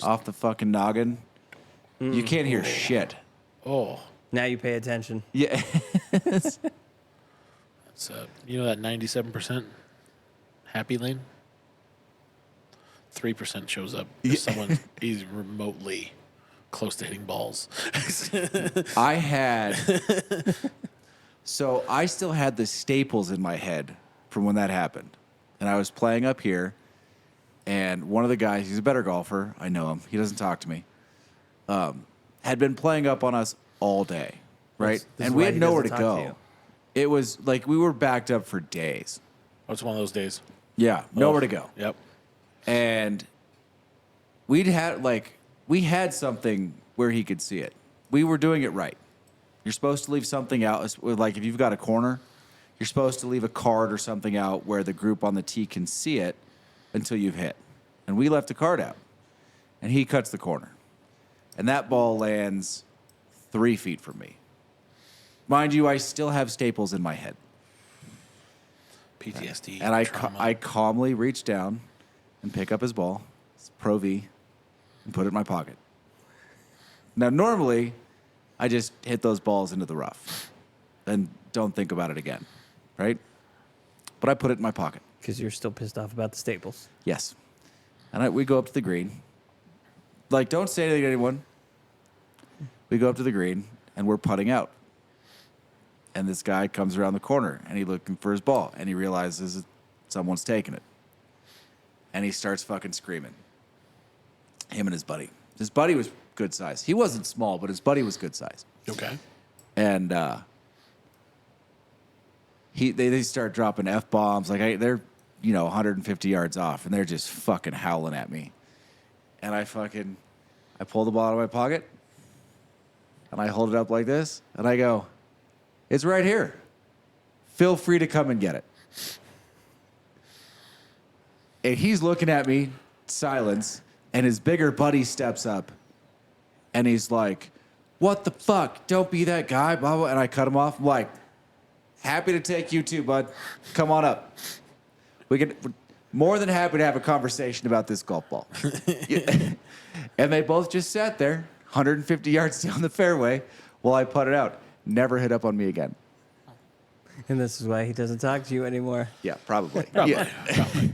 off the fucking noggin. You can't hear shit. Oh. Now you pay attention. Yeah. It's, that 97% happy lane? 3% shows up if someone is remotely close to hitting balls. I still had the staples in my head from when that happened. And I was playing up here, and one of the guys, he's a better golfer. I know him. He doesn't talk to me. Had been playing up on us all day, right? This is And we why had he nowhere to doesn't talk to go. you. It was like we were backed up for days. What's one of those days? Yeah, nowhere Oh, to go. Yep. And we had something where he could see it. We were doing it right. You're supposed to leave something out. Like if you've got a corner, you're supposed to leave a card or something out where the group on the tee can see it until you've hit. And we left a card out. And he cuts the corner. And that ball lands 3 feet from me. Mind you, I still have staples in my head. PTSD. And trauma. I calmly reach down and pick up his ball, it's Pro V, and put it in my pocket. Now, normally, I just hit those balls into the rough and don't think about it again, right? But I put it in my pocket. Because you're still pissed off about the staples. Yes. And we go up to the green. Like, don't say anything to anyone. We go up to the green, and we're putting out. And this guy comes around the corner, and he's looking for his ball, and he realizes that someone's taking it. And he starts fucking screaming. Him and his buddy. His buddy was good size. He wasn't small, but his buddy was good size. Okay. And they start dropping F-bombs. Like, they're, 150 yards off, and they're just fucking howling at me. And I pull the ball out of my pocket, and I hold it up like this, and I go, it's right here. Feel free to come and get it. And he's looking at me, silence, and his bigger buddy steps up, and he's like, what the fuck? Don't be that guy, blah, blah. And I cut him off. I'm like, happy to take you too, bud. Come on up. We're more than happy to have a conversation about this golf ball. And they both just sat there, 150 yards down the fairway, while I put it out. Never hit up on me again. And this is why he doesn't talk to you anymore. Yeah, probably. Probably. Yeah. Probably.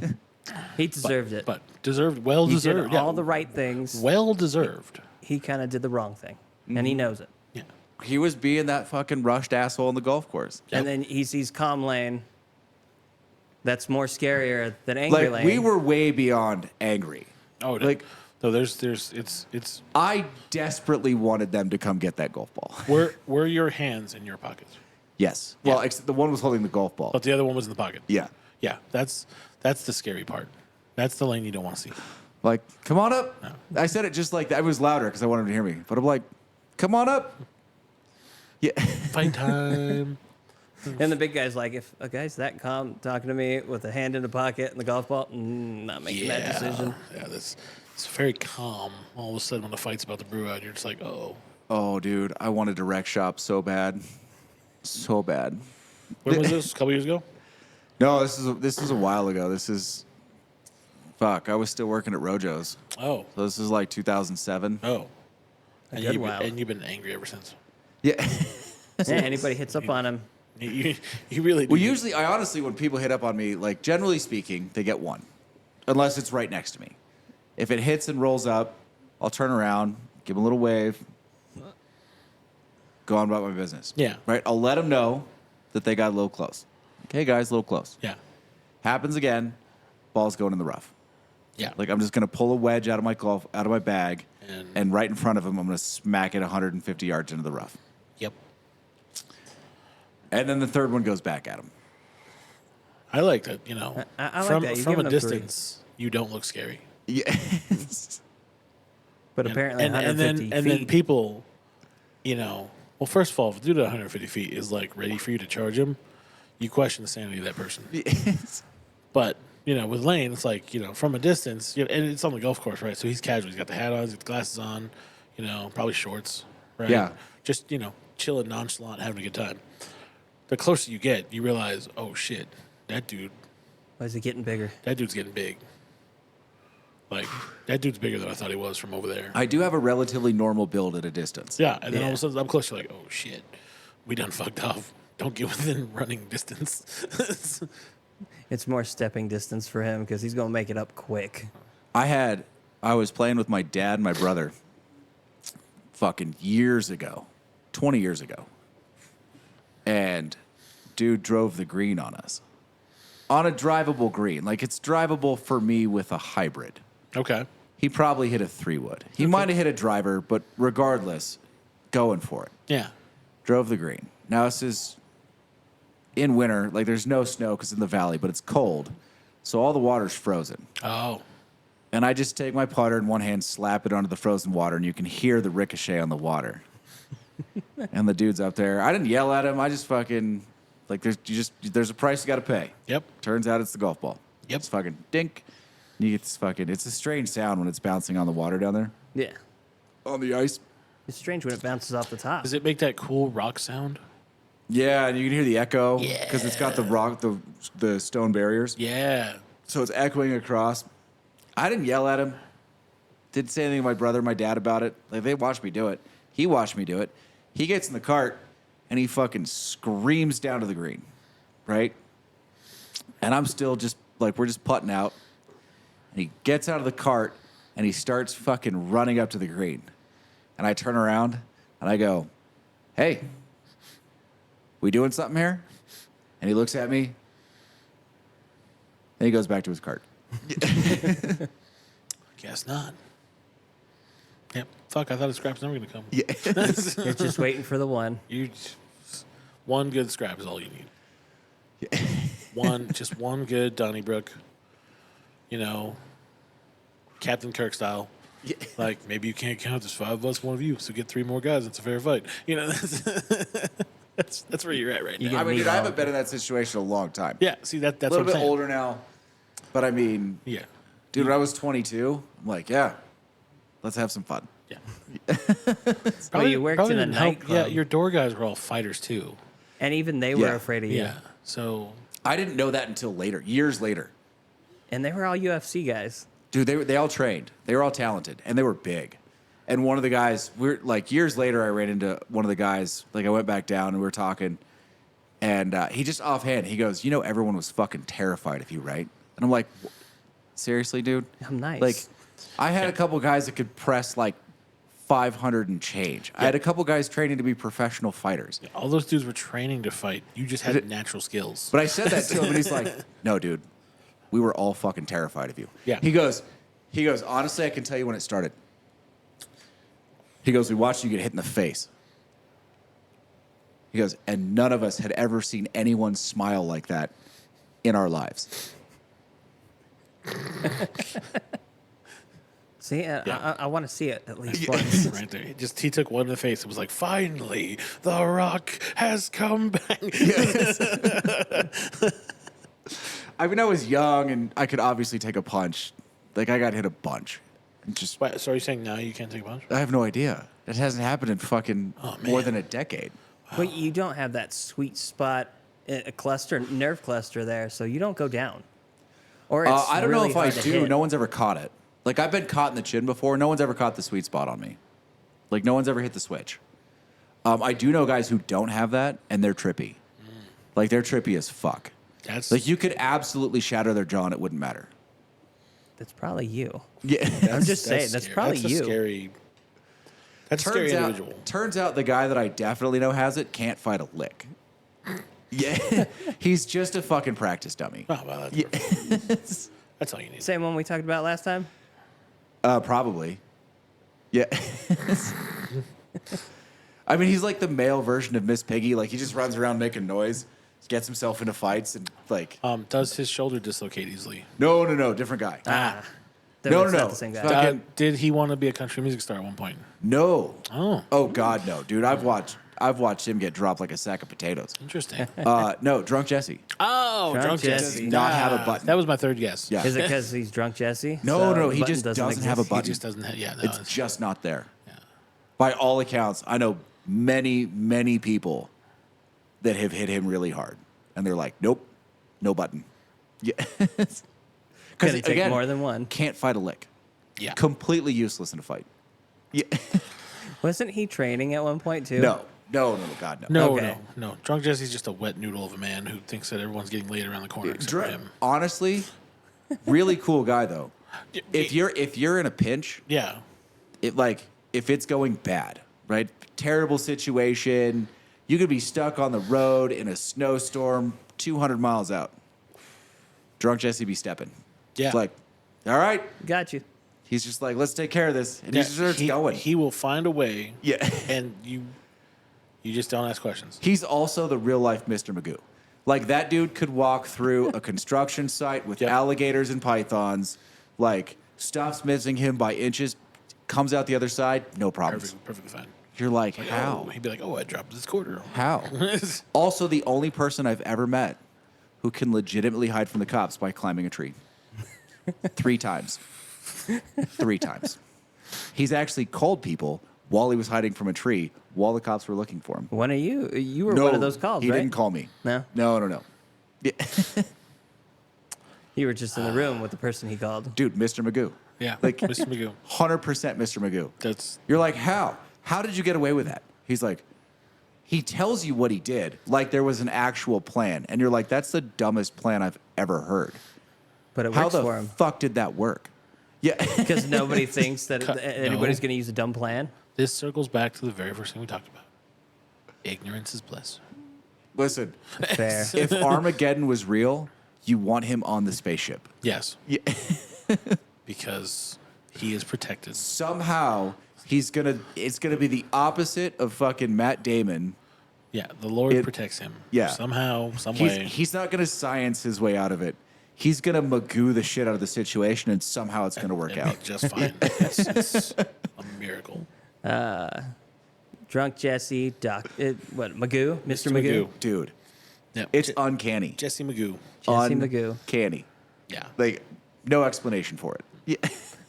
He deserved it. But deserved. Well He deserved. did all the right things. Well deserved. He kind of did the wrong thing. And he knows it. Yeah. He was being that fucking rushed asshole on the golf course. And then he sees calm lane. That's more scarier than angry Like, lane. we were way beyond angry. Oh, no. Like, No, it's. I desperately wanted them to come get that golf ball. Were your hands in your pockets? Yes. Yeah. Well, except the one was holding the golf ball. But the other one was in the pocket. Yeah. Yeah, that's the scary part. That's the lane you don't want to see. Like, come on up. No. I said it just like that. It was louder because I wanted him to hear me. But I'm like, come on up. Yeah. Fight time. And the big guy's like, if a guy's that calm talking to me with a hand in the pocket and the golf ball, not making that decision. Yeah, it's very calm. All of a sudden, when the fight's about to brew out, you're just like, oh. Oh, dude, I wanted to wreck shop so bad. So bad. When was this? A couple years ago? No, this is a while ago. This is, fuck, I was still working at Rojo's. Oh. So this is like 2007. Oh. A good while. And you've been angry ever since. Yeah. Yeah, anybody hits up on him. You really do. Well, usually, I honestly, when people hit up on me, like, generally speaking, they get one. Unless it's right next to me. If it hits and rolls up, I'll turn around, give them a little wave, go on about my business. Yeah. Right? I'll let them know that they got a little close. Okay, guys, a little close. Yeah. Happens again, ball's going in the rough. Yeah. Like, I'm just going to pull a wedge out of my bag, And- and right in front of him, I'm going to smack it 150 yards into the rough. Yep. And then the third one goes back at him. I like that, I like from that. You're from giving a them three. distance, you don't look scary. Yeah. But apparently, and 150 then feet. people, well, first of all, if a dude at 150 feet is like ready for you to charge him, you question the sanity of that person. But with Lane, it's like from a distance, and it's on the golf course, right? So he's casual. He's got the hat on, he's got the glasses on, probably shorts, right? Yeah. Just chilling, nonchalant, having a good time. The closer you get, you realize, oh shit, that Why is it getting bigger? dude's getting big. Like that dude's bigger than I thought he was from over there. I do have a relatively normal build at a distance. Yeah, and then all of Yeah. a sudden I'm close. You're like, oh shit, we done fucked off. Don't get within running distance. It's more stepping distance for him because he's going to make it up quick. I was playing with my dad and my brother fucking years ago, 20 years ago. And dude drove the green on us. On a drivable green. Like, it's drivable for me with a hybrid. Okay. He probably hit a 3-wood. He might have hit a driver, but regardless, going for it. Yeah. Drove the green. Now, this is in winter. Like, there's no snow because it's in the valley, but it's cold. So all the water's frozen. Oh. And I just take my putter in one hand, slap it onto the frozen water, and you can hear the ricochet on the water. And the dude's up there. I didn't yell at him. I just fucking like there's a price you got to pay. Yep. Turns out it's the golf ball. Yep. It's fucking dink. You get this fucking. It's a strange sound when it's bouncing on the water down there Yeah. on the ice. It's strange when it bounces off the top. Does it make that cool rock sound? Yeah, and you can hear the echo Yeah. because it's got the rock, the stone barriers. Yeah. So it's echoing across. I didn't yell at him. Didn't say anything to my brother, my dad about it. Like they watched me do it. He watched me do it. He gets in the cart and he fucking screams down to the green, right? And I'm still just like we're just putting out. And he gets out of the cart and he starts fucking running up to the green. And I turn around and I go, "Hey, we doing something here?" And he looks at me. And he goes back to his cart. Guess not. Yep. Fuck, I thought a scrap's never going to come. Yeah. It's just waiting for the one. One good scrap is all you need. Just one good Donnybrook. You know, Captain Kirk style. Yeah. Like, maybe you can't count. There's 5 of us, 1 of you. So get 3 more guys. It's a fair fight. You know, that's where you're at right You now. I mean, need dude, I all- haven't been in that situation in a long time. Yeah, see, that's A what little I'm bit saying. older now. But I mean, Yeah. dude, when I was 22, I'm like, yeah, let's have some fun. Yeah. Well, you worked in a didn't help. nightclub. Yeah, your door guys were all fighters too. And even they were Yeah. afraid of you. Yeah. So I didn't know that until later, years later. And they were all UFC guys. Dude, they all trained. They were all talented, and they were big. And one of the guys, we're like years later, I ran into one of the guys. Like I went back down and we were talking, and he just offhand he goes, "You know, everyone was fucking terrified of you, right?" And I'm like, "Seriously, dude? I'm nice. Like, I had a couple guys that could press like 500 and change. I had a couple guys training to be professional fighters. all those dudes were training to fight. You just had natural skills. But I said that to him, and he's like, "No, dude, we were all fucking terrified of you." Yeah. He goes, "Honestly, I can tell you when it started." He goes, "We watched you get hit in the face." He goes, "And none of us had ever seen anyone smile like that in our lives." See, Yeah. I want to see it at least once. Right there. He took one in the face. It was like, finally, The Rock has come back. I mean, I was young, and I could obviously take a punch. Like, I got hit a bunch. And just, Wait, so are you saying now you can't take a punch? I have no idea. It hasn't happened in fucking Oh, more man. than a decade. But you don't have that sweet spot, a cluster, nerve cluster there, so you don't go down. Or it's I don't really know if I hard to do. hit. No one's ever caught it. Like, I've been caught in the chin before. No one's ever caught the sweet spot on me. Like, no one's ever hit the switch. I do know guys who don't have that, and they're trippy. Like, they're trippy as fuck. That's Like, you could absolutely shatter their jaw, and it wouldn't matter. That's probably you. Yeah. I'm just saying, that's scary. probably that's you. A scary. That's a scary individual. Turns out the guy that I definitely know has it can't fight a lick. Yeah. He's just a fucking practice dummy. Oh, well, that's, Yeah. perfect. That's all you need. Same one we talked about last time? Probably. Yeah. I mean, he's like the male version of Miss Piggy. Like, he just runs around making noise, gets himself into fights, and like, Does his shoulder dislocate easily? no, different guy. Ah. No, It's no. not the same guy. Fuck. Did he want to be a country music star at one point? No. Oh, Oh God, no, dude. I've watched him get dropped like a sack of potatoes. interesting. No, Drunk Jesse. Oh, Drunk Jesse. Does not have a button. That was my third guess. Yeah. Is it because he's drunk Jesse? No, So no, the he button just doesn't have a exist? button. He just doesn't have. Yeah, no, It's just not there. By all accounts, I know many people that have hit him really hard, and they're like, "Nope, no button." Yeah, because Could it take more than one? Can't fight a lick. Yeah. Completely useless in a fight. Yeah. Wasn't he training at one point too? No, God, no. No, Okay. no. Drunk Jesse's just a wet noodle of a man who thinks that everyone's getting laid around the corner except for him. Honestly, really cool guy though. If you're in a pinch, Yeah. if it's going bad, right? Terrible situation. You could be stuck on the road in a snowstorm 200 miles out. Drunk Jesse be stepping. Yeah. It's like, all right. Got you. He's just like, let's take care of this. And he just starts going. He will find a way. Yeah. And you just don't ask questions. He's also the real life Mr. Magoo. Like, that dude could walk through a construction site with Yep. alligators and pythons. Like, stuff's missing him by inches. Comes out the other side, no problems. Perfectly fine. You're like, how? Oh, he'd be like, "Oh, I dropped this quarter." How? Also, the only person I've ever met who can legitimately hide from the cops by climbing a tree. 3 times. 3 times. He's actually called people while he was hiding from a tree while the cops were looking for him. One of you were one of those calls, he right? didn't call me. No? No. Yeah. You were just in the room with the person he called. Dude, Mr. Magoo. Yeah, Like, Mr. Magoo. 100% Mr. Magoo. That's You're like, how? How did you get away with that? He's like, he tells you what he did, like there was an actual plan. And you're like, that's the dumbest plan I've ever heard. But it How works the for him. fuck did that work? Yeah. Because nobody thinks that No. anybody's going to use a dumb plan. this circles back to the very first thing we talked about. Ignorance is bliss. Listen, Fair. if Armageddon was real, you want him on the spaceship. Yes, Yeah. because he is protected. Somehow it's gonna be the opposite of fucking Matt Damon. Yeah, the Lord protects him. Yeah. Somehow, some way. He's not gonna science his way out of it. He's gonna Magoo the shit out of the situation, and somehow it's gonna work It'll be out. just fine. it's a miracle. Drunk Jesse, Magoo? Mr. Magoo? Dude, Yeah, it's uncanny. Jesse Magoo. Jesse Magoo. Uncanny. Yeah, Like, no explanation for it. Yeah.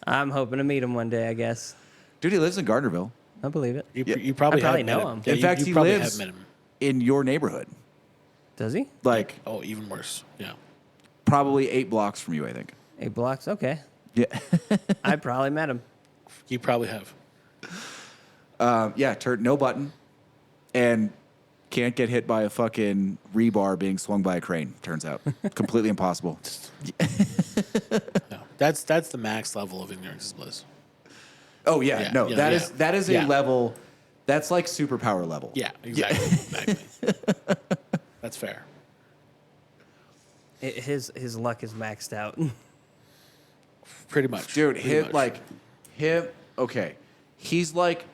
I'm hoping to meet him one day, I guess. Dude, he lives in Gardnerville. I believe it. you probably, I probably have know met him. Yeah, In fact, you he probably lives have met him. in your neighborhood. Does he? Like, Oh, even worse. Yeah. probably 8 blocks from you, I think. 8 blocks? Okay. Yeah. I probably met him. You probably have. Yeah, no button, and can't get hit by a fucking rebar being swung by a crane. Turns out, completely impossible. No. That's the max level of ignorance is bliss. Oh yeah, Yeah, no, yeah, that is a yeah. level. That's like superpower level. Yeah, exactly. Exactly. That's fair. His luck is maxed out. Pretty much. Dude, Pretty much. Okay, he's like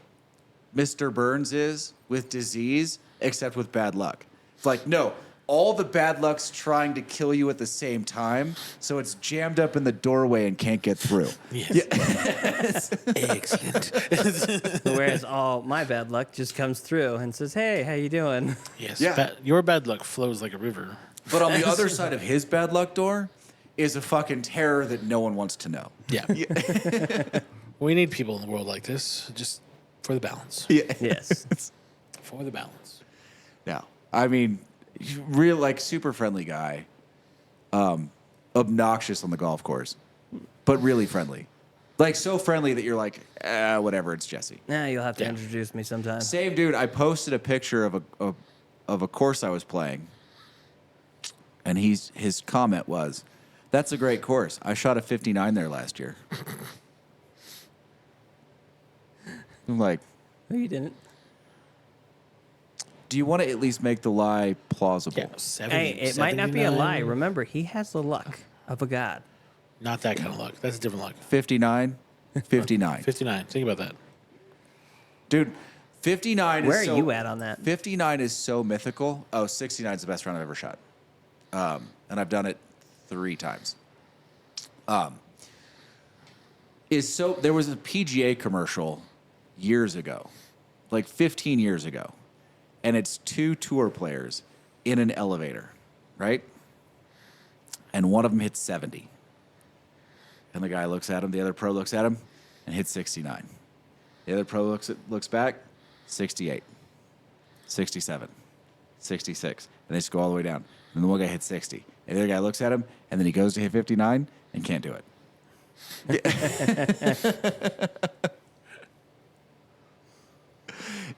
Mr. Burns is with disease, except with bad luck. It's like, no, all the bad luck's trying to kill you at the same time, so it's jammed up in the doorway and can't get through. Yes. Excellent. Whereas all my bad luck just comes through and says, "Hey, how you doing?" Yes. Yeah. Your bad luck flows like a river. But on the other side of his bad luck door is a fucking terror that no one wants to know. Yeah. We need people in the world like this, just for the balance. Yeah. Yes. For the balance. No, I mean, real like super friendly guy, obnoxious on the golf course, but really friendly, like so friendly that you're like, whatever, it's Jesse. Nah, you'll have to Yeah. introduce me sometime. Same dude. I posted a picture of a course I was playing, and his comment was, "That's a great course. I shot a 59 there last year." I'm like, No, you didn't. do you want to at least make the lie plausible? Yeah. Hey, it might not be a 79. lie. Remember, he has the luck of a god. Not that kind of luck. That's a different luck. 59, 59. 59. Think about that. Dude, 59 Where is are so, you at on that? 59 is so mythical. Oh, 69 is the best round I've ever shot. And I've done it 3 times. There was a PGA commercial years ago, like 15 years ago, and it's 2 tour players in an elevator, right? And one of them hits 70. And the guy looks at him, the other pro looks at him, and hits 69. The other pro looks back, 68, 67, 66. And they just go all the way down. And the one guy hits 60. And the other guy looks at him, and then he goes to hit 59 and can't do it.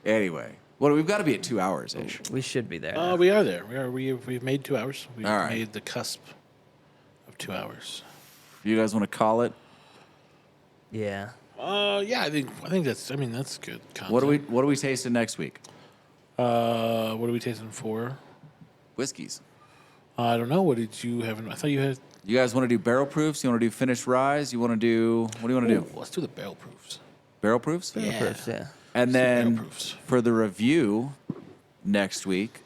Anyway, well, we've got to be at 2 hours ish. We should be there. now. We are there. We've made 2 hours. We've All right. made the cusp of 2 hours. You guys want to call it? Yeah. Yeah, I think that's good content. What are we tasting next week? What are we tasting for? Whiskeys. I don't know. What did you have? I thought you had. You guys want to do barrel proofs? You want to do finished rye? You want to do what do you want to do? Let's do the barrel proofs. Barrel proofs? Yeah. First, yeah. And Let's do then barrel proofs. for the review next week,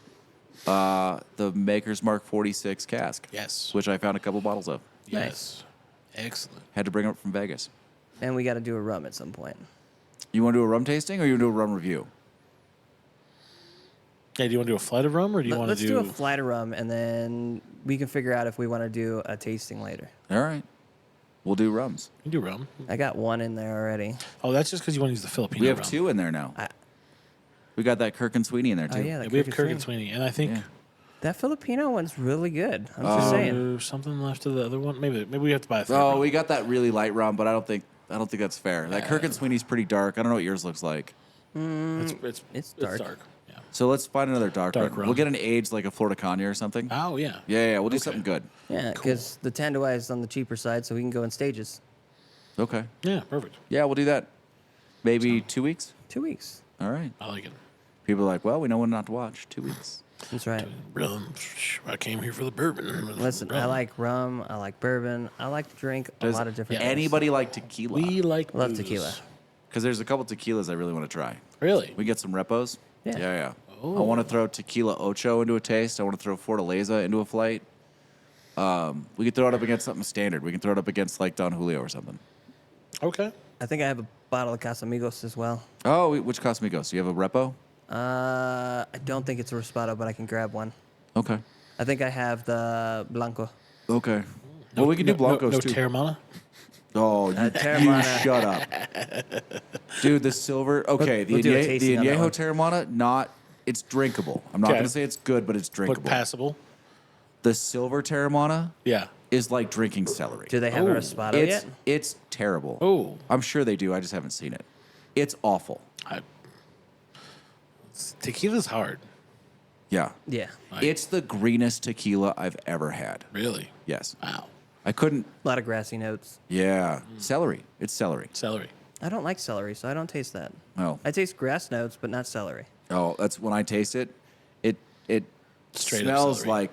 the Maker's Mark 46 cask. Yes. Which I found a couple bottles of. Yes. Excellent. Had to bring it up from Vegas. And we got to do a rum at some point. You want to do a rum tasting or you want to do a rum review? Yeah, do you want to do a flight of rum, or do you want to Let's do a flight of rum, and then we can figure out if we want to do a tasting later. All right. We'll do rums. You can do rum. I got one in there already. Oh, that's just because you want to use the Filipino We have rum. 2 in there now. We got that Kirk and Sweeney in there, too. Oh, yeah. Yeah, we have Kirk and Sweeney, and I think Yeah. That Filipino one's really good. I'm just saying. there's something left of the other one. Maybe we have to buy a third Oh, rum. we got that really light rum, but I don't think that's fair. That Kirk and Sweeney's pretty dark. I don't know what yours looks like. It's dark. Yeah. So let's find another dark Dark rum. rum. We'll get an aged like a Florida Cognac or something. Oh yeah. Yeah, we'll do something good. Yeah, because the Tanduay is on the cheaper side, so we can go in stages. Okay. Yeah. Perfect. Yeah, we'll do that. Maybe 2 weeks. 2 weeks. All right. I like it. People are like, well, we know when not to watch. 2 weeks. That's right. Rum. I came here for the bourbon. Listen, I like rum. I like bourbon. I like to drink a Does lot of different things. anybody like tequila? We like Love booze. tequila. Because there's a couple tequilas I really want to try. Really? We get some repos. Yeah. Yeah. Oh. I want to throw tequila ocho into a taste. I want to throw Fortaleza into a flight. We could throw it up against something standard. We can throw it up against like Don Julio or something. Okay. I think I have a bottle of Casamigos as well. Oh, which Casamigos? Do you have a repo? I don't think it's a Rosado, but I can grab one. Okay. I think I have the Blanco. Okay. Well, we can do Blancos no too. Terramana? Oh, you Terramana. shut up. Dude, the silver. Okay, We'll do a the tasting on that Añejo one. Terramana, it's drinkable. I'm not Okay. going to say it's good, but it's But drinkable. passable? The silver Terramana Yeah. is like drinking celery. Do they have a Oh, Rosado It's yet? it's terrible. Oh. I'm sure they do. I just haven't seen it. It's awful. Tequila's hard. Yeah. Yeah. It's the greenest tequila I've ever had. Really? Yes. Wow. I couldn't. A lot of grassy notes. Yeah. Celery. It's celery. Celery. I don't like celery, so I don't taste that. Oh. I taste grass notes, but not celery. Oh, that's when I taste it. It Straight up smells celery. like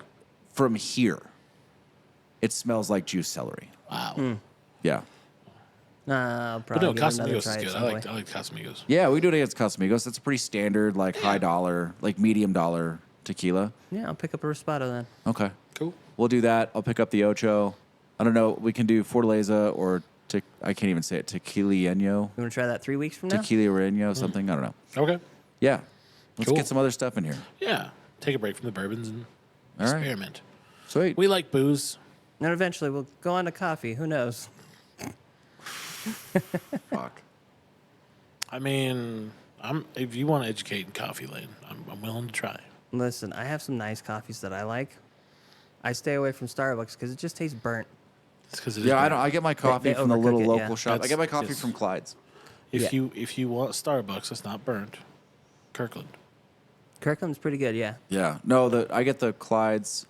from here. It smells like juice celery. Wow. Yeah. I'll But probably no, give it another Casamigos try is at good. some I point. like Casamigos. Yeah, we do it against Casamigos. That's a pretty standard, like high dollar, like medium dollar tequila. Yeah, I'll pick up a Rosado then. Okay. Cool. We'll do that. I'll pick up the Ocho. I don't know. We can do Fortaleza or I can't even say it. Tequilieno. You want to try that 3 weeks from now? Tequiliano, something. I don't know. Okay. Yeah. Let's Cool. get some other stuff in here. Yeah. Take a break from the bourbons and All right. experiment. Sweet. We like booze. And eventually we'll go on to coffee. Who knows? Fuck. I mean, if you want to educate in coffee lane, I'm willing to try. Listen, I have some nice coffees that I like. I stay away from Starbucks because it just tastes burnt. It's because Yeah, I don't. I get my coffee they from the overcook little it, local yeah. shop. I That's get my coffee just- from Clyde's. If Yeah. you want Starbucks, it's not burnt. Kirkland. Kirkland's pretty good, yeah. Yeah. No, I get the Clyde's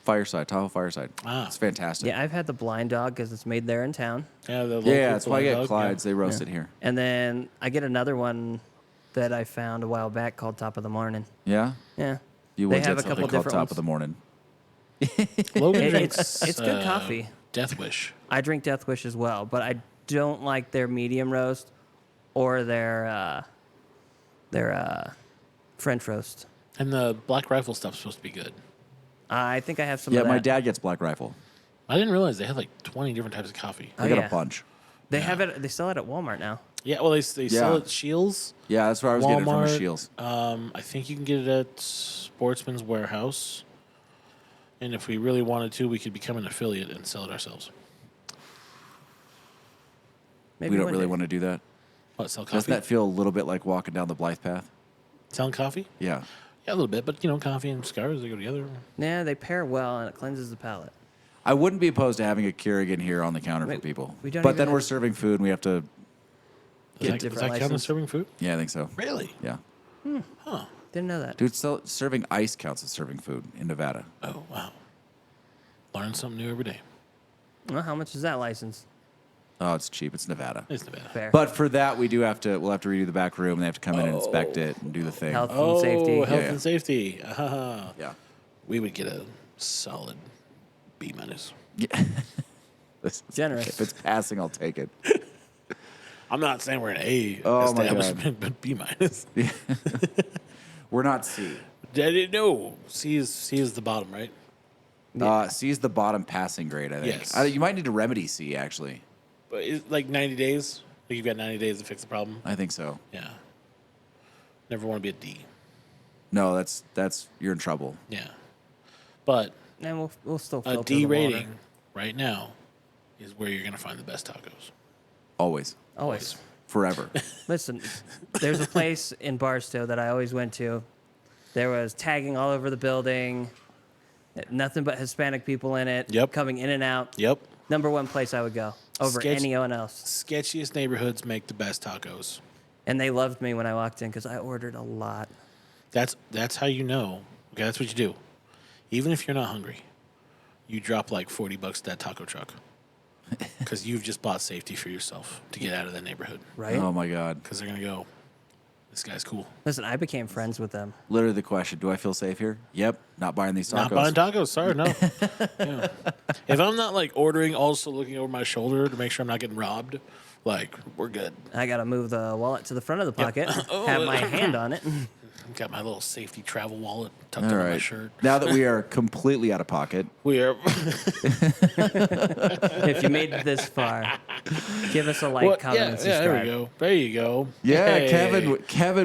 Fireside, Tahoe Fireside. Ah. It's fantastic. Yeah, I've had the Blind Dog because it's made there in town. Yeah, the local Yeah, that's why I get dog, Clyde's. yeah. They roast it here. And then I get another one that I found a while back called Top of the Morning. Yeah? Yeah. You They would have get a couple something called different Top ones. of the Morning. Logan It- drinks, it's good coffee. Death Wish. I drink Death Wish as well, but I don't like their medium roast or their French roast. And the Black Rifle stuff's supposed to be good. I think I have some Yeah, of that. my dad gets Black Rifle. I didn't realize they had like 20 different types of coffee. I Oh, got yeah. a bunch. They have it. They sell it at Walmart now. Yeah, well, they sell Yeah. it at Shields. Yeah, that's where I was getting it from, Walmart. Shields. I think you can get it at Sportsman's Warehouse. And if we really wanted to, we could become an affiliate and sell it ourselves. Maybe We don't one really day. want to do that. What, sell coffee? Doesn't that feel a little bit like walking down the Blythe path? Selling coffee? Yeah. Yeah, a little bit. But, coffee and cigars, they go together. Yeah, they pair well and it cleanses the palate. I wouldn't be opposed to having a Keurig in here on the counter for Wait, people. we don't But even then we're have- serving food and we have to. Does that different count as license. serving food? Yeah, I think so. Really? Yeah. Didn't know that. Dude, serving ice counts as serving food in Nevada. Oh, wow. Learn something new every day. Well, how much is that license? Oh, it's cheap. It's Nevada. It's Nevada. Fair. But for that, we'll have to redo the back room. They have to come in and inspect it and do the thing. Health Oh, and safety. health Yeah. and safety. Ah. Yeah. We would get a solid B minus. Yeah. Generous. If it's passing, I'll take it. I'm not saying we're an A Oh, my God. establishment, but B minus. We're not C. No, C is the bottom, right? C is the bottom passing grade, I think. Yes. You might need to remedy C, actually. But it's like 90 days. Like you've got 90 days to fix the problem. I think so. Yeah. Never want to be a D. No, that's you're in trouble. Yeah. But And we'll still a filter D the water. rating right now is where you're going to find the best tacos. Always. Always. Forever. Listen, there's a place in Barstow that I always went to. There was tagging all over the building. Nothing but Hispanic people in it. Yep. Coming in and out. Yep. Number one place I would go over anyone else. Sketchiest neighborhoods make the best tacos. And they loved me when I walked in because I ordered a lot. That's how you know. Okay, that's what you do. Even if you're not hungry, you drop like $40 at that taco truck because you've just bought safety for yourself to get out of that neighborhood. Right? Oh my God. Because they're gonna go, this guy's cool. Listen, I became friends with them. Literally the question: do I feel safe here? Yep. Not buying these tacos. Not buying tacos. Sorry, no. Yeah. If I'm not like ordering, also looking over my shoulder to make sure I'm not getting robbed, like we're good. I got to move the wallet to the front of the pocket, have my hand on it. Got my little safety travel wallet tucked All under my right. shirt. Now that we are completely out of pocket, We are. If you made it this far, give us a like, comment, and subscribe. there we go. There you go. yeah, Hey. Kevin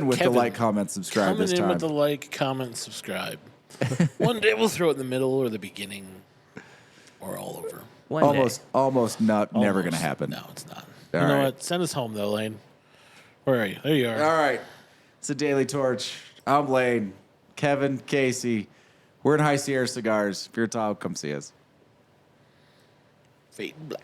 with the Kevin, like, comment, subscribe Coming this in time. with the like, comment, subscribe. One day we'll throw it in the middle or the beginning or all over. One Almost not never Almost. gonna happen. No, it's not. All you know right. what? Send us home though, Lane. Where are you? There you are. All right, it's a Daily Torch. I'm Lane, Kevin, Casey. We're in High Sierra Cigars. If you're a Tahoe, come see us. Fade black.